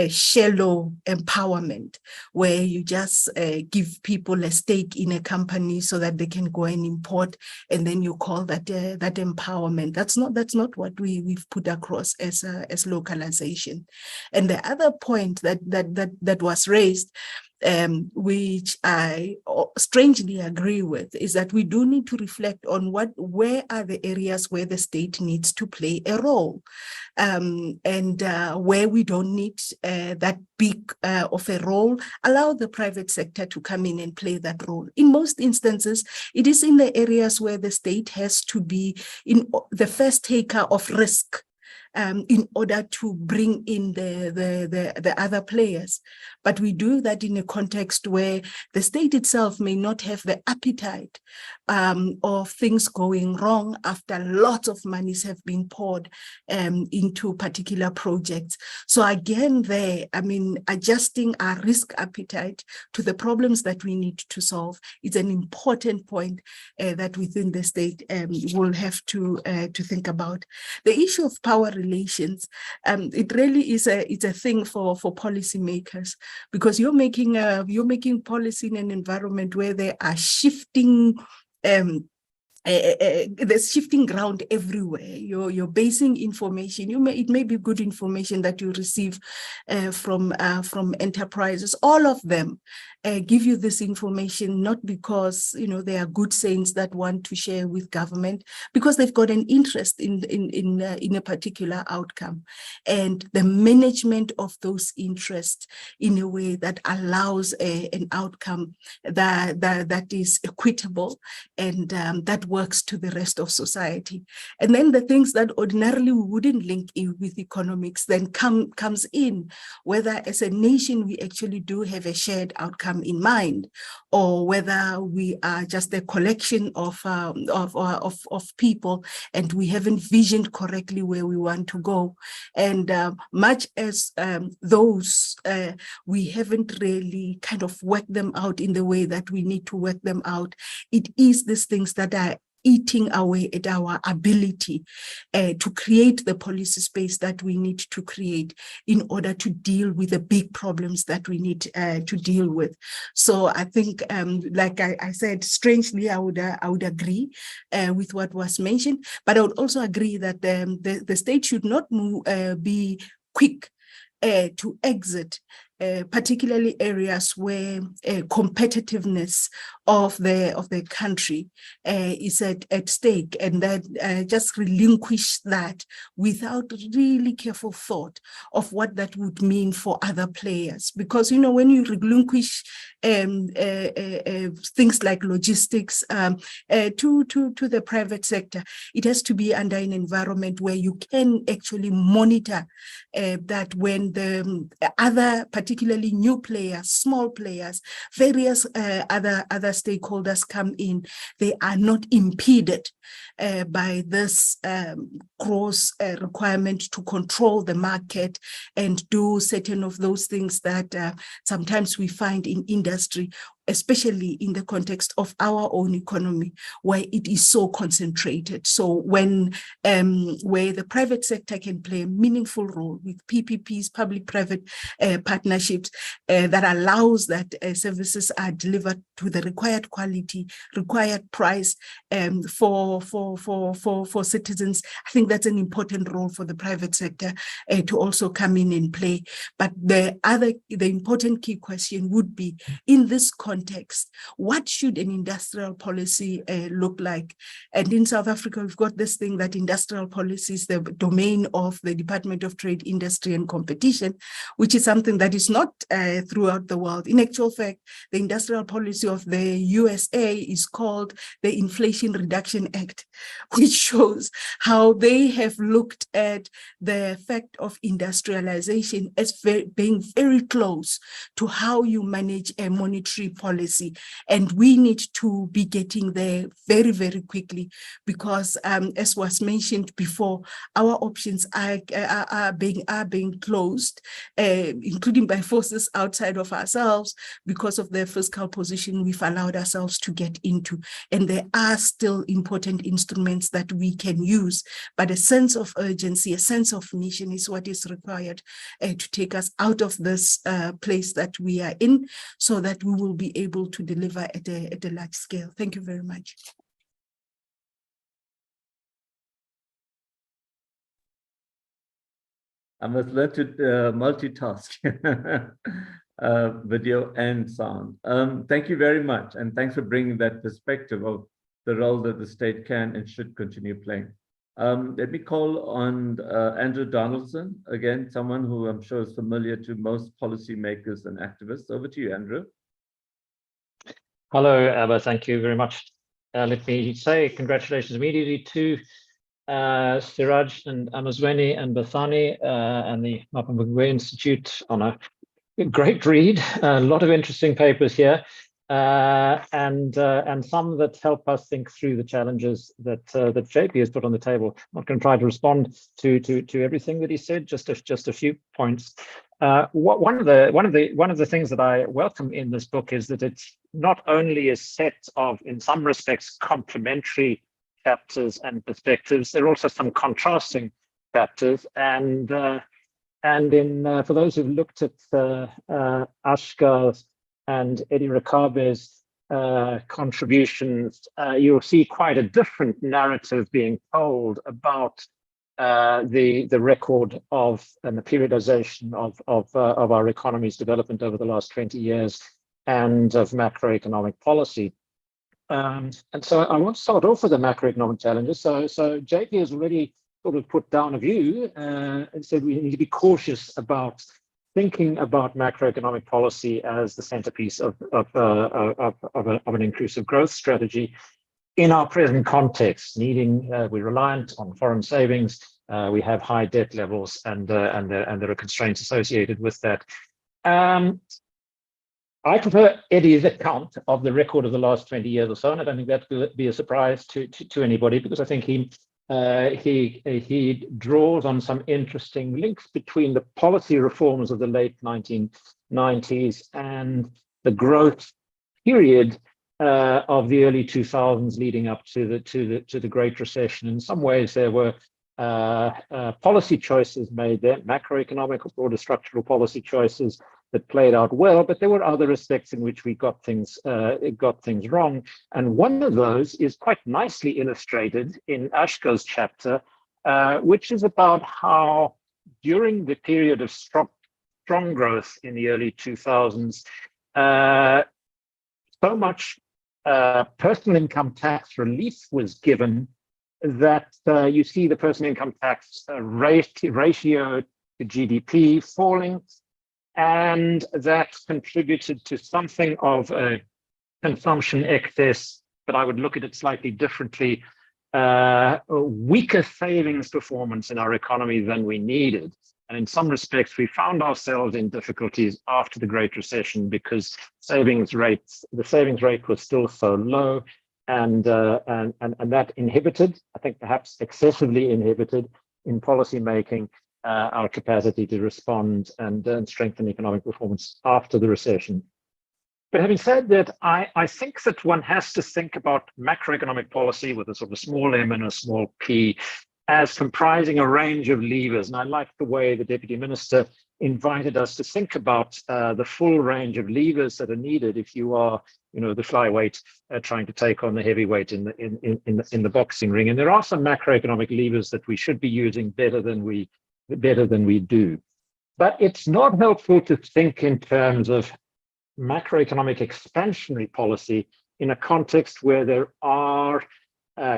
shallow empowerment where you just give people a stake in a company so that they can go and import, and then you call that that empowerment. That's not what we've put across as localization. And the other point that was raised, which I strangely agree with, is that we do need to reflect on where are the areas where the state needs to play a role, and where we don't need that big of a role, allow the private sector to come in and play that role. In most instances, it is in the areas where the state has to be in the first taker of risk, in order to bring in the other players. But we do that in a context where the state itself may not have the appetite of things going wrong after lots of monies have been poured into particular projects. So again there, I mean, adjusting our risk appetite to the problems that we need to solve is an important point that within the state will have to think about. The issue of power relations, it really is it's a thing for policymakers, because you're making policy in an environment where there are shifting there's shifting ground everywhere. You're basing information. It may be good information that you receive from enterprises. All of them give you this information not because they are good saints that want to share with government, because they've got an interest in a particular outcome, and the management of those interests in a way that allows an outcome that is equitable and that works to the rest of society. And then the things that ordinarily we wouldn't link in with economics then comes in, whether as a nation we actually do have a shared outcome in mind, or whether we are just a collection of people and we haven't visioned correctly where we want to go. And much as those, we haven't really kind of worked them out in the way that we need to work them out. It is these things that are eating away at our ability to create the policy space that we need to create in order to deal with the big problems that we need to deal with. So I think, like I said, strangely, I would agree with what was mentioned, but I would also agree that the state should not be quick to exit particularly areas where competitiveness of the country is at stake, and that just relinquish that without really careful thought of what that would mean for other players. Because when you relinquish things like logistics to the private sector, it has to be under an environment where you can actually monitor that when the other particularly new players, small players, various other stakeholders come in, they are not impeded by this gross requirement to control the market and do certain of those things that sometimes we find in industry, especially in the context of our own economy, where it is so concentrated. So when where the private sector can play a meaningful role with PPPs, public-private partnerships, that allows that services are delivered to the required quality, required price for citizens. I think that's an important role for the private sector to also come in and play. But the important key question would be, in this context, what should an industrial policy look like? And in South Africa, we've got this thing that industrial policy is the domain of the Department of Trade, Industry and Competition, which is something that is not throughout the world. In actual fact, the industrial policy of the USA is called the Inflation Reduction Act, which shows how they have looked at the effect of industrialization as being very close to how you manage a monetary policy. And we need to be getting there very, very quickly, because as was mentioned before, our options are being closed, including by forces outside of ourselves, because of the fiscal position we've allowed ourselves to get into. And there are still important instruments that we can use, but a sense of urgency, a sense of mission is what is required to take us out of this place that we are in, so that we will be able to deliver at a large scale. Thank you very much. I must learn to multitask video and sound. Thank you very much. And thanks for bringing that perspective of the role that the state can and should continue playing. Let me call on Andrew Donaldson, again, someone who I'm sure is familiar to most policymakers and activists. Over to you, Andrew. Hello, Abba. Thank you very much. Let me say congratulations immediately to Siraj and Amazweni and Bathani and the Mapungubwe Institute on a great read. A lot of interesting papers here, and some that help us think through the challenges that JP has put on the table. I'm not going to try to respond to everything that he said. Just a few points. One of the things that I welcome in this book is that it's not only a set of, in some respects, complementary chapters and perspectives, there are also some contrasting chapters. And for those who've looked at Ashkar's and Eddie Rakabe's contributions, you'll see quite a different narrative being told about the record of and the periodization of our economy's development over the last 20 years and of macroeconomic policy. And so I want to start off with the macroeconomic challenges. So JP has already sort of put down a view and said we need to be cautious about thinking about macroeconomic policy as the centerpiece of an inclusive growth strategy in our present context. We're reliant on foreign savings. We have high debt levels, and there are constraints associated with that. I prefer Eddie's account of the record of the last 20 years or so, and I don't think that will be a surprise to anybody, because I think he draws on some interesting links between the policy reforms of the late 1990s and the growth period of the early 2000s leading up to the Great Recession. In some ways, there were policy choices made there, macroeconomic or broader structural policy choices that played out well, but there were other aspects in which we got things wrong. And one of those is quite nicely illustrated in Ashkar's chapter, which is about how during the period of strong growth in the early 2000s, so much personal income tax relief was given that you see the personal income tax ratio to GDP falling, and that contributed to something of a consumption excess, but I would look at it slightly differently, weaker savings performance in our economy than we needed. And in some respects, we found ourselves in difficulties after the Great Recession because the savings rate was still so low, and that inhibited, I think perhaps excessively inhibited in policy making, our capacity to respond and strengthen economic performance after the recession. But having said that, I think that one has to think about macroeconomic policy with a sort of small m and a small p as comprising a range of levers. And I like the way the Deputy Minister invited us to think about the full range of levers that are needed if you are, the flyweight trying to take on the heavyweight in the boxing ring. And there are some macroeconomic levers that we should be using better than we do. But it's not helpful to think in terms of macroeconomic expansionary policy in a context where there are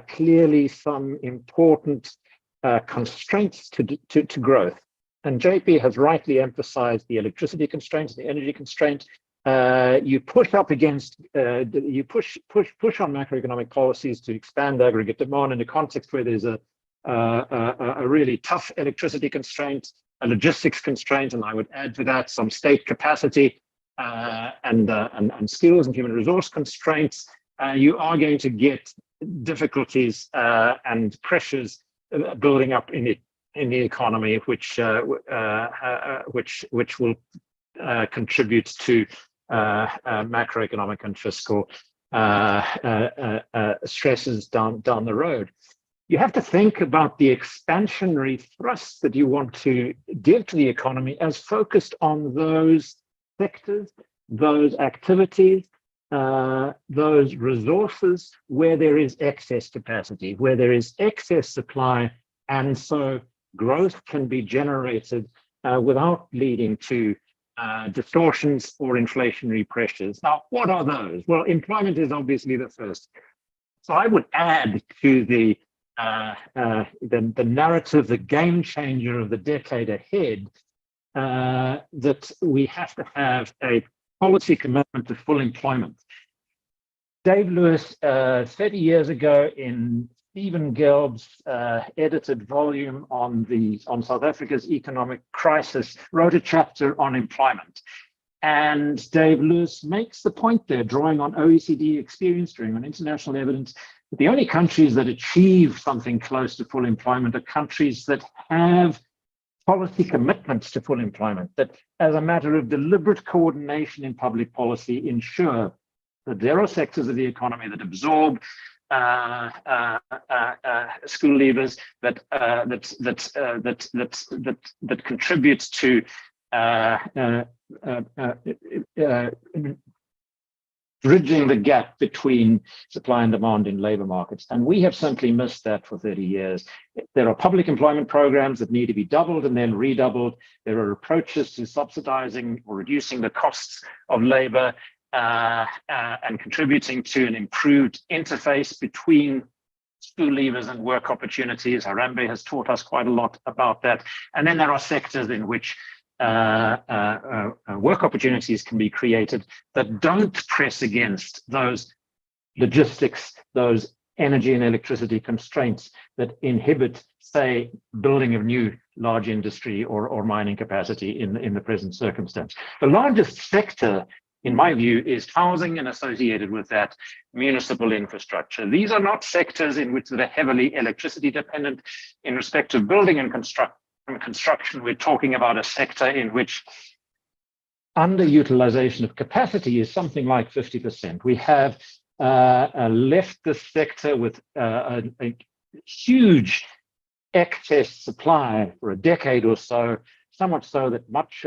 clearly some important constraints to growth. And JP has rightly emphasized the electricity constraints, the energy constraint. You push up against, you push on macroeconomic policies to expand aggregate demand in a context where there's a really tough electricity constraint, a logistics constraint, and I would add to that some state capacity and skills and human resource constraints. You are going to get difficulties and pressures building up in the economy, which will contribute to macroeconomic and fiscal stresses down the road. You have to think about the expansionary thrust that you want to give to the economy as focused on those sectors, those activities, those resources where there is excess capacity, where there is excess supply, and so growth can be generated without leading to distortions or inflationary pressures. Now, what are those? Well, employment is obviously the first. So I would add to the narrative, the game changer of the decade ahead, that we have to have a policy commitment to full employment. Dave Lewis, 30 years ago, in Stephen Gelb's edited volume on South Africa's economic crisis, wrote a chapter on employment. And Dave Lewis makes the point there, drawing on OECD experience, drawing on international evidence, that the only countries that achieve something close to full employment are countries that have policy commitments to full employment, that as a matter of deliberate coordination in public policy ensure that there are sectors of the economy that absorb school leavers, that contributes to bridging the gap between supply and demand in labor markets. And we have simply missed that for 30 years. There are public employment programs that need to be doubled and then redoubled. There are approaches to subsidizing or reducing the costs of labor and contributing to an improved interface between school leavers and work opportunities. Harambee has taught us quite a lot about that. And then there are sectors in which work opportunities can be created that don't press against those logistics, those energy and electricity constraints that inhibit, say, building of new large industry or mining capacity in the present circumstance. The largest sector, in my view, is housing and associated with that municipal infrastructure. These are not sectors in which they're heavily electricity dependent. In respect of building and construction, we're talking about a sector in which underutilization of capacity is something like 50%. We have left the sector with a huge excess supply for a decade or so, so much so that much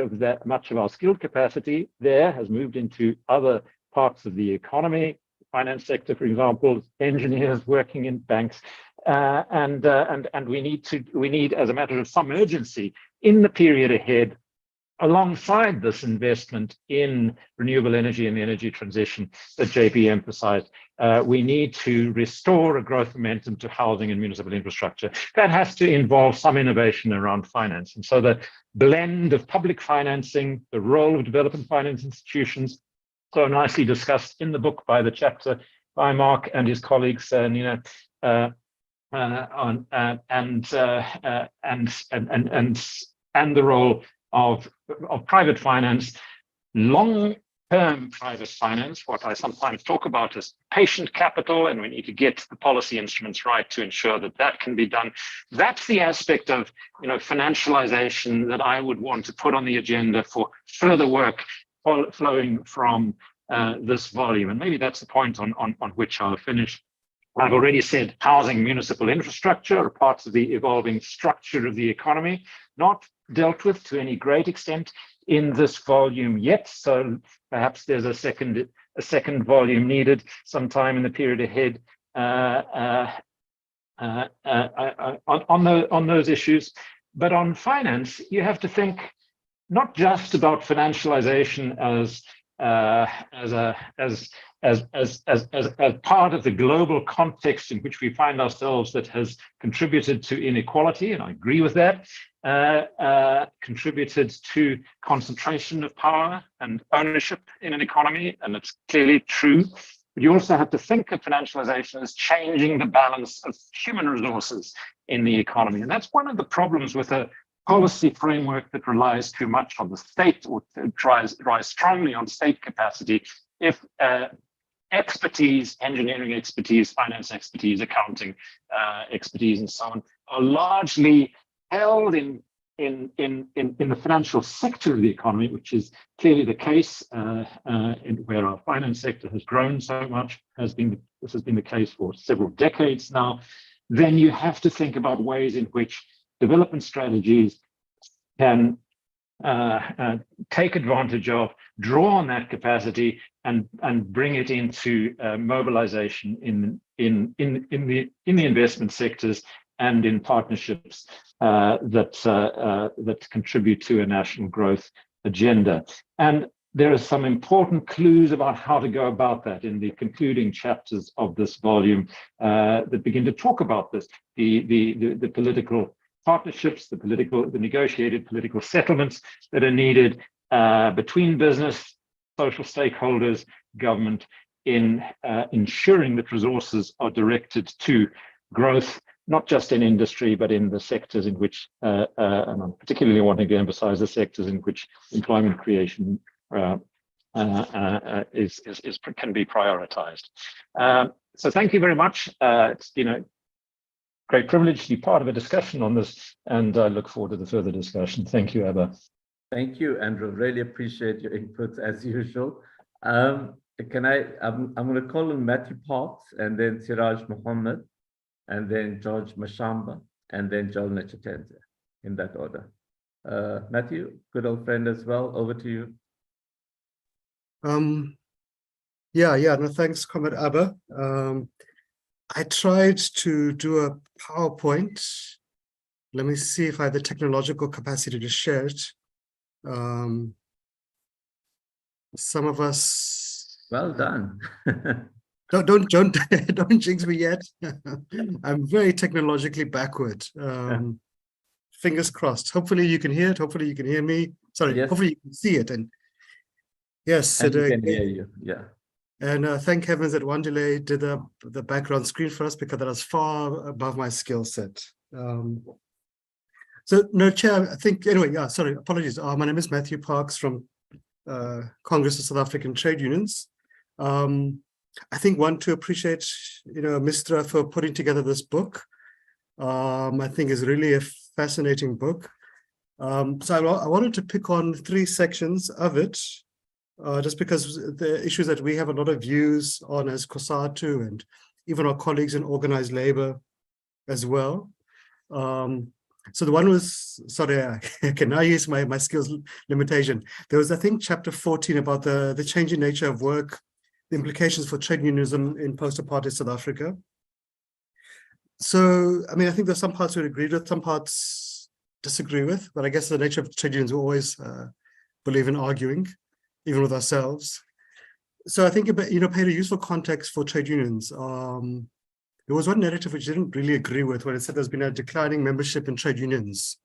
of our skilled capacity there has moved into other parts of the economy, finance sector, for example, engineers working in banks. And we need, as a matter of some urgency, in the period ahead, alongside this investment in renewable energy and the energy transition that JP emphasized, we need to restore a growth momentum to housing and municipal infrastructure. That has to involve some innovation around finance. And so the blend of public financing, the role of development finance institutions, so nicely discussed in the book by the chapter by Mark and his colleagues, Nina, and and the role of private finance, long-term private finance, what I sometimes talk about as patient capital, and we need to get the policy instruments right to ensure that that can be done. That's the aspect of financialization that I would want to put on the agenda for further work flowing from this volume. And maybe that's the point on which I'll finish. I've already said housing, municipal infrastructure are parts of the evolving structure of the economy, not dealt with to any great extent in this volume yet. So perhaps there's a second volume needed sometime in the period ahead on those issues. But on finance, you have to think not just about financialization as part of the global context in which we find ourselves that has contributed to inequality, and I agree with that, contributed to concentration of power and ownership in an economy, and it's clearly true. But you also have to think of financialization as changing the balance of human resources in the economy. And that's one of the problems with a policy framework that relies too much on the state or relies strongly on state capacity. If expertise, engineering expertise, finance expertise, accounting expertise, and so on, are largely held in the financial sector of the economy, which is clearly the case where our finance sector has grown so much, this has been the case for several decades now, then you have to think about ways in which development strategies can take advantage of, draw on that capacity, and bring it into mobilization in the investment sectors and in partnerships that contribute to a national growth agenda. And there are some important clues about how to go about that in the concluding chapters of this volume that begin to talk about this, the political partnerships, the negotiated political settlements that are needed between business, social stakeholders, government, in ensuring that resources are directed to growth, not just in industry, but in the sectors in which, and I'm particularly wanting to emphasize the sectors in which employment creation can be prioritized. So thank you very much. It's been a great privilege to be part of a discussion on this, and I look forward to the further discussion. Thank you, Abba. Thank you, Andrew. Really appreciate your inputs as usual. I'm going to call on Matthew Parks, and then Siraj Mohammed, and then George Mashamba, and then Joel Nechatenze, in that order. Matthew, good old friend as well, over to you. No, thanks, Comrade Abba. I tried to do a PowerPoint. Let me see if I have the technological capacity to share it. Some of us. Well done. Don't jinx me yet. I'm very technologically backward. Fingers crossed. Hopefully you can hear it. Hopefully you can hear me. Sorry. Yes. Hopefully you can see it. And yes, and we can hear you. Yeah. And thank heavens that Wandile did the background screen for us, because that was far above my skill set. So no, Chair, I think, anyway, yeah, sorry, apologies. My name is Matthew Parks from Congress of South African Trade Unions. I think one to appreciate, Mistra for putting together this book. I think is really a fascinating book. So I wanted to pick on 3 sections of it, just because the issues that we have a lot of views on as COSATU and even our colleagues in organized labor as well. So the one was, sorry, I can now use my skills limitation. There was, I think, chapter 14 about the changing nature of work, the implications for trade unionism in post-apartheid South Africa. So, I mean, I think there's some parts we agree with, some parts disagree with, but I guess the nature of trade unions, we always believe in arguing, even with ourselves. So I think, paid a useful context for trade unions. There was one narrative which I didn't really agree with, when it said there's been a declining membership in trade unions.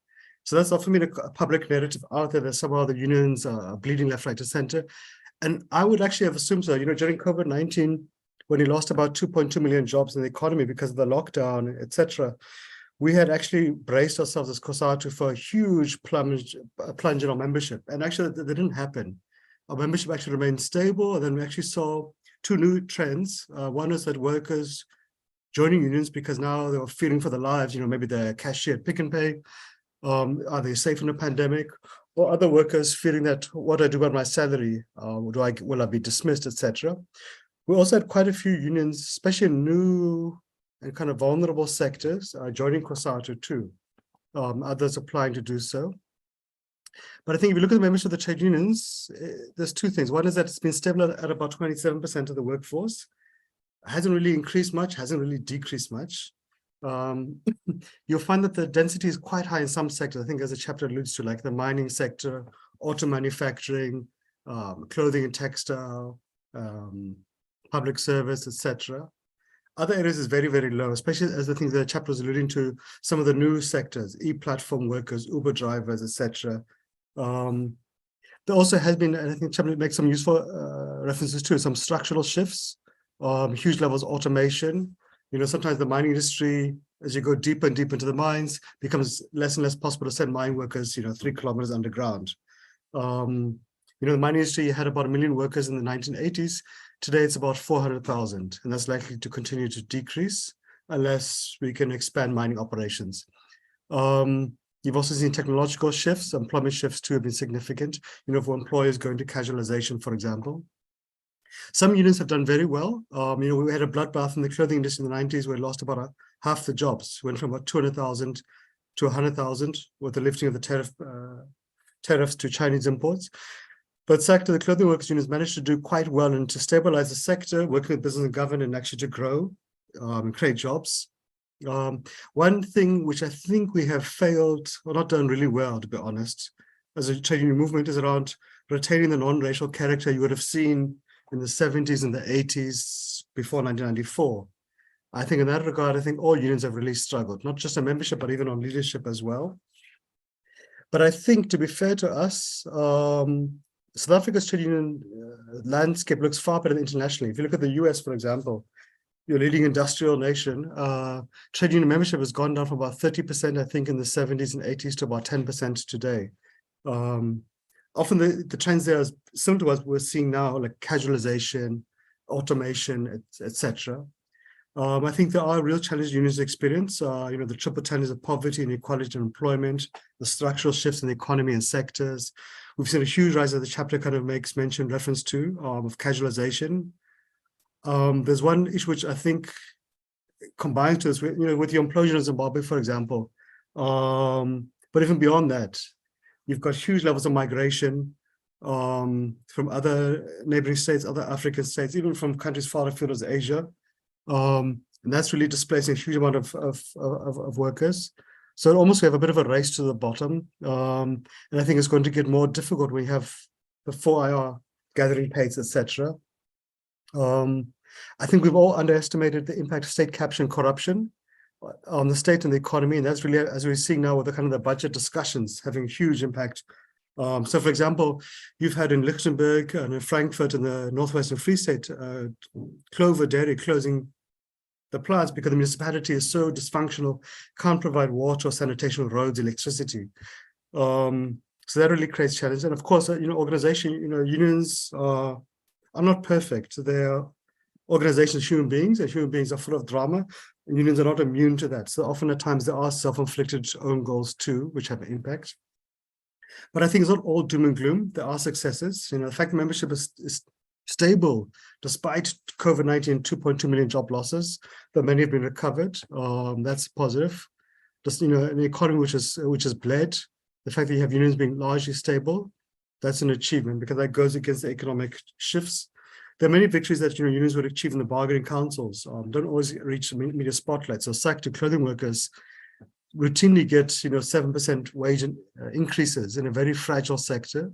So that's often been a public narrative out there that somehow the unions are bleeding left, right, and center. And I would actually have assumed so. During COVID-19, when we lost about 2.2 million jobs in the economy because of the lockdown, etc., we had actually braced ourselves as COSATU for a huge plunge in our membership. And actually that didn't happen. Our membership actually remained stable. And then we actually saw two new trends. One is that workers joining unions because now they were fearing for their lives, maybe they're cashier at Pick n Pay. Are they safe in a pandemic? Or other workers feeling that what do I do about my salary? Will I be dismissed, etc. We also had quite a few unions, especially in new and kind of vulnerable sectors, joining COSATU too. Others applying to do so. But I think if you look at the membership of the trade unions, there's two things. One is that it's been stable at about 27% of the workforce. It hasn't really increased much, hasn't really decreased much. You'll find that the density is quite high in some sectors. I think as the chapter alludes to, like the mining sector, auto manufacturing, clothing and textile, public service, etc. Other areas is very, very low, especially as I think the chapter was alluding to some of the new sectors, e-platform workers, Uber drivers, etc. There also has been, and I think chapter makes some useful references to some structural shifts, huge levels of automation. Sometimes the mining industry, as you go deeper and deeper into the mines, becomes less and less possible to send mine workers, 3 kilometers underground. The mining industry had about 1 million workers in the 1980s. Today, it's about 400,000, and that's likely to continue to decrease unless we can expand mining operations. You've also seen technological shifts. Employment shifts too have been significant, for employers going to casualization, for example. Some unions have done very well. We had a bloodbath in the clothing industry in the 90s where we lost about half the jobs. Went from about 200,000 to 100,000 with the lifting of the tariffs to Chinese imports. But the clothing workers unions managed to do quite well and to stabilize the sector, working with business and government, and actually to grow and create jobs. One thing which I think we have failed, or not done really well, to be honest, as a trade union movement, is around retaining the non-racial character you would have seen in the 70s and the 80s before 1994. I think in that regard, I think all unions have really struggled, not just on membership, but even on leadership as well. But I think, to be fair to us, South Africa's trade union landscape looks far better than internationally. If you look at the US, for example, your leading industrial nation, trade union membership has gone down from about 30%, I think, in the 70s and 80s to about 10% today. Often the trends there are similar to what we're seeing now, like casualization, automation, etc. I think there are real challenges unions experience. The triple challenges of poverty, inequality, and employment, the structural shifts in the economy and sectors. We've seen a huge rise that the chapter kind of makes reference to, of casualization. There's one issue which I think combines to this, with the implosion of Zimbabwe, for example. But even beyond that, you've got huge levels of migration from other neighboring states, other African states, even from countries far afield as Asia. And that's really displacing a huge amount of workers. So almost we have a bit of a race to the bottom. And I think it's going to get more difficult when we have the 4IR gathering pace, etc. I think we've all underestimated the impact of state capture and corruption on the state and the economy. And that's really, as we're seeing now with the kind of the budget discussions, having a huge impact. So, for example, you've had in Lichtenberg and in Frankfurt in the Northwestern Free State, Clover Dairy closing the plants because the municipality is so dysfunctional, can't provide water, sanitation, roads, electricity. So that really creates challenge. And of course, unions are not perfect. They're organizations, human beings, and human beings are full of drama, and unions are not immune to that. So often at times there are self-inflicted own goals too, which have an impact. But I think it's not all doom and gloom. There are successes. The fact that membership is stable despite COVID-19, 2.2 million job losses, but many have been recovered. That's positive. Just an economy which is bled. The fact that you have unions being largely stable, that's an achievement because that goes against the economic shifts. There are many victories that unions would achieve in the bargaining councils. Don't always reach media spotlight. So sector clothing workers routinely get 7% wage increases in a very fragile sector.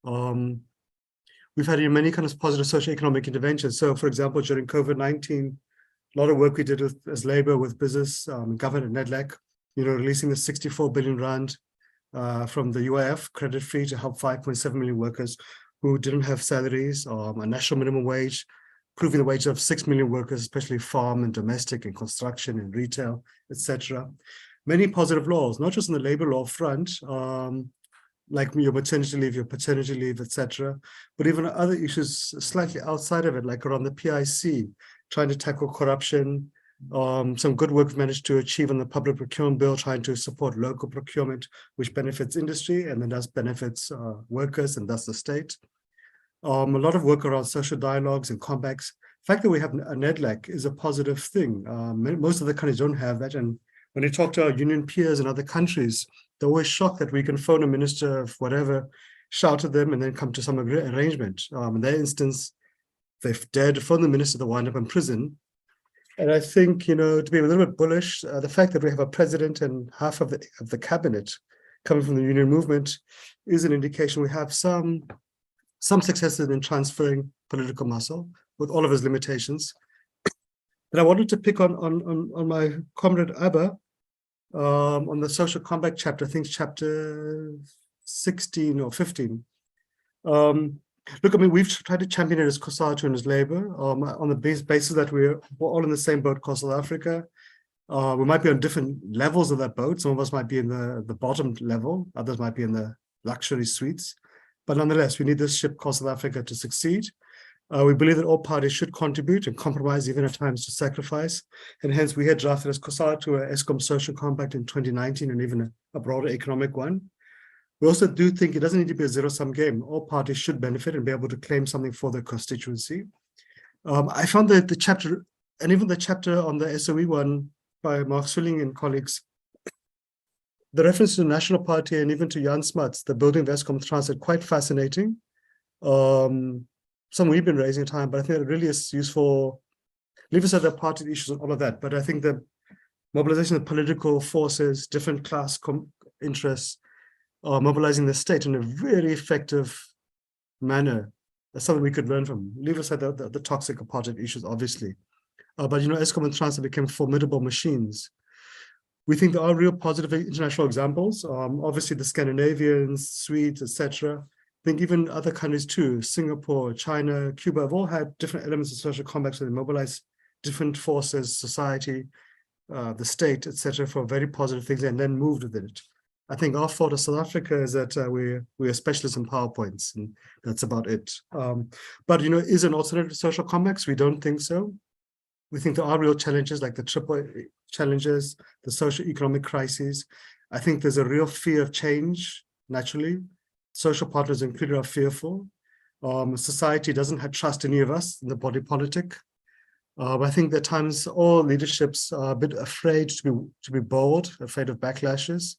We've had many kind of positive socioeconomic interventions. So, for example, during COVID-19, a lot of work we did as Labour with business, government and NEDLAC, releasing the 64 billion rand from the UIF credit-free to help 5.7 million workers who didn't have salaries, a national minimum wage, improving the wage of 6 million workers, especially farm and domestic and construction and retail, etc. many positive laws, not just in the labor law front, like your maternity leave, your paternity leave, etc., but even other issues slightly outside of it, like around the PIC, trying to tackle corruption. Some good work we've managed to achieve on the public procurement bill, trying to support local procurement, which benefits industry and then thus benefits workers and thus the state. A lot of work around social dialogues and comebacks. The fact that we have a NEDLAC is a positive thing. Most of the countries don't have that. And when you talk to our union peers in other countries, they're always shocked that we can phone a minister of whatever, shout at them, and then come to some arrangement. In their instance, they've dared to phone the minister, they wind up in prison. And I think, to be a little bit bullish, the fact that we have a president and half of the cabinet coming from the union movement is an indication we have some successes in transferring political muscle with all of his limitations. But I wanted to pick on my comrade Abba on the social comeback chapter, I think chapter 16 or 15. Look, I mean, we've tried to champion it as COSATU and as Labour on the basis that we're all in the same boat across South Africa. We might be on different levels of that boat. Some of us might be in the bottom level, others might be in the luxury suites. But nonetheless, we need this ship called South Africa to succeed. We believe that all parties should contribute and compromise, even at times to sacrifice. And hence, we had drafted as COSATU a ESCOM social compact in 2019 and even a broader economic one. We also do think it doesn't need to be a zero-sum game. All parties should benefit and be able to claim something for their constituency. I found that the chapter, and even the chapter on the SOE one by Mark Swilling and colleagues, the reference to the National Party and even to Jan Smuts, the building of Eskom Transit, quite fascinating. Some we've been raising at time, but I think it really is useful. Leave aside the party issues and all of that, but I think the mobilization of political forces, different class interests, mobilizing the state in a very effective manner. That's something we could learn from. Leave aside the toxic apartheid issues, obviously. But Eskom and Transit became formidable machines. We think there are real positive international examples. Obviously, the Scandinavians, Swedes, etc. I think even other countries too, Singapore, China, Cuba, have all had different elements of social compacts where they mobilize different forces, society, the state, etc., for very positive things and then moved with it. I think our fault as South Africa is that we're specialists in PowerPoints, and that's about it. But is an alternative to social compacts? We don't think so. We think there are real challenges like the triple challenges, the socio-economic crises. I think there's a real fear of change, naturally. Social partners included are fearful. Society doesn't have trust in any of us in the body politic. I think at times all leaderships are a bit afraid to be bold, afraid of backlashes.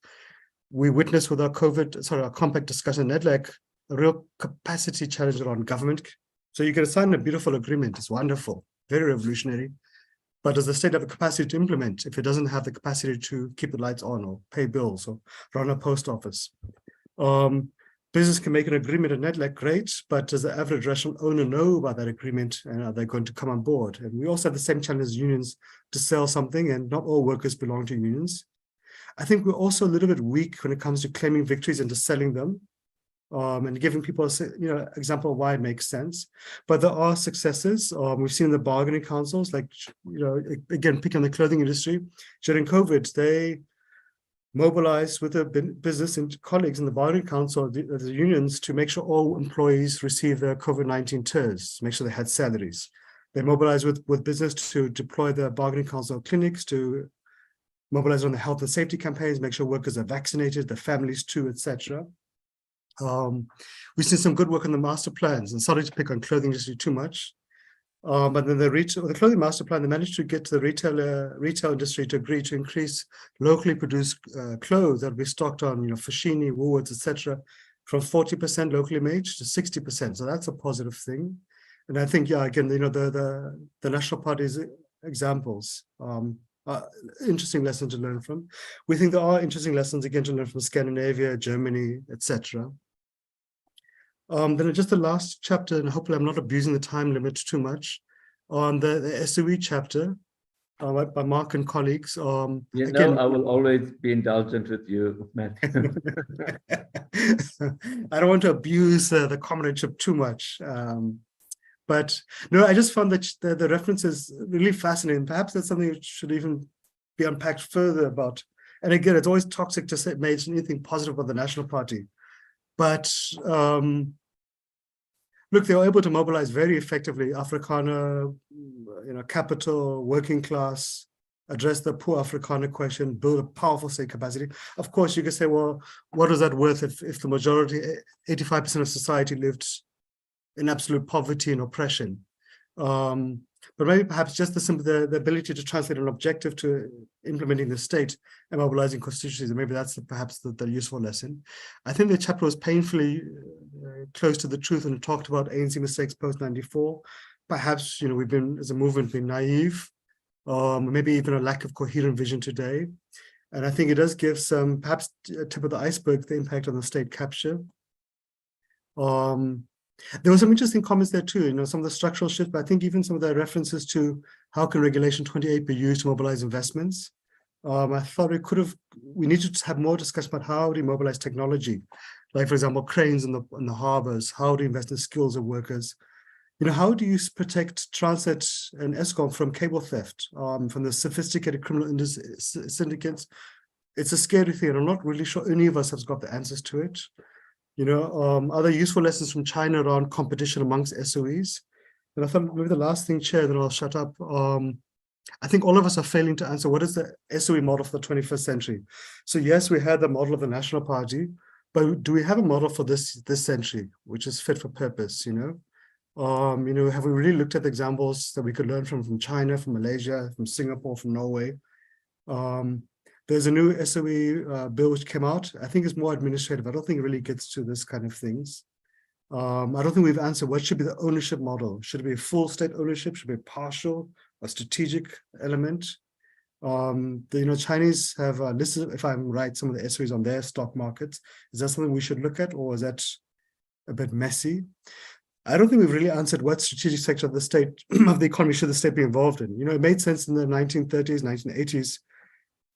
We witnessed with our compact discussion, NEDLAC, a real capacity challenge around government. So you can sign a beautiful agreement, it's wonderful, very revolutionary. But does the state have the capacity to implement if it doesn't have the capacity to keep the lights on or pay bills or run a post office? Business can make an agreement at NEDLAC, great, but does the average restaurant owner know about that agreement and are they going to come on board? And we also have the same challenge as unions to sell something, and not all workers belong to unions. I think we're also a little bit weak when it comes to claiming victories and to selling them, and giving people example of why it makes sense. But there are successes. We've seen in the bargaining councils, like, again, picking on the clothing industry, during COVID, they mobilized with the business and colleagues in the bargaining council, the unions, to make sure all employees receive their COVID-19 TERS, make sure they had salaries. They mobilized with business to deploy the bargaining council clinics, to mobilize on the health and safety campaigns, make sure workers are vaccinated, their families too, etc. We've seen some good work on the master plans, and sorry to pick on clothing industry too much. But then the clothing master plan, they managed to get the retail industry to agree to increase locally produced clothes that we stocked on, Foschini, Woolworths, etc., from 40% locally made to 60%. So that's a positive thing. And I think, again, the National Party's examples are interesting lessons to learn from. We think there are interesting lessons, again, to learn from Scandinavia, Germany, etc. Then just the last chapter, and hopefully I'm not abusing the time limit too much, on the SOE chapter by Mark and colleagues. Again, I will always be indulgent with you, Matthew. I don't want to abuse the comradeship too much. But no, I just found that the reference is really fascinating. Perhaps that's something that should even be unpacked further about And again, it's always toxic to say mention anything positive about the National Party. But look, they were able to mobilize very effectively Afrikaner, capital, working class, address the poor Afrikaner question, build a powerful state capacity. Of course, you could say, well, what is that worth if the majority, 85% of society lived in absolute poverty and oppression? But maybe perhaps just the ability to translate an objective to implementing the state and mobilizing constituencies, and maybe that's perhaps the useful lesson. I think the chapter was painfully close to the truth and talked about ANC mistakes post-94. Perhaps, we've been, as a movement, been naive, maybe even a lack of coherent vision today. And I think it does give some, perhaps a tip of the iceberg, the impact on the state capture. There were some interesting comments there too, some of the structural shifts, but I think even some of the references to how can Regulation 28 be used to mobilize investments. I thought we need to have more discussion about how do you mobilize technology, like for example, cranes in the harbors, how do you invest in skills of workers? How do you protect Transnet and Eskom from cable theft, from the sophisticated criminal syndicates? It's a scary thing, and I'm not really sure any of us has got the answers to it. Other useful lessons from China around competition amongst SOEs. And I thought maybe the last thing, Chair, then I'll shut up. I think all of us are failing to answer what is the SOE model for the 21st century. So yes, we had the model of the National Party, but do we have a model for this century, which is fit for purpose, have we really looked at the examples that we could learn from China, from Malaysia, from Singapore, from Norway? There's a new SOE bill which came out. I think it's more administrative. I don't think it really gets to this kind of things. I don't think we've answered what should be the ownership model. Should it be full state ownership? Should it be partial, a strategic element? The Chinese have listed, if I'm right, some of the SOEs on their stock markets. Is that something we should look at, or is that a bit messy? I don't think we've really answered what strategic sector of the state, of the economy, should the state be involved in. It made sense in the 1930s, 1980s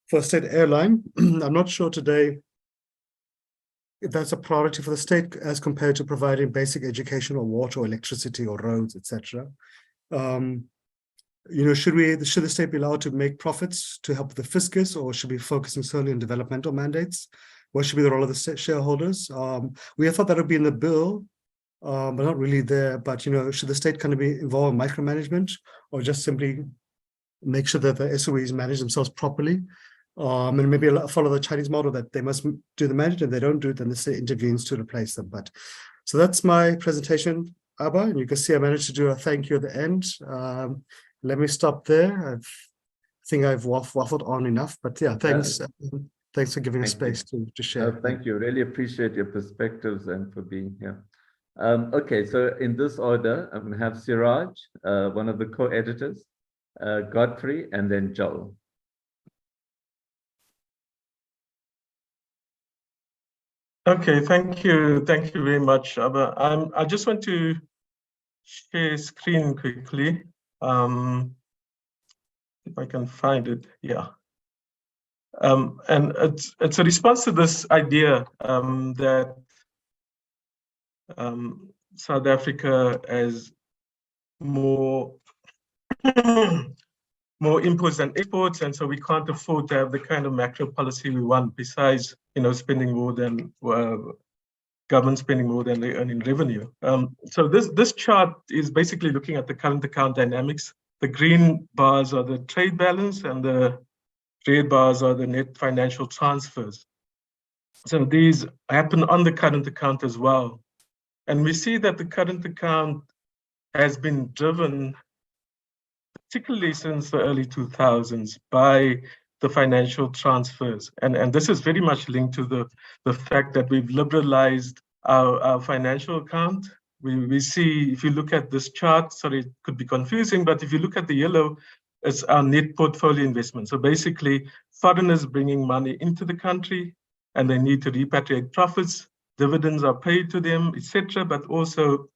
for a state airline. I'm not sure today if that's a priority for the state as compared to providing basic education or water or electricity or roads, etc. Should the state be allowed to make profits to help the fiscus, or should we be focusing solely on developmental mandates? What should be the role of the shareholders? We thought that would be in the bill, but not really there. But should the state kind of be involved in micromanagement, or just simply make sure that the SOEs manage themselves properly? And maybe follow the Chinese model that they must do the management. If they don't do it, then the state intervenes to replace them. But so that's my presentation, Abba, and you can see I managed to do a thank you at the end. Let me stop there. I think I've waffled on enough, but yeah, thanks. Thanks for giving us space to share. Thank you. Really appreciate your perspectives and for being here. Okay, so in this order, I'm going to have Siraj, one of the co-editors, Godfrey, and then Joel. Okay, thank you very much, Abba. I just want to share screen quickly. If I can find it, yeah. And it's a response to this idea that South Africa has more imports than exports, and so we can't afford to have the kind of macro policy we want. Besides, spending more than government spending more than they earn in revenue. So this chart is basically looking at the current account dynamics. The green bars are the trade balance, and the red bars are the net financial transfers. So these happen on the current account as well. And we see that the current account has been driven, particularly since the early 2000s, by the financial transfers. And this is very much linked to the fact that we've liberalized our financial account. We see, if you look at this chart, sorry, it could be confusing, but if you look at the yellow, it's our net portfolio investment. So basically, foreigners bringing money into the country, and they need to repatriate profits, dividends are paid to them, etc., but also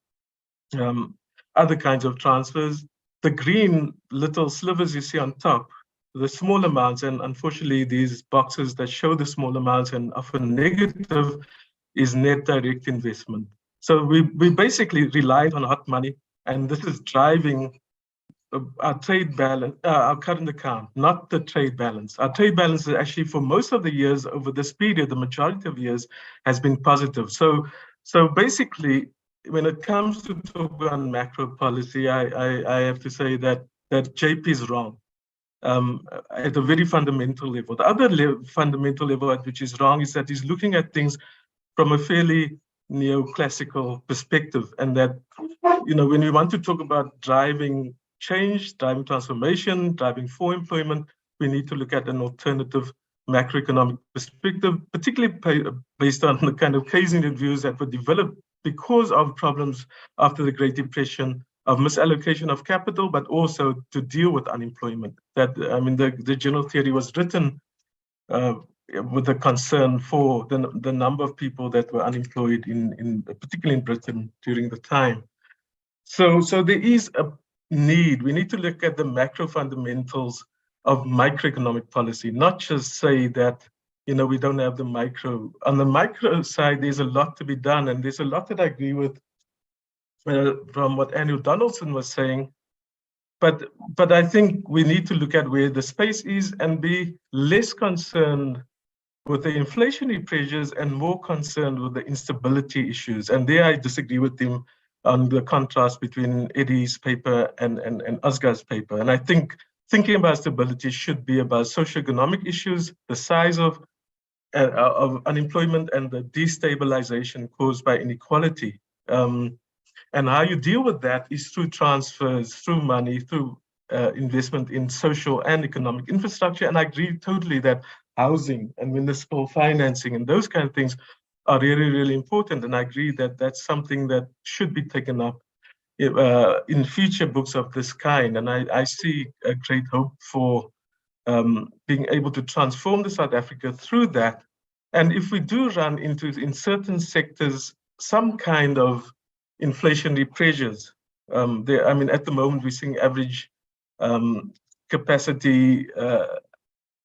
other kinds of transfers. The green little slivers you see on top, the small amounts, and unfortunately these boxes that show the small amounts and often negative, is net direct investment. So we basically relied on hot money, and this is driving our trade balance, our current account, not the trade balance. Our trade balance is actually, for most of the years over this period, the majority of years, has been positive. So basically, when it comes to talk on macro policy, I have to say that JP is wrong at a very fundamental level. The other fundamental level at which is wrong is that he's looking at things from a fairly neoclassical perspective, and that, you know, when we want to talk about driving change, driving transformation, driving for employment, we need to look at an alternative macroeconomic perspective, particularly based on the kind of Keynesian views that were developed because of problems after the Great Depression of misallocation of capital, but also to deal with unemployment. That, I mean, the general theory was written with a concern for the number of people that were unemployed particularly in Britain during the time. So there is a need. We need to look at the macro fundamentals of microeconomic policy, not just say that, you know, we don't have the micro. On the micro side, there's a lot to be done, and there's a lot that I agree with from what Andrew Donaldson was saying. But I think we need to look at where the space is and be less concerned with the inflationary pressures and more concerned with the instability issues. And there I disagree with him on the contrast between Eddie's paper and Oscar's paper. And I think thinking about stability should be about socioeconomic issues, the size of unemployment and the destabilization caused by inequality. And how you deal with that is through transfers, through money, through investment in social and economic infrastructure. And I agree totally that housing and municipal financing and those kind of things are really, really important. And I agree that that's something that should be taken up in future books of this kind. And I see a great hope for being able to transform the South Africa through that. And if we do run into, in certain sectors, some kind of inflationary pressures, I mean, at the moment, we're seeing average capacity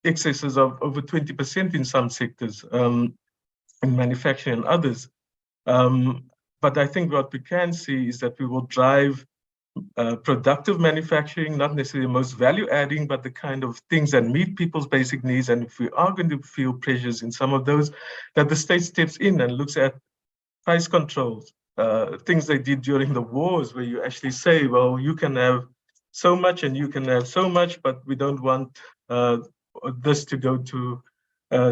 excesses of over 20% in some sectors, in manufacturing and others. But I think what we can see is that we will drive productive manufacturing, not necessarily the most value adding, but the kind of things that meet people's basic needs. And if we are going to feel pressures in some of those, that the state steps in and looks at price controls, things they did during the wars, where you actually say, well, you can have so much and you can have so much, but we don't want this to go to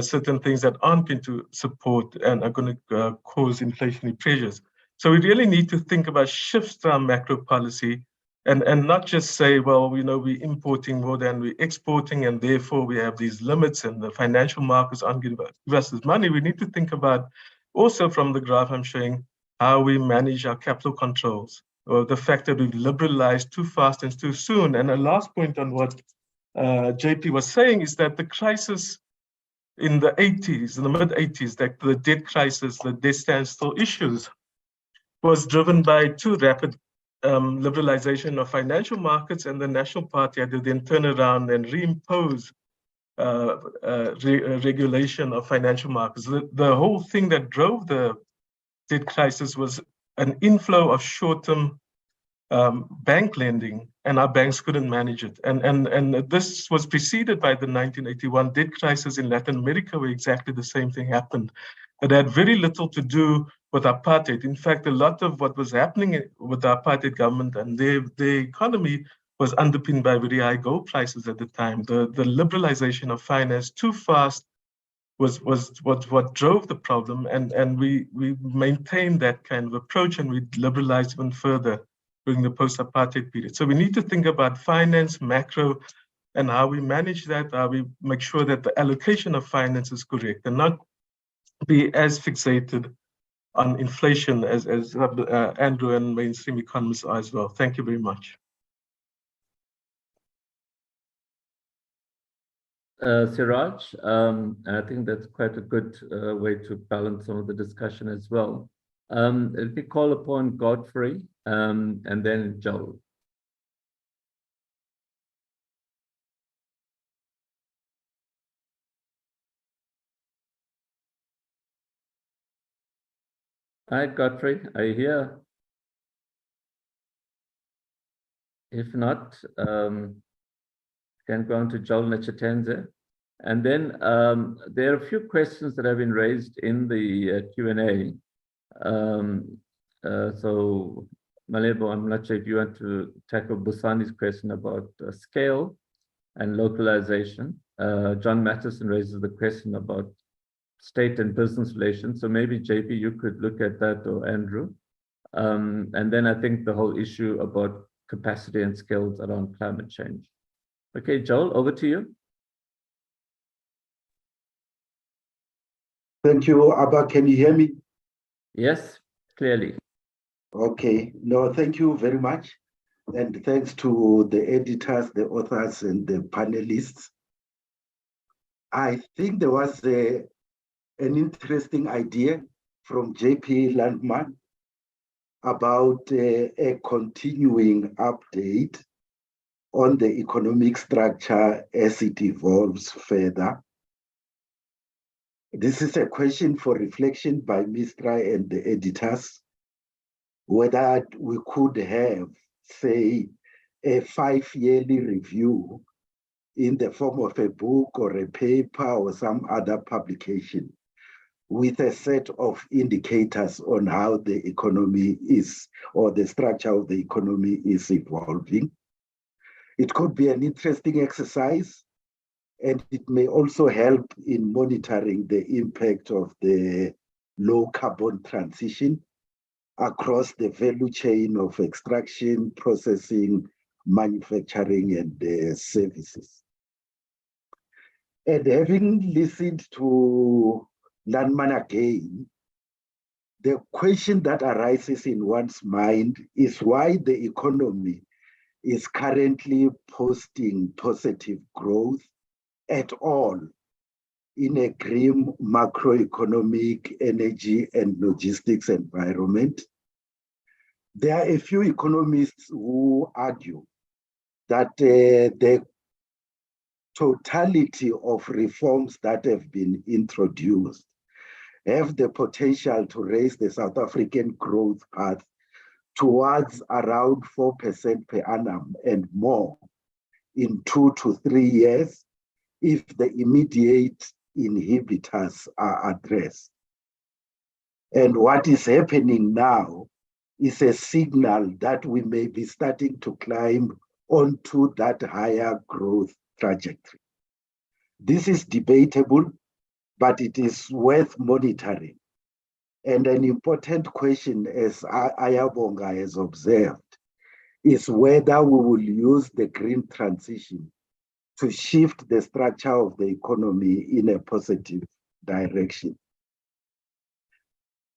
certain things that aren't going to support and are going to cause inflationary pressures. So we really need to think about shifts to our macro policy and not just say, well, you know, we're importing more than we're exporting, and therefore we have these limits and the financial markets aren't going to give us this money. We need to think about also, from the graph I'm showing, how we manage our capital controls, or the fact that we've liberalized too fast and too soon. And a last point on what JP was saying is that the crisis in the 80s, in the mid-80s, that the debt crisis, the debt standstill issues, was driven by too rapid liberalization of financial markets, and the National Party had to then turn around and reimpose regulation of financial markets. The whole thing that drove the debt crisis was an inflow of short-term bank lending, and our banks couldn't manage it. And this was preceded by the 1981 debt crisis in Latin America, where exactly the same thing happened. It had very little to do with apartheid. In fact, a lot of what was happening with the apartheid government and their economy was underpinned by very high gold prices at the time. The liberalization of finance too fast was what drove the problem, and we maintained that kind of approach, and we liberalized even further during the post-apartheid period. So we need to think about finance, macro, and how we manage that, how we make sure that the allocation of finance is correct, and not be as fixated on inflation as Andrew and mainstream economists are as well. Thank you very much. Siraj, I think that's quite a good way to balance some of the discussion as well. Let me call upon Godfrey and then Joel. Hi, Godfrey, are you here? If not, can go on to Joel Nechatenze. And then there are a few questions that have been raised in the Q&A. So Malebo, I'm not sure if you want to tackle Busani's question about scale and localization. John Matheson raises the question about state and business relations. So maybe JP, you could look at that, or Andrew. And then I think the whole issue about capacity and skills around climate change. Okay, Joel, over to you. Thank you, Abba. Can you hear me? Yes, clearly. Okay. No, thank you very much. And thanks to the editors, the authors, and the panelists. I think there was an interesting idea from JP Landman about a continuing update on the economic structure as it evolves further. This is a question for reflection by Mistra and the editors, whether we could have, say, a 5-yearly review in the form of a book or a paper or some other publication with a set of indicators on how the economy is, or the structure of the economy is evolving. It could be an interesting exercise, and it may also help in monitoring the impact of the low carbon transition across the value chain of extraction, processing, manufacturing, and services. And having listened to Landman again, the question that arises in one's mind is why the economy is currently posting positive growth at all in a grim macroeconomic, energy, and logistics environment. There are a few economists who argue that the totality of reforms that have been introduced have the potential to raise the South African growth path towards around 4% per annum and more in 2 to 3 years if the immediate inhibitors are addressed. And what is happening now is a signal that we may be starting to climb onto that higher growth trajectory. This is debatable, but it is worth monitoring. And an important question, as Ayabonga has observed, is whether we will use the green transition to shift the structure of the economy in a positive direction.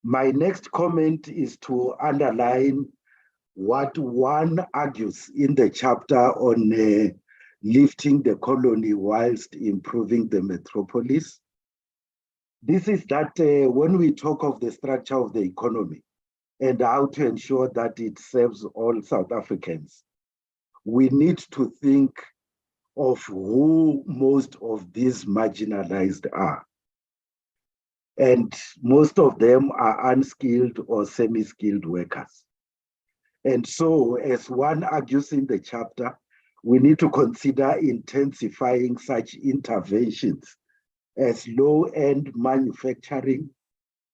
My next comment is to underline what one argues in the chapter on lifting the colony whilst improving the metropolis. This is that when we talk of the structure of the economy and how to ensure that it serves all South Africans, we need to think of who most of these marginalized are. And most of them are unskilled or semi-skilled workers. And so, as one argues in the chapter, we need to consider intensifying such interventions as low-end manufacturing,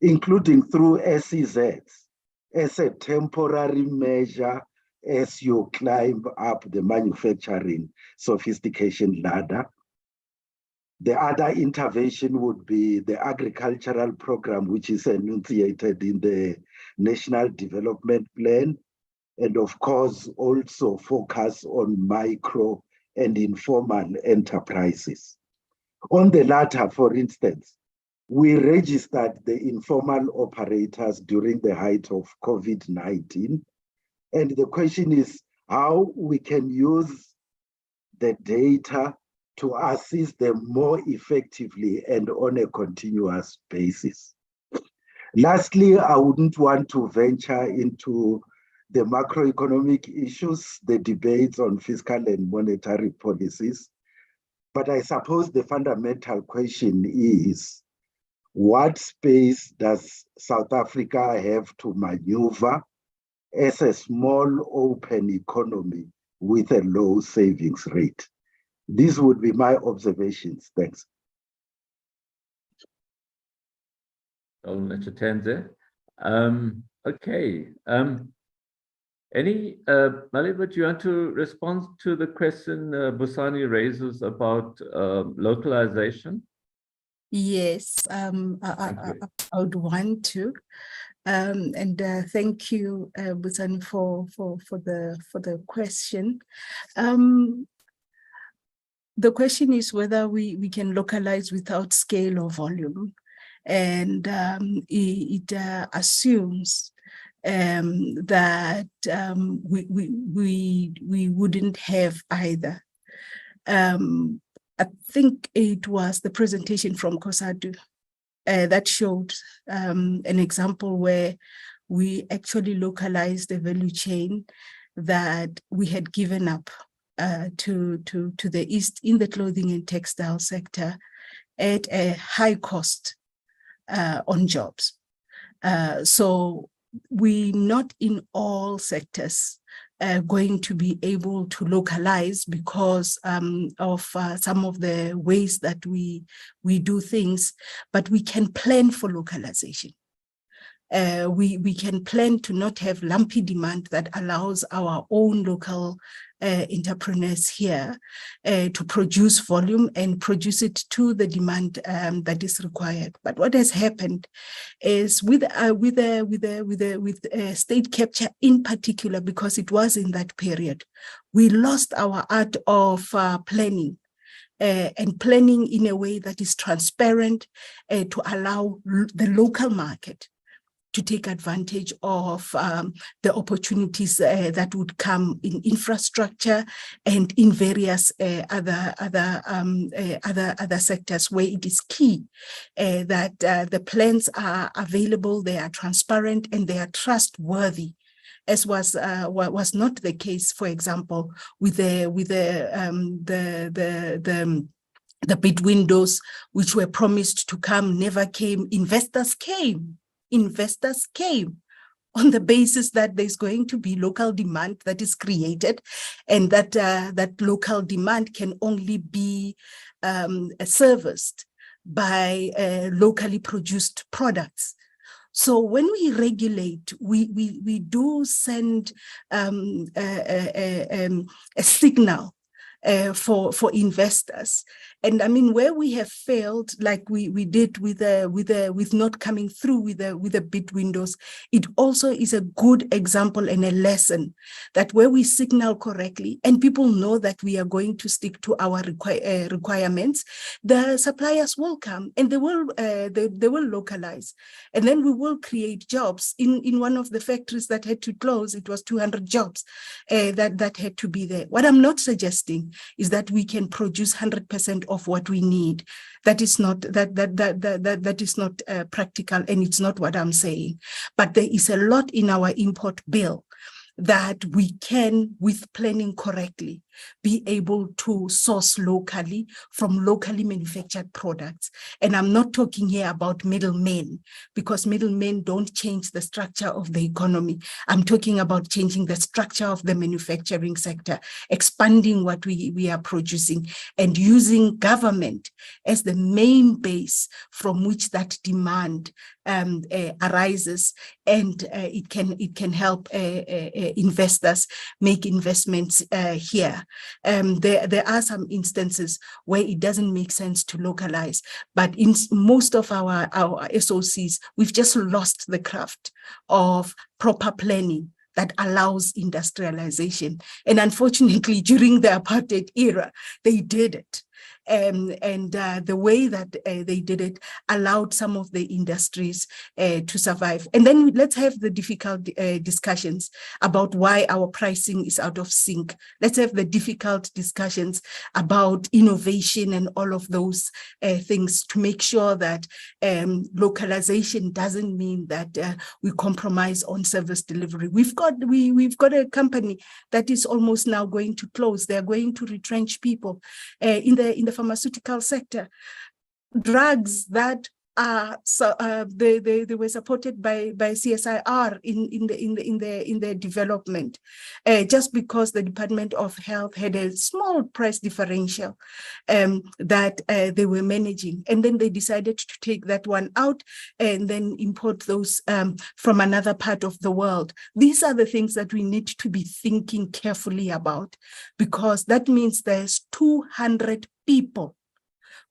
including through SEZs, as a temporary measure as you climb up the manufacturing sophistication ladder. The other intervention would be the agricultural program, which is enunciated in the National Development Plan, and of course also focus on micro and informal enterprises. On the latter, for instance, we registered the informal operators during the height of COVID-19. And the question is how we can use the data to assist them more effectively and on a continuous basis. Lastly, I wouldn't want to venture into the macroeconomic issues, the debates on fiscal and monetary policies. But I suppose the fundamental question is, what space does South Africa have to maneuver as a small open economy with a low savings rate. These would be my observations. Thanks. Okay. Malibu, do you want to respond to the question Busani raises about localization? Yes, I would want to. Thank you, Busani, for the question. The question is whether we can localize without scale or volume, and it assumes that we wouldn't have either. I think it was the presentation from Kosadu that showed an example where we actually localized the value chain that we had given up to the East in the clothing and textile sector at a high cost on jobs. So we not in all sectors going to be able to localize because of some of the ways that we do things, but we can plan for localization. We can plan to not have lumpy demand that allows our own local entrepreneurs here to produce volume and produce it to the demand that is required. But what has happened is with state capture in particular, because it was in that period, we lost our art of planning. And planning in a way that is transparent to allow the local market to take advantage of the opportunities that would come in infrastructure and in various other sectors where it is key that the plans are available, they are transparent, and they are trustworthy, as was not the case, for example, with the bid windows which were promised to come, never came. Investors came on the basis that there's going to be local demand that is created, and that local demand can only be serviced by locally produced products. So when we regulate, we do send a signal for investors. And I mean, where we have failed, like we did with not coming through with the bid windows, it also is a good example and a lesson that where we signal correctly and people know that we are going to stick to our requirements, the suppliers will come and they will localize, and then we will create jobs. In one of the factories that had to close, it was 200 jobs that had to be there. What I'm not suggesting is that we can produce 100% of what we need. That is not practical, and it's not what I'm saying. But there is a lot in our import bill that we can, with planning correctly, be able to source locally from locally manufactured products. And I'm not talking here about middlemen, because middlemen don't change the structure of the economy. I'm talking about changing the structure of the manufacturing sector, expanding what we are producing, and using government as the main base from which that demand arises, and it can help investors make investments here. There are some instances where it doesn't make sense to localize, but in most of our SOCs, we've just lost the craft of proper planning that allows industrialization. And unfortunately, during the apartheid era, they did it. And the way that they did it allowed some of the industries to survive. And then let's have the difficult discussions about why our pricing is out of sync. Let's have the difficult discussions about innovation and all of those things to make sure that localization doesn't mean that we compromise on service delivery. We've got a company that is almost now going to close. They're going to retrench people in the pharmaceutical sector. Drugs that are they were supported by CSIR in their development, just because the Department of Health had a small price differential that they were managing, and then they decided to take that one out and then import those from another part of the world. These are the things that we need to be thinking carefully about, because that means there's 200 people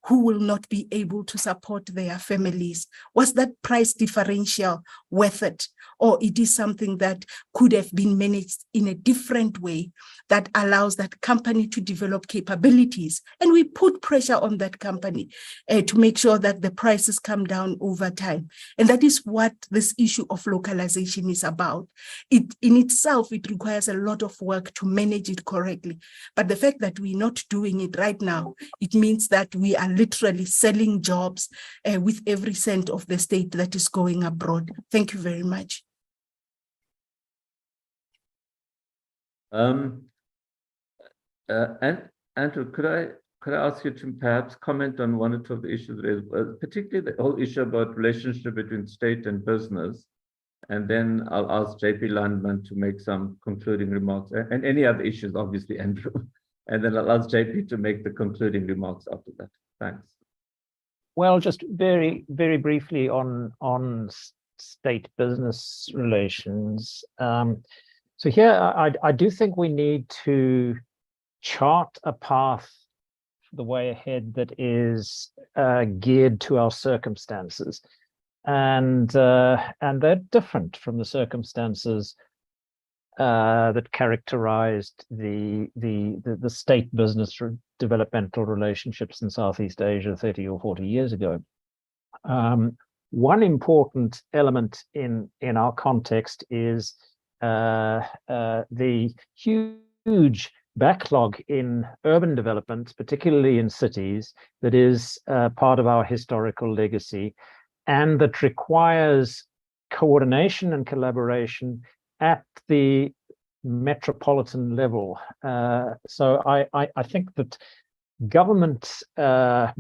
who will not be able to support their families. Was that price differential worth it? Or it is something that could have been managed in a different way that allows that company to develop capabilities. And we put pressure on that company to make sure that the prices come down over time. And that is what this issue of localization is about. It in itself, it requires a lot of work to manage it correctly. But the fact that we're not doing it right now, it means that we are literally selling jobs with every cent of the state that is going abroad. Thank you very much. And Andrew, could I ask you to perhaps comment on one or two of the issues raised, particularly the whole issue about relationship between state and business, and then I'll ask JP Landman to make some concluding remarks, and any other issues, obviously, Andrew, and then I'll ask JP to make the concluding remarks after that. Thanks. Well, just very, very briefly on state-business relations. So here, I do think we need to chart a path for the way ahead that is geared to our circumstances, and they're different from the circumstances that characterized the state business developmental relationships in Southeast Asia 30 or 40 years ago. One important element in our context is the huge backlog in urban development, particularly in cities, that is part of our historical legacy, and that requires coordination and collaboration at the metropolitan level. So I think that government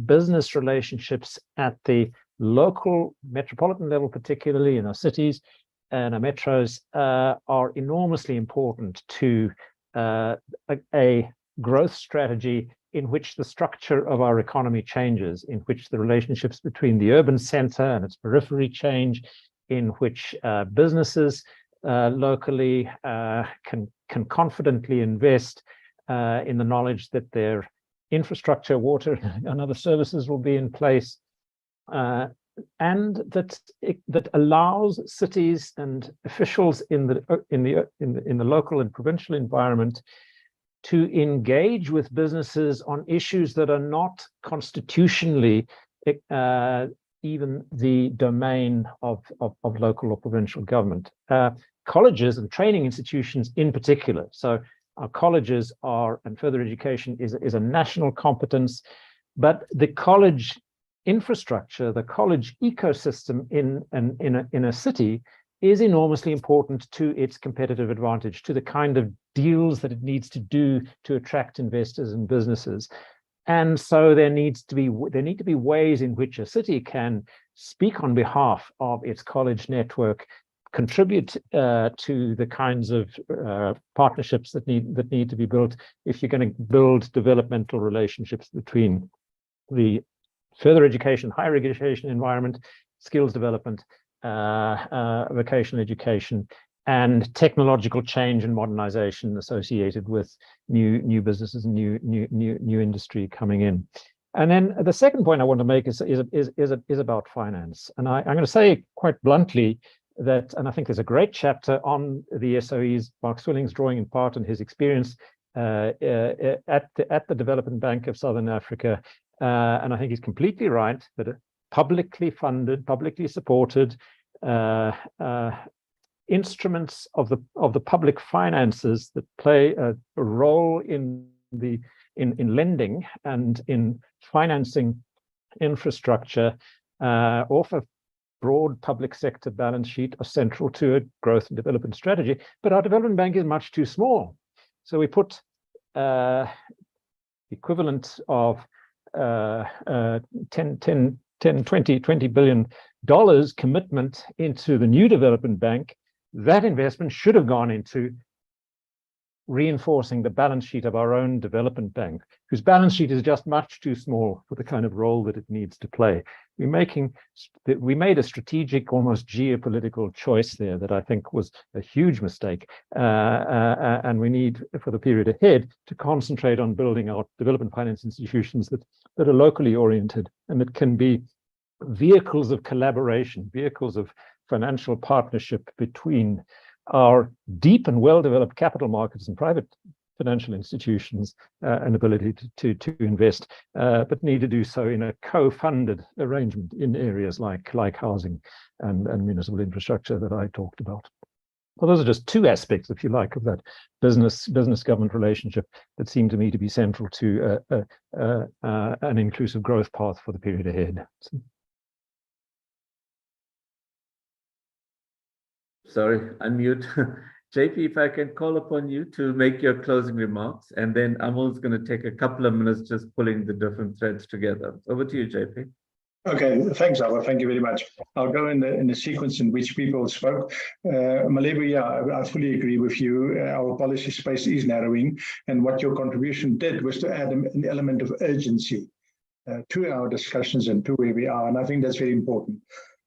business relationships at the local metropolitan level, particularly in our cities and our metros, are enormously important to a growth strategy in which the structure of our economy changes, in which the relationships between the urban center and its periphery change, in which businesses locally can confidently invest in the knowledge that their infrastructure, water, and other services will be in place, and that allows cities and officials in the local and provincial environment to engage with businesses on issues that are not constitutionally even the domain of local or provincial government. Colleges and training institutions in particular. So our colleges are, and further education is a national competence, but the college infrastructure, the college ecosystem in a city is enormously important to its competitive advantage, to the kind of deals that it needs to do to attract investors and businesses. And so there need to be ways in which a city can speak on behalf of its college network, contribute to the kinds of partnerships that need to be built if you're going to build developmental relationships between the further education, higher education environment, skills development, vocational education, and technological change and modernization associated with new businesses and new industry coming in. And then the second point I want to make is about finance. And I'm going to say quite bluntly that, and I think there's a great chapter on the SOEs, Mark Swilling's drawing in part on his experience at the Development Bank of Southern Africa. And I think he's completely right that a publicly funded, publicly supported instruments of the public finances that play a role in lending and in financing infrastructure off a broad public sector balance sheet are central to a growth and development strategy. But our development bank is much too small. So we put equivalent of 10 $20 billion commitment into the new development bank, that investment should have gone into reinforcing the balance sheet of our own development bank, whose balance sheet is just much too small for the kind of role that it needs to play. We made a strategic, almost geopolitical choice there that I think was a huge mistake. And we need, for the period ahead, to concentrate on building our development finance institutions that are locally oriented and that can be vehicles of collaboration, vehicles of financial partnership between our deep and well-developed capital markets and private financial institutions an ability to invest, but need to do so in a co-funded arrangement in areas like housing and municipal infrastructure that I talked about. Well, those are just two aspects, if you like, of that business-government relationship that seem to me to be central to an inclusive growth path for the period ahead. Sorry, unmute. JP, if I can call upon you to make your closing remarks, and then Amol's going to take a couple of minutes just pulling the different threads together. Over to you, JP. Okay, thanks, Awa. Thank you very much. I'll go in the sequence in which people spoke. Malebu, yeah, I fully agree with you. Our policy space is narrowing, and what your contribution did was to add an element of urgency to our discussions and to where we are, and I think that's very important.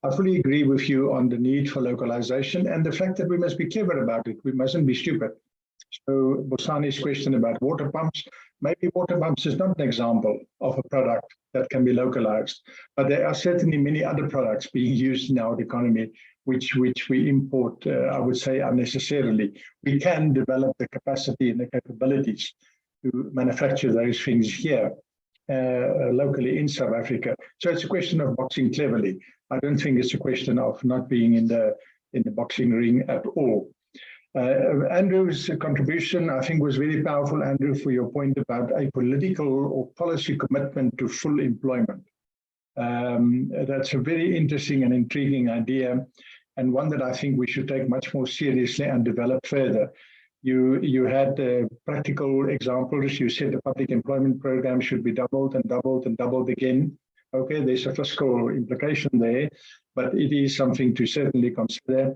I fully agree with you on the need for localization and the fact that we must be clever about it. We mustn't be stupid. So Bosani's question about water pumps, maybe water pumps is not an example of a product that can be localized, but there are certainly many other products being used in our economy which we import, I would say, unnecessarily. We can develop the capacity and the capabilities to manufacture those things here locally in South Africa. So it's a question of boxing cleverly. I don't think it's a question of not being in the boxing ring at all. Andrew's contribution, I think, was very powerful, Andrew, for your point about a political or policy commitment to full employment. That's a very interesting and intriguing idea, and one that I think we should take much more seriously and develop further. You had practical examples. You said the public employment program should be doubled and doubled and doubled again. Okay, there's a fiscal implication there, but it is something to certainly consider.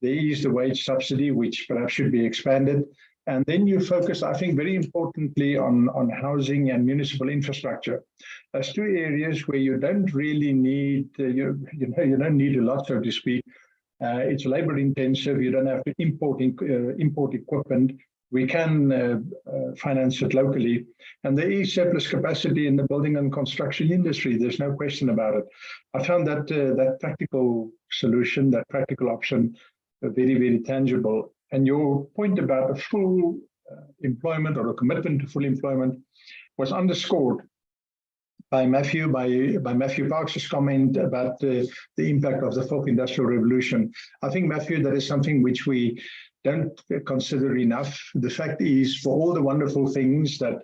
There is the wage subsidy, which perhaps should be expanded. And then you focus, I think, very importantly on housing and municipal infrastructure. As two areas where you don't really need, you don't need a lot, so to speak. It's labor intensive. You don't have to import equipment. We can finance it locally. And there is surplus capacity in the building and construction industry. There's no question about it. I found that that practical solution, that practical option, very, very tangible. And your point about a full employment or a commitment to full employment was underscored by Matthew Parks' comment about the impact of the fourth industrial revolution. I think, Matthew, that is something which we don't consider enough. The fact is, for all the wonderful things that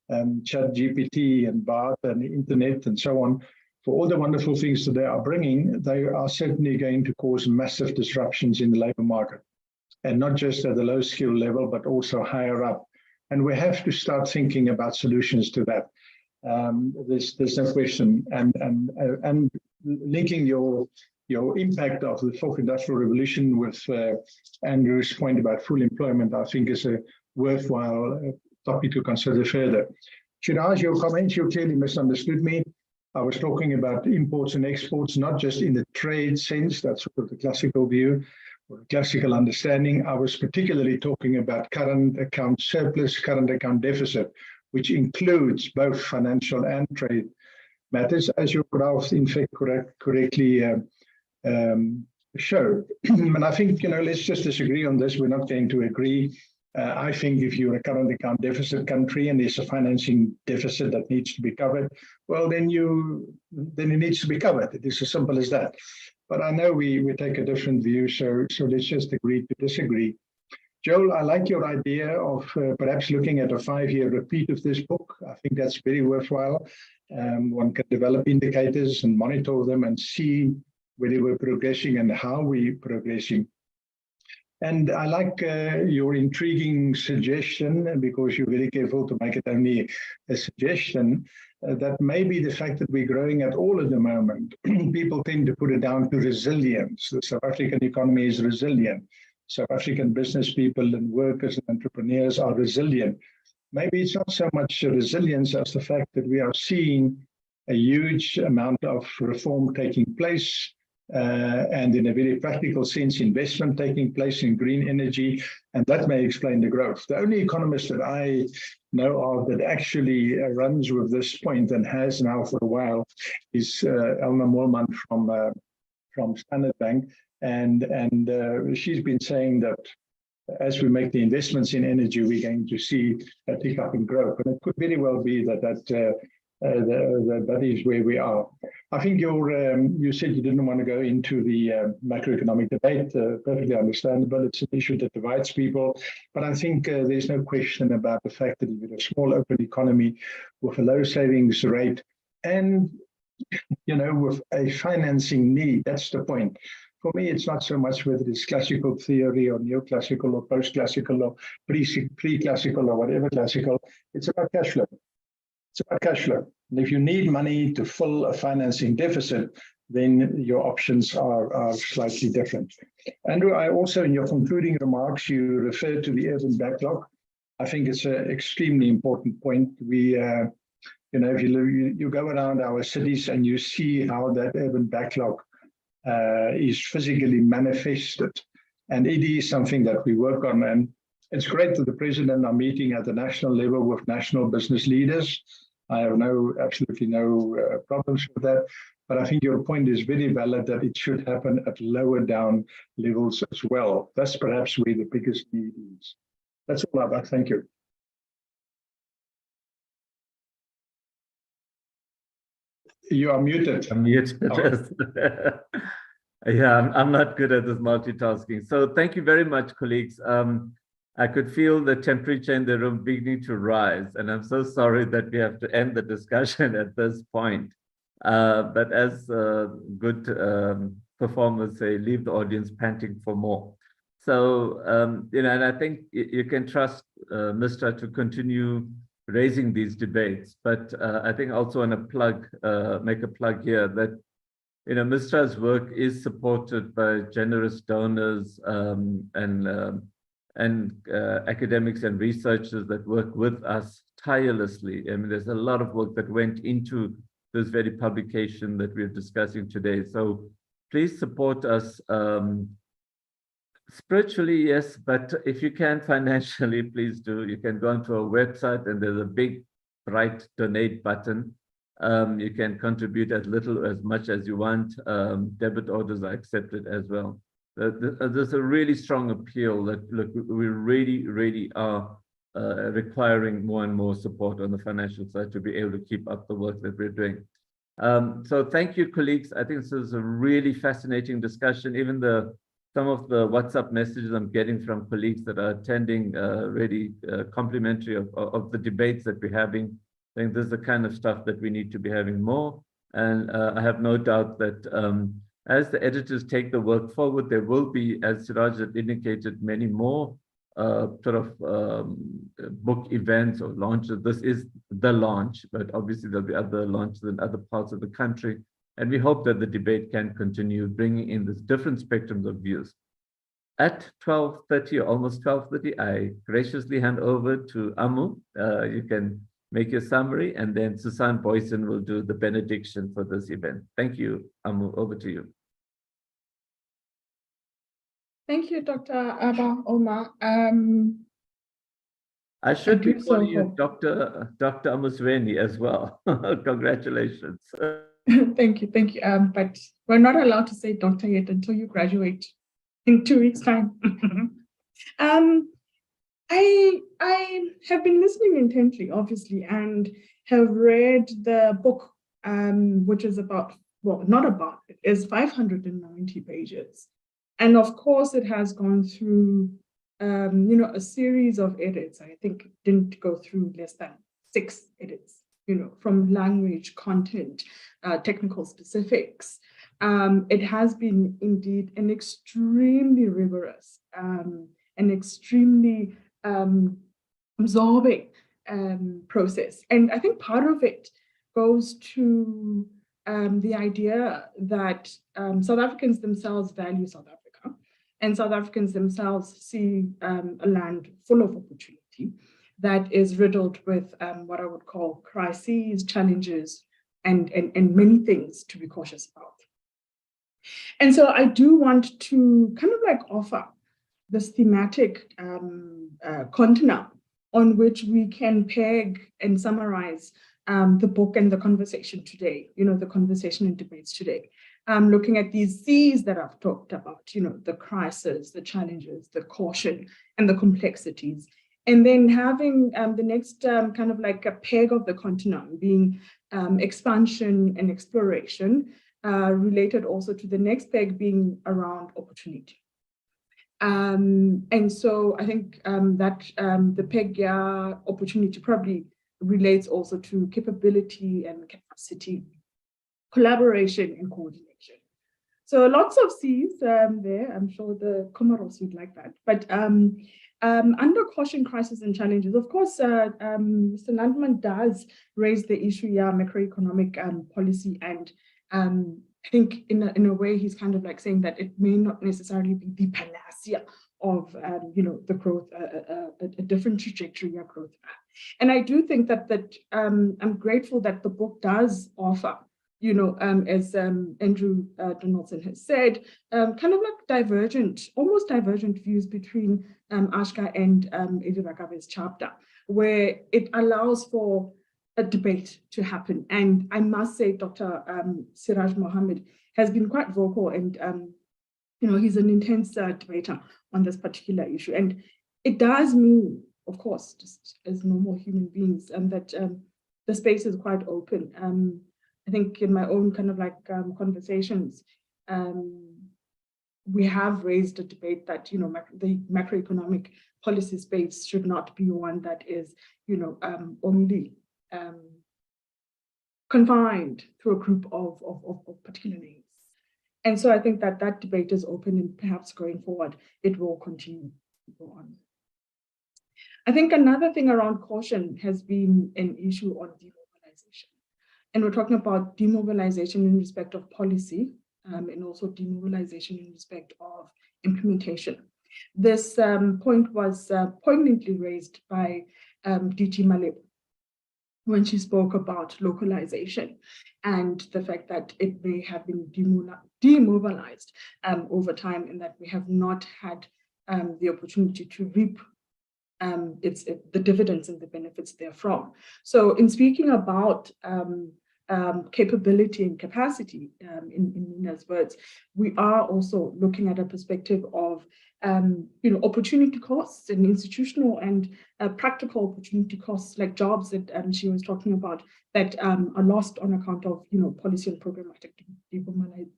ChatGPT and BART and the internet and so on, for all the wonderful things that they are bringing, they are certainly going to cause massive disruptions in the labor market. And not just at the low skill level, but also higher up. And we have to start thinking about solutions to that. There's no question. And linking your impact of the fourth industrial revolution with Andrew's point about full employment, I think is a worthwhile topic to consider further. Shiraj, your comments, you clearly misunderstood me. I was talking about imports and exports, not just in the trade sense, that's sort of the classical view, or classical understanding. I was particularly talking about current account surplus, current account deficit, which includes both financial and trade matters, as your graph, in fact, correctly showed. And I think, let's just disagree on this. We're not going to agree. I think if you're a current account deficit country and there's a financing deficit that needs to be covered, well, then it needs to be covered. It is as simple as that. But I know we take a different view, so let's just agree to disagree. Joel, I like your idea of perhaps looking at a 5-year repeat of this book. I think that's very worthwhile. One can develop indicators and monitor them and see whether we're progressing and how we're progressing. And I like your intriguing suggestion, because you're very careful to make it only a suggestion, that maybe the fact that we're growing at all at the moment, people tend to put it down to resilience. The South African economy is resilient. South African business people and workers and entrepreneurs are resilient. Maybe it's not so much resilience as the fact that we are seeing a huge amount of reform taking place, and in a very practical sense, investment taking place in green energy, and that may explain the growth. The only economist that I know of that actually runs with this point and has now for a while is Elna Moorman from Standard Bank, and she's been saying that as we make the investments in energy, we're going to see a tick up in growth, and it could very well be that is where we are. I think you said you didn't want to go into the macroeconomic debate. Perfectly understandable. It's an issue that divides people. But I think there's no question about the fact that with a small open economy, with a low savings rate, and with a financing need, that's the point. For me, it's not so much whether it's classical theory or neoclassical or post-classical or pre-classical or whatever classical. It's about cash flow. It's about cash flow. And if you need money to fill a financing deficit, then your options are slightly different. Andrew, I also, in your concluding remarks, you referred to the urban backlog. I think it's an extremely important point. We, if you go around our cities and you see how that urban backlog is physically manifested, and it is something that we work on. And it's great that the president are meeting at the national level with national business leaders. I have absolutely no problems with that. But I think your point is very valid that it should happen at lower down levels as well. That's perhaps where the biggest need is. That's all about. Thank you. You are muted. I'm muted. Yeah, I'm not good at this multitasking. So thank you very much, colleagues. I could feel the temperature in the room beginning to rise, and I'm so sorry that we have to end the discussion at this point. But as good performers say, leave the audience panting for more. So, and I think you can trust Mr. to continue raising these debates. But I think also on a plug, make a plug here that, Mistra's work is supported by generous donors and academics and researchers that work with us tirelessly. I mean, there's a lot of work that went into this very publication that we're discussing today. So please support us spiritually, yes, but if you can financially, please do. You can go onto our website and there's a big, bright donate button. You can contribute as little, as much as you want. Debit orders are accepted as well. There's a really strong appeal that, look, we really are requiring more and more support on the financial side to be able to keep up the work that we're doing. So thank you, colleagues. I think this is a really fascinating discussion. Even some of the WhatsApp messages I'm getting from colleagues that are attending really complimentary of the debates that we're having. I think this is the kind of stuff that we need to be having more. And I have no doubt that as the editors take the work forward, there will be, as Siraj had indicated, many more book events or launches. This is the launch, but obviously there'll be other launches in other parts of the country. And we hope that the debate can continue bringing in this different spectrums of views. At 12:30 or almost 12:30, I graciously hand over to Amu. You can make your summary, and then Susan Boyson will do the benediction for this event. Thank you, Amu, over to you. Thank you, Dr. Abba Omar. I should be calling you Dr. Amusweni as well. Congratulations. Thank you. But we're not allowed to say doctor yet until you graduate in 2 weeks' time. I have been listening intently, obviously, and have read the book, which is about, well, not about, it is 590 pages. And of course, it has gone through, a series of edits. I think it didn't go through less than 6 edits, from language, content, technical specifics. It has been indeed an extremely rigorous and extremely absorbing process. And I think part of it goes to the idea that South Africans themselves value South Africa, and South Africans themselves see a land full of opportunity that is riddled with what I would call crises, challenges, and many things to be cautious about. And so I do want to kind of like offer this thematic container on which we can peg and summarize the book and the conversation today, the conversation and debates today. Looking at these C's that I've talked about, the crisis, the challenges, the caution, and the complexities. And then having the next kind of like a peg of the continuum being expansion and exploration, related also to the next peg being around opportunity. And so I think that the peg opportunity probably relates also to capability and capacity, collaboration and coordination. So lots of C's there. I'm sure the Comoros would like that. But under caution, crisis and challenges, of course, Mr. Landman does raise the issue, macroeconomic policy. And I think in a way, he's kind of like saying that it may not necessarily be the panacea of, the growth, a different trajectory of growth. And I do think that I'm grateful that the book does offer, as Andrew Donaldson has said, kind of like almost divergent views between Ashka and Eddie Rakabe's chapter, where it allows for a debate to happen. And I must say, Dr. Siraj Mohammed has been quite vocal, and he's an intense debater on this particular issue. And it does mean, of course, just as normal human beings, that the space is quite open. I think in my own kind of like conversations, we have raised a debate that, the macroeconomic policy space should not be one that is, only confined to a group of particular names. And so I think that debate is open, and perhaps going forward, it will continue to go on. I think another thing around caution has been an issue on demobilization. And we're talking about demobilization in respect of policy, and also demobilization in respect of implementation. This point was poignantly raised by DT Malebo when she spoke about localization and the fact that it may have been demobilized over time, and that we have not had the opportunity to reap the dividends and the benefits therefrom. So in speaking about capability and capacity, in Nina's words, we are also looking at a perspective of opportunity costs and institutional and practical opportunity costs, like jobs that she was talking about, that are lost on account of policy and programmatic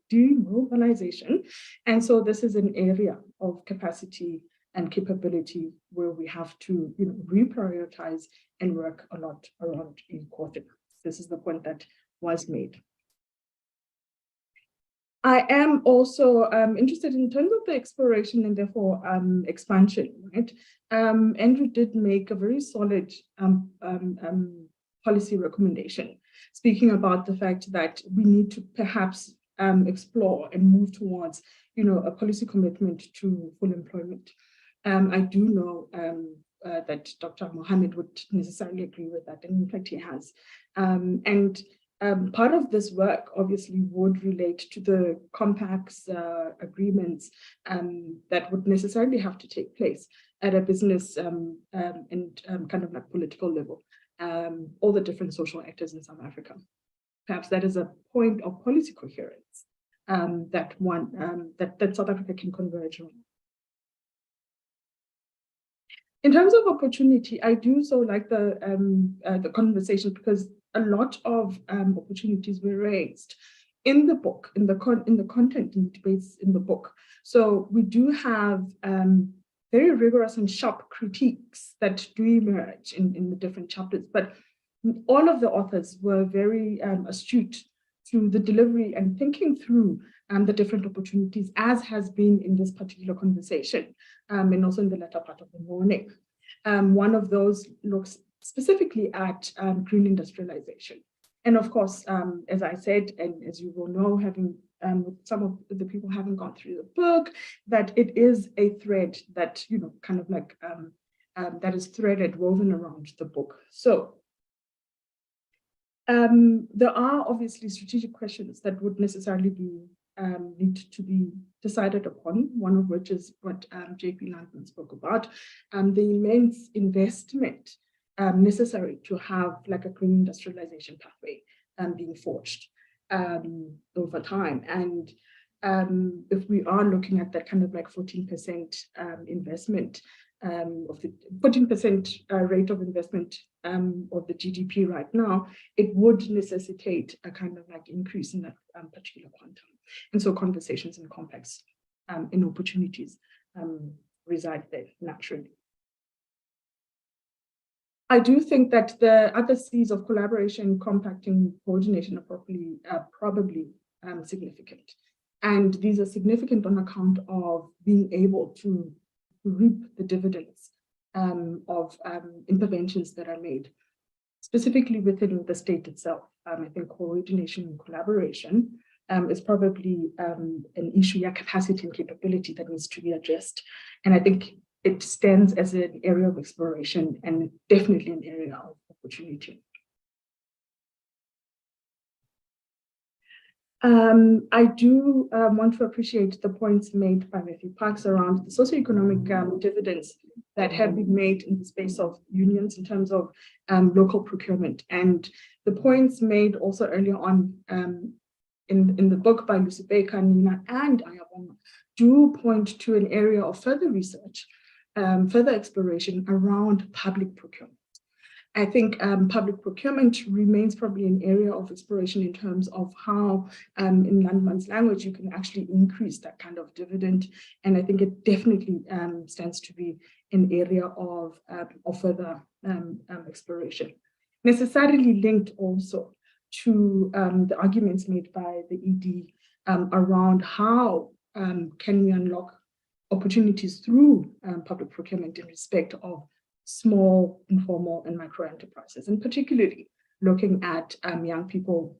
demobilization. And so this is an area of capacity and capability where we have to reprioritize and work a lot around equality. This is the point that was made. I am also interested in terms of the exploration and therefore expansion, right? Andrew did make a very solid policy recommendation, speaking about the fact that we need to perhaps explore and move towards, a policy commitment to full employment. I do know that Dr. Mohammed would necessarily agree with that, and in fact he has. Part of this work obviously would relate to the compacts, agreements that would necessarily have to take place at a business and kind of like political level, all the different social actors in South Africa. Perhaps that is a point of policy coherence that South Africa can converge on. In terms of opportunity, I do so like the conversation, because a lot of opportunities were raised in the book, in the content, in the debates in the book. So we do have very rigorous and sharp critiques that do emerge in the different chapters, but all of the authors were very astute to the delivery and thinking through the different opportunities, as has been in this particular conversation, and also in the latter part of the morning. One of those looks specifically at green industrialization And of course, as I said, and as you will know, having some of the people haven't gone through the book, that it is a thread that, kind of like that is threaded, woven around the book. So there are obviously strategic questions that would necessarily be need to be decided upon, one of which is what JP Landman spoke about, the immense investment necessary to have like a green industrialization pathway being forged over time. And if we are looking at that kind of like 14% investment of the 14% rate of investment of the GDP right now, it would necessitate a kind of like increase in that particular quantum. And so conversations and complex and opportunities reside there naturally. I do think that the other C's of collaboration, compacting, coordination are probably significant. And these are significant on account of being able to reap the dividends of interventions that are made, specifically within the state itself. I think coordination and collaboration is probably an issue, capacity and capability that needs to be addressed. And I think it stands as an area of exploration and definitely an area of opportunity. I do want to appreciate the points made by Matthew Parks around the socioeconomic dividends that have been made in the space of unions in terms of local procurement. And the points made also earlier on in the book by Lucy Baker, Nina, and Ayabonga do point to an area of further research, further exploration around public procurement. I think public procurement remains probably an area of exploration in terms of how, in Landman's language, you can actually increase that kind of dividend. And I think it definitely stands to be an area of further exploration. Necessarily linked also to the arguments made by the ED around how can we unlock opportunities through public procurement in respect of small, informal, and micro enterprises, and particularly looking at young people,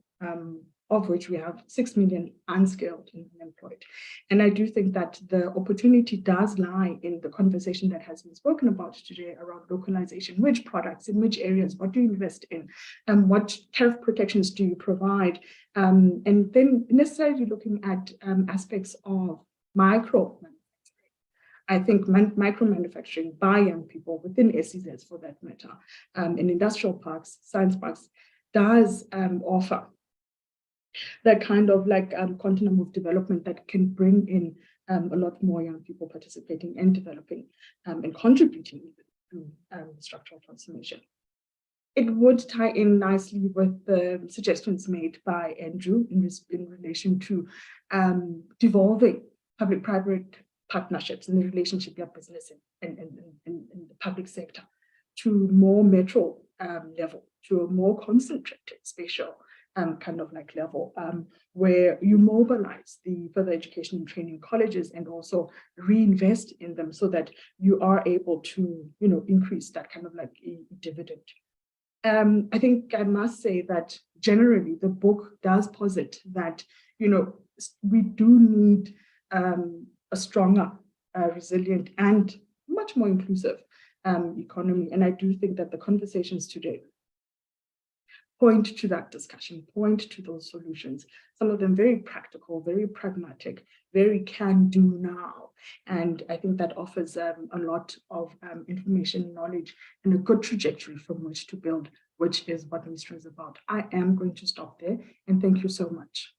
of which we have 6 million unskilled and unemployed. And I do think that the opportunity does lie in the conversation that has been spoken about today around localization. Which products, in which areas, what do you invest in, what tariff protections do you provide? And then necessarily looking at aspects of micro manufacturing. I think micro manufacturing by young people within SEZs, for that matter, in industrial parks, science parks, does offer that kind of like continuum of development that can bring in a lot more young people participating and developing and contributing to structural transformation. It would tie in nicely with the suggestions made by Andrew in relation to devolving public-private partnerships and the relationship of business and the public sector to more metro level, to a more concentrated spatial kind of like level, where you mobilize the further education and training colleges and also reinvest in them so that you are able to, increase that kind of like a dividend. I think I must say that generally the book does posit that, we do need a stronger, resilient, and much more inclusive economy. And I do think that the conversations today point to that discussion, point to those solutions, some of them very practical, very pragmatic, very can do now. And I think that offers a lot of information, knowledge, and a good trajectory from which to build, which is what MISTRA is about. I am going to stop there, and thank you so much.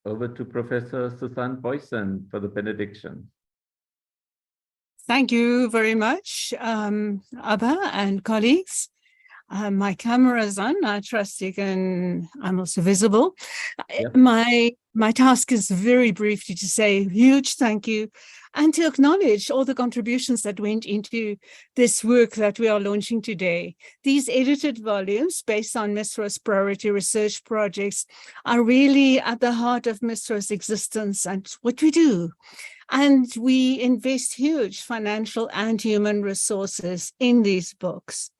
Over to Professor Susan Boyson for the benediction. Thank you very much, Abba and colleagues. My camera is on. I trust I'm also visible. Yep. My My task is very briefly to say a huge thank you and to acknowledge all the contributions that went into this work that we are launching today. These edited volumes based on MISRA's priority research projects are really at the heart of MISRA's existence and what we do. And we invest huge financial and human resources in these books.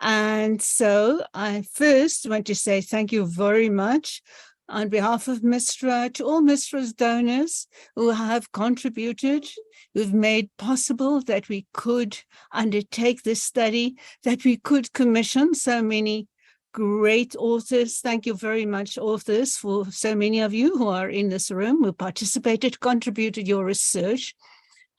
And so I first want to say thank you very much on behalf of MISRA to all MISRA's donors who have contributed, who've made possible that we could undertake this study, that we could commission so many great authors. Thank you very much, authors, for so many of you who are in this room, who participated, contributed your research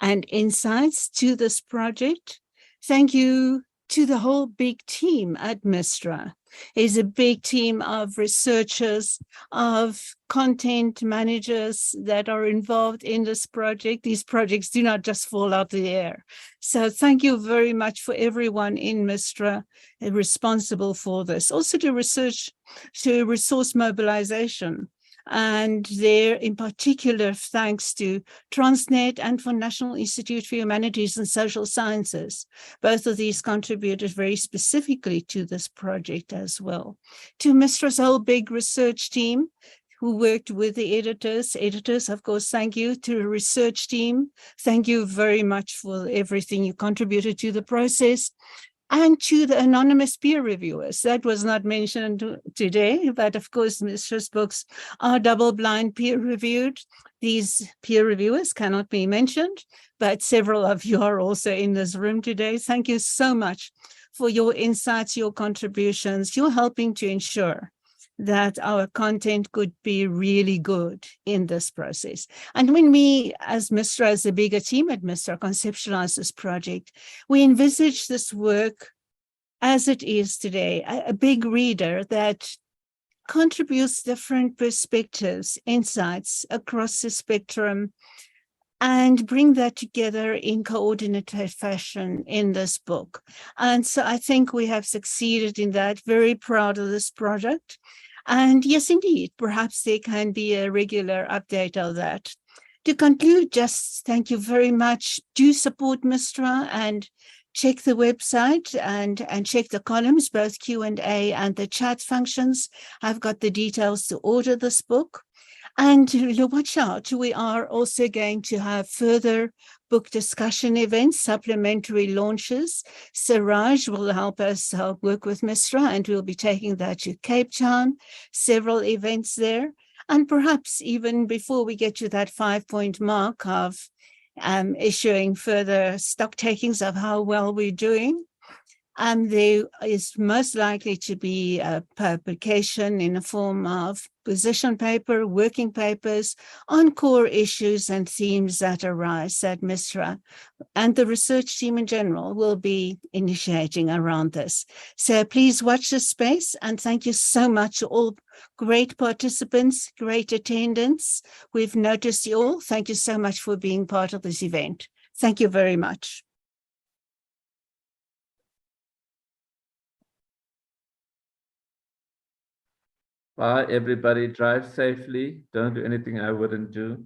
and insights to this project. Thank you to the whole big team at MISRA. It's a big team of researchers, of content managers that are involved in this project. These projects do not just fall out the air. So thank you very much for everyone in MISRA responsible for this. Also to resource mobilization. And there, in particular, thanks to Transnet and for National Institute for Humanities and Social Sciences. Both of these contributed very specifically to this project as well. To MISRA's whole big research team who worked with the editors. Editors, of course, thank you. To the research team, thank you very much for everything you contributed to the process. And to the anonymous peer reviewers. That was not mentioned today, but of course, MISRA's books are double-blind peer reviewed. These peer reviewers cannot be mentioned, but several of you are also in this room today. Thank you so much for your insights, your contributions. You're helping to ensure that our content could be really good in this process. And when we, as MISRA, as a bigger team at MISRA, conceptualize this project, we envisage this work as it is today, a big reader that contributes different perspectives, insights across the spectrum, and bring that together in coordinated fashion in this book. And so I think we have succeeded in that, very proud of this project. And yes, indeed, perhaps there can be a regular update of that. To conclude, just thank you very much. Do support MISRA and check the website and check the columns, both Q&A and the chat functions. I've got the details to order this book. And watch out, we are also going to have further book discussion events, supplementary launches. Siraj will help us work with MISRA, and we'll be taking that to Cape Town, several events there. And perhaps even before we get to that 5-point mark of issuing further stock takings of how well we're doing. There is most likely to be a publication in the form of position paper, working papers on core issues and themes that arise at MISRA. And the research team in general will be initiating around this. So please watch this space, and thank you so much to all great participants, great attendance. We've noticed you all. Thank you so much for being part of this event. Thank you very much. Bye, everybody. Drive safely. Don't do anything I wouldn't do.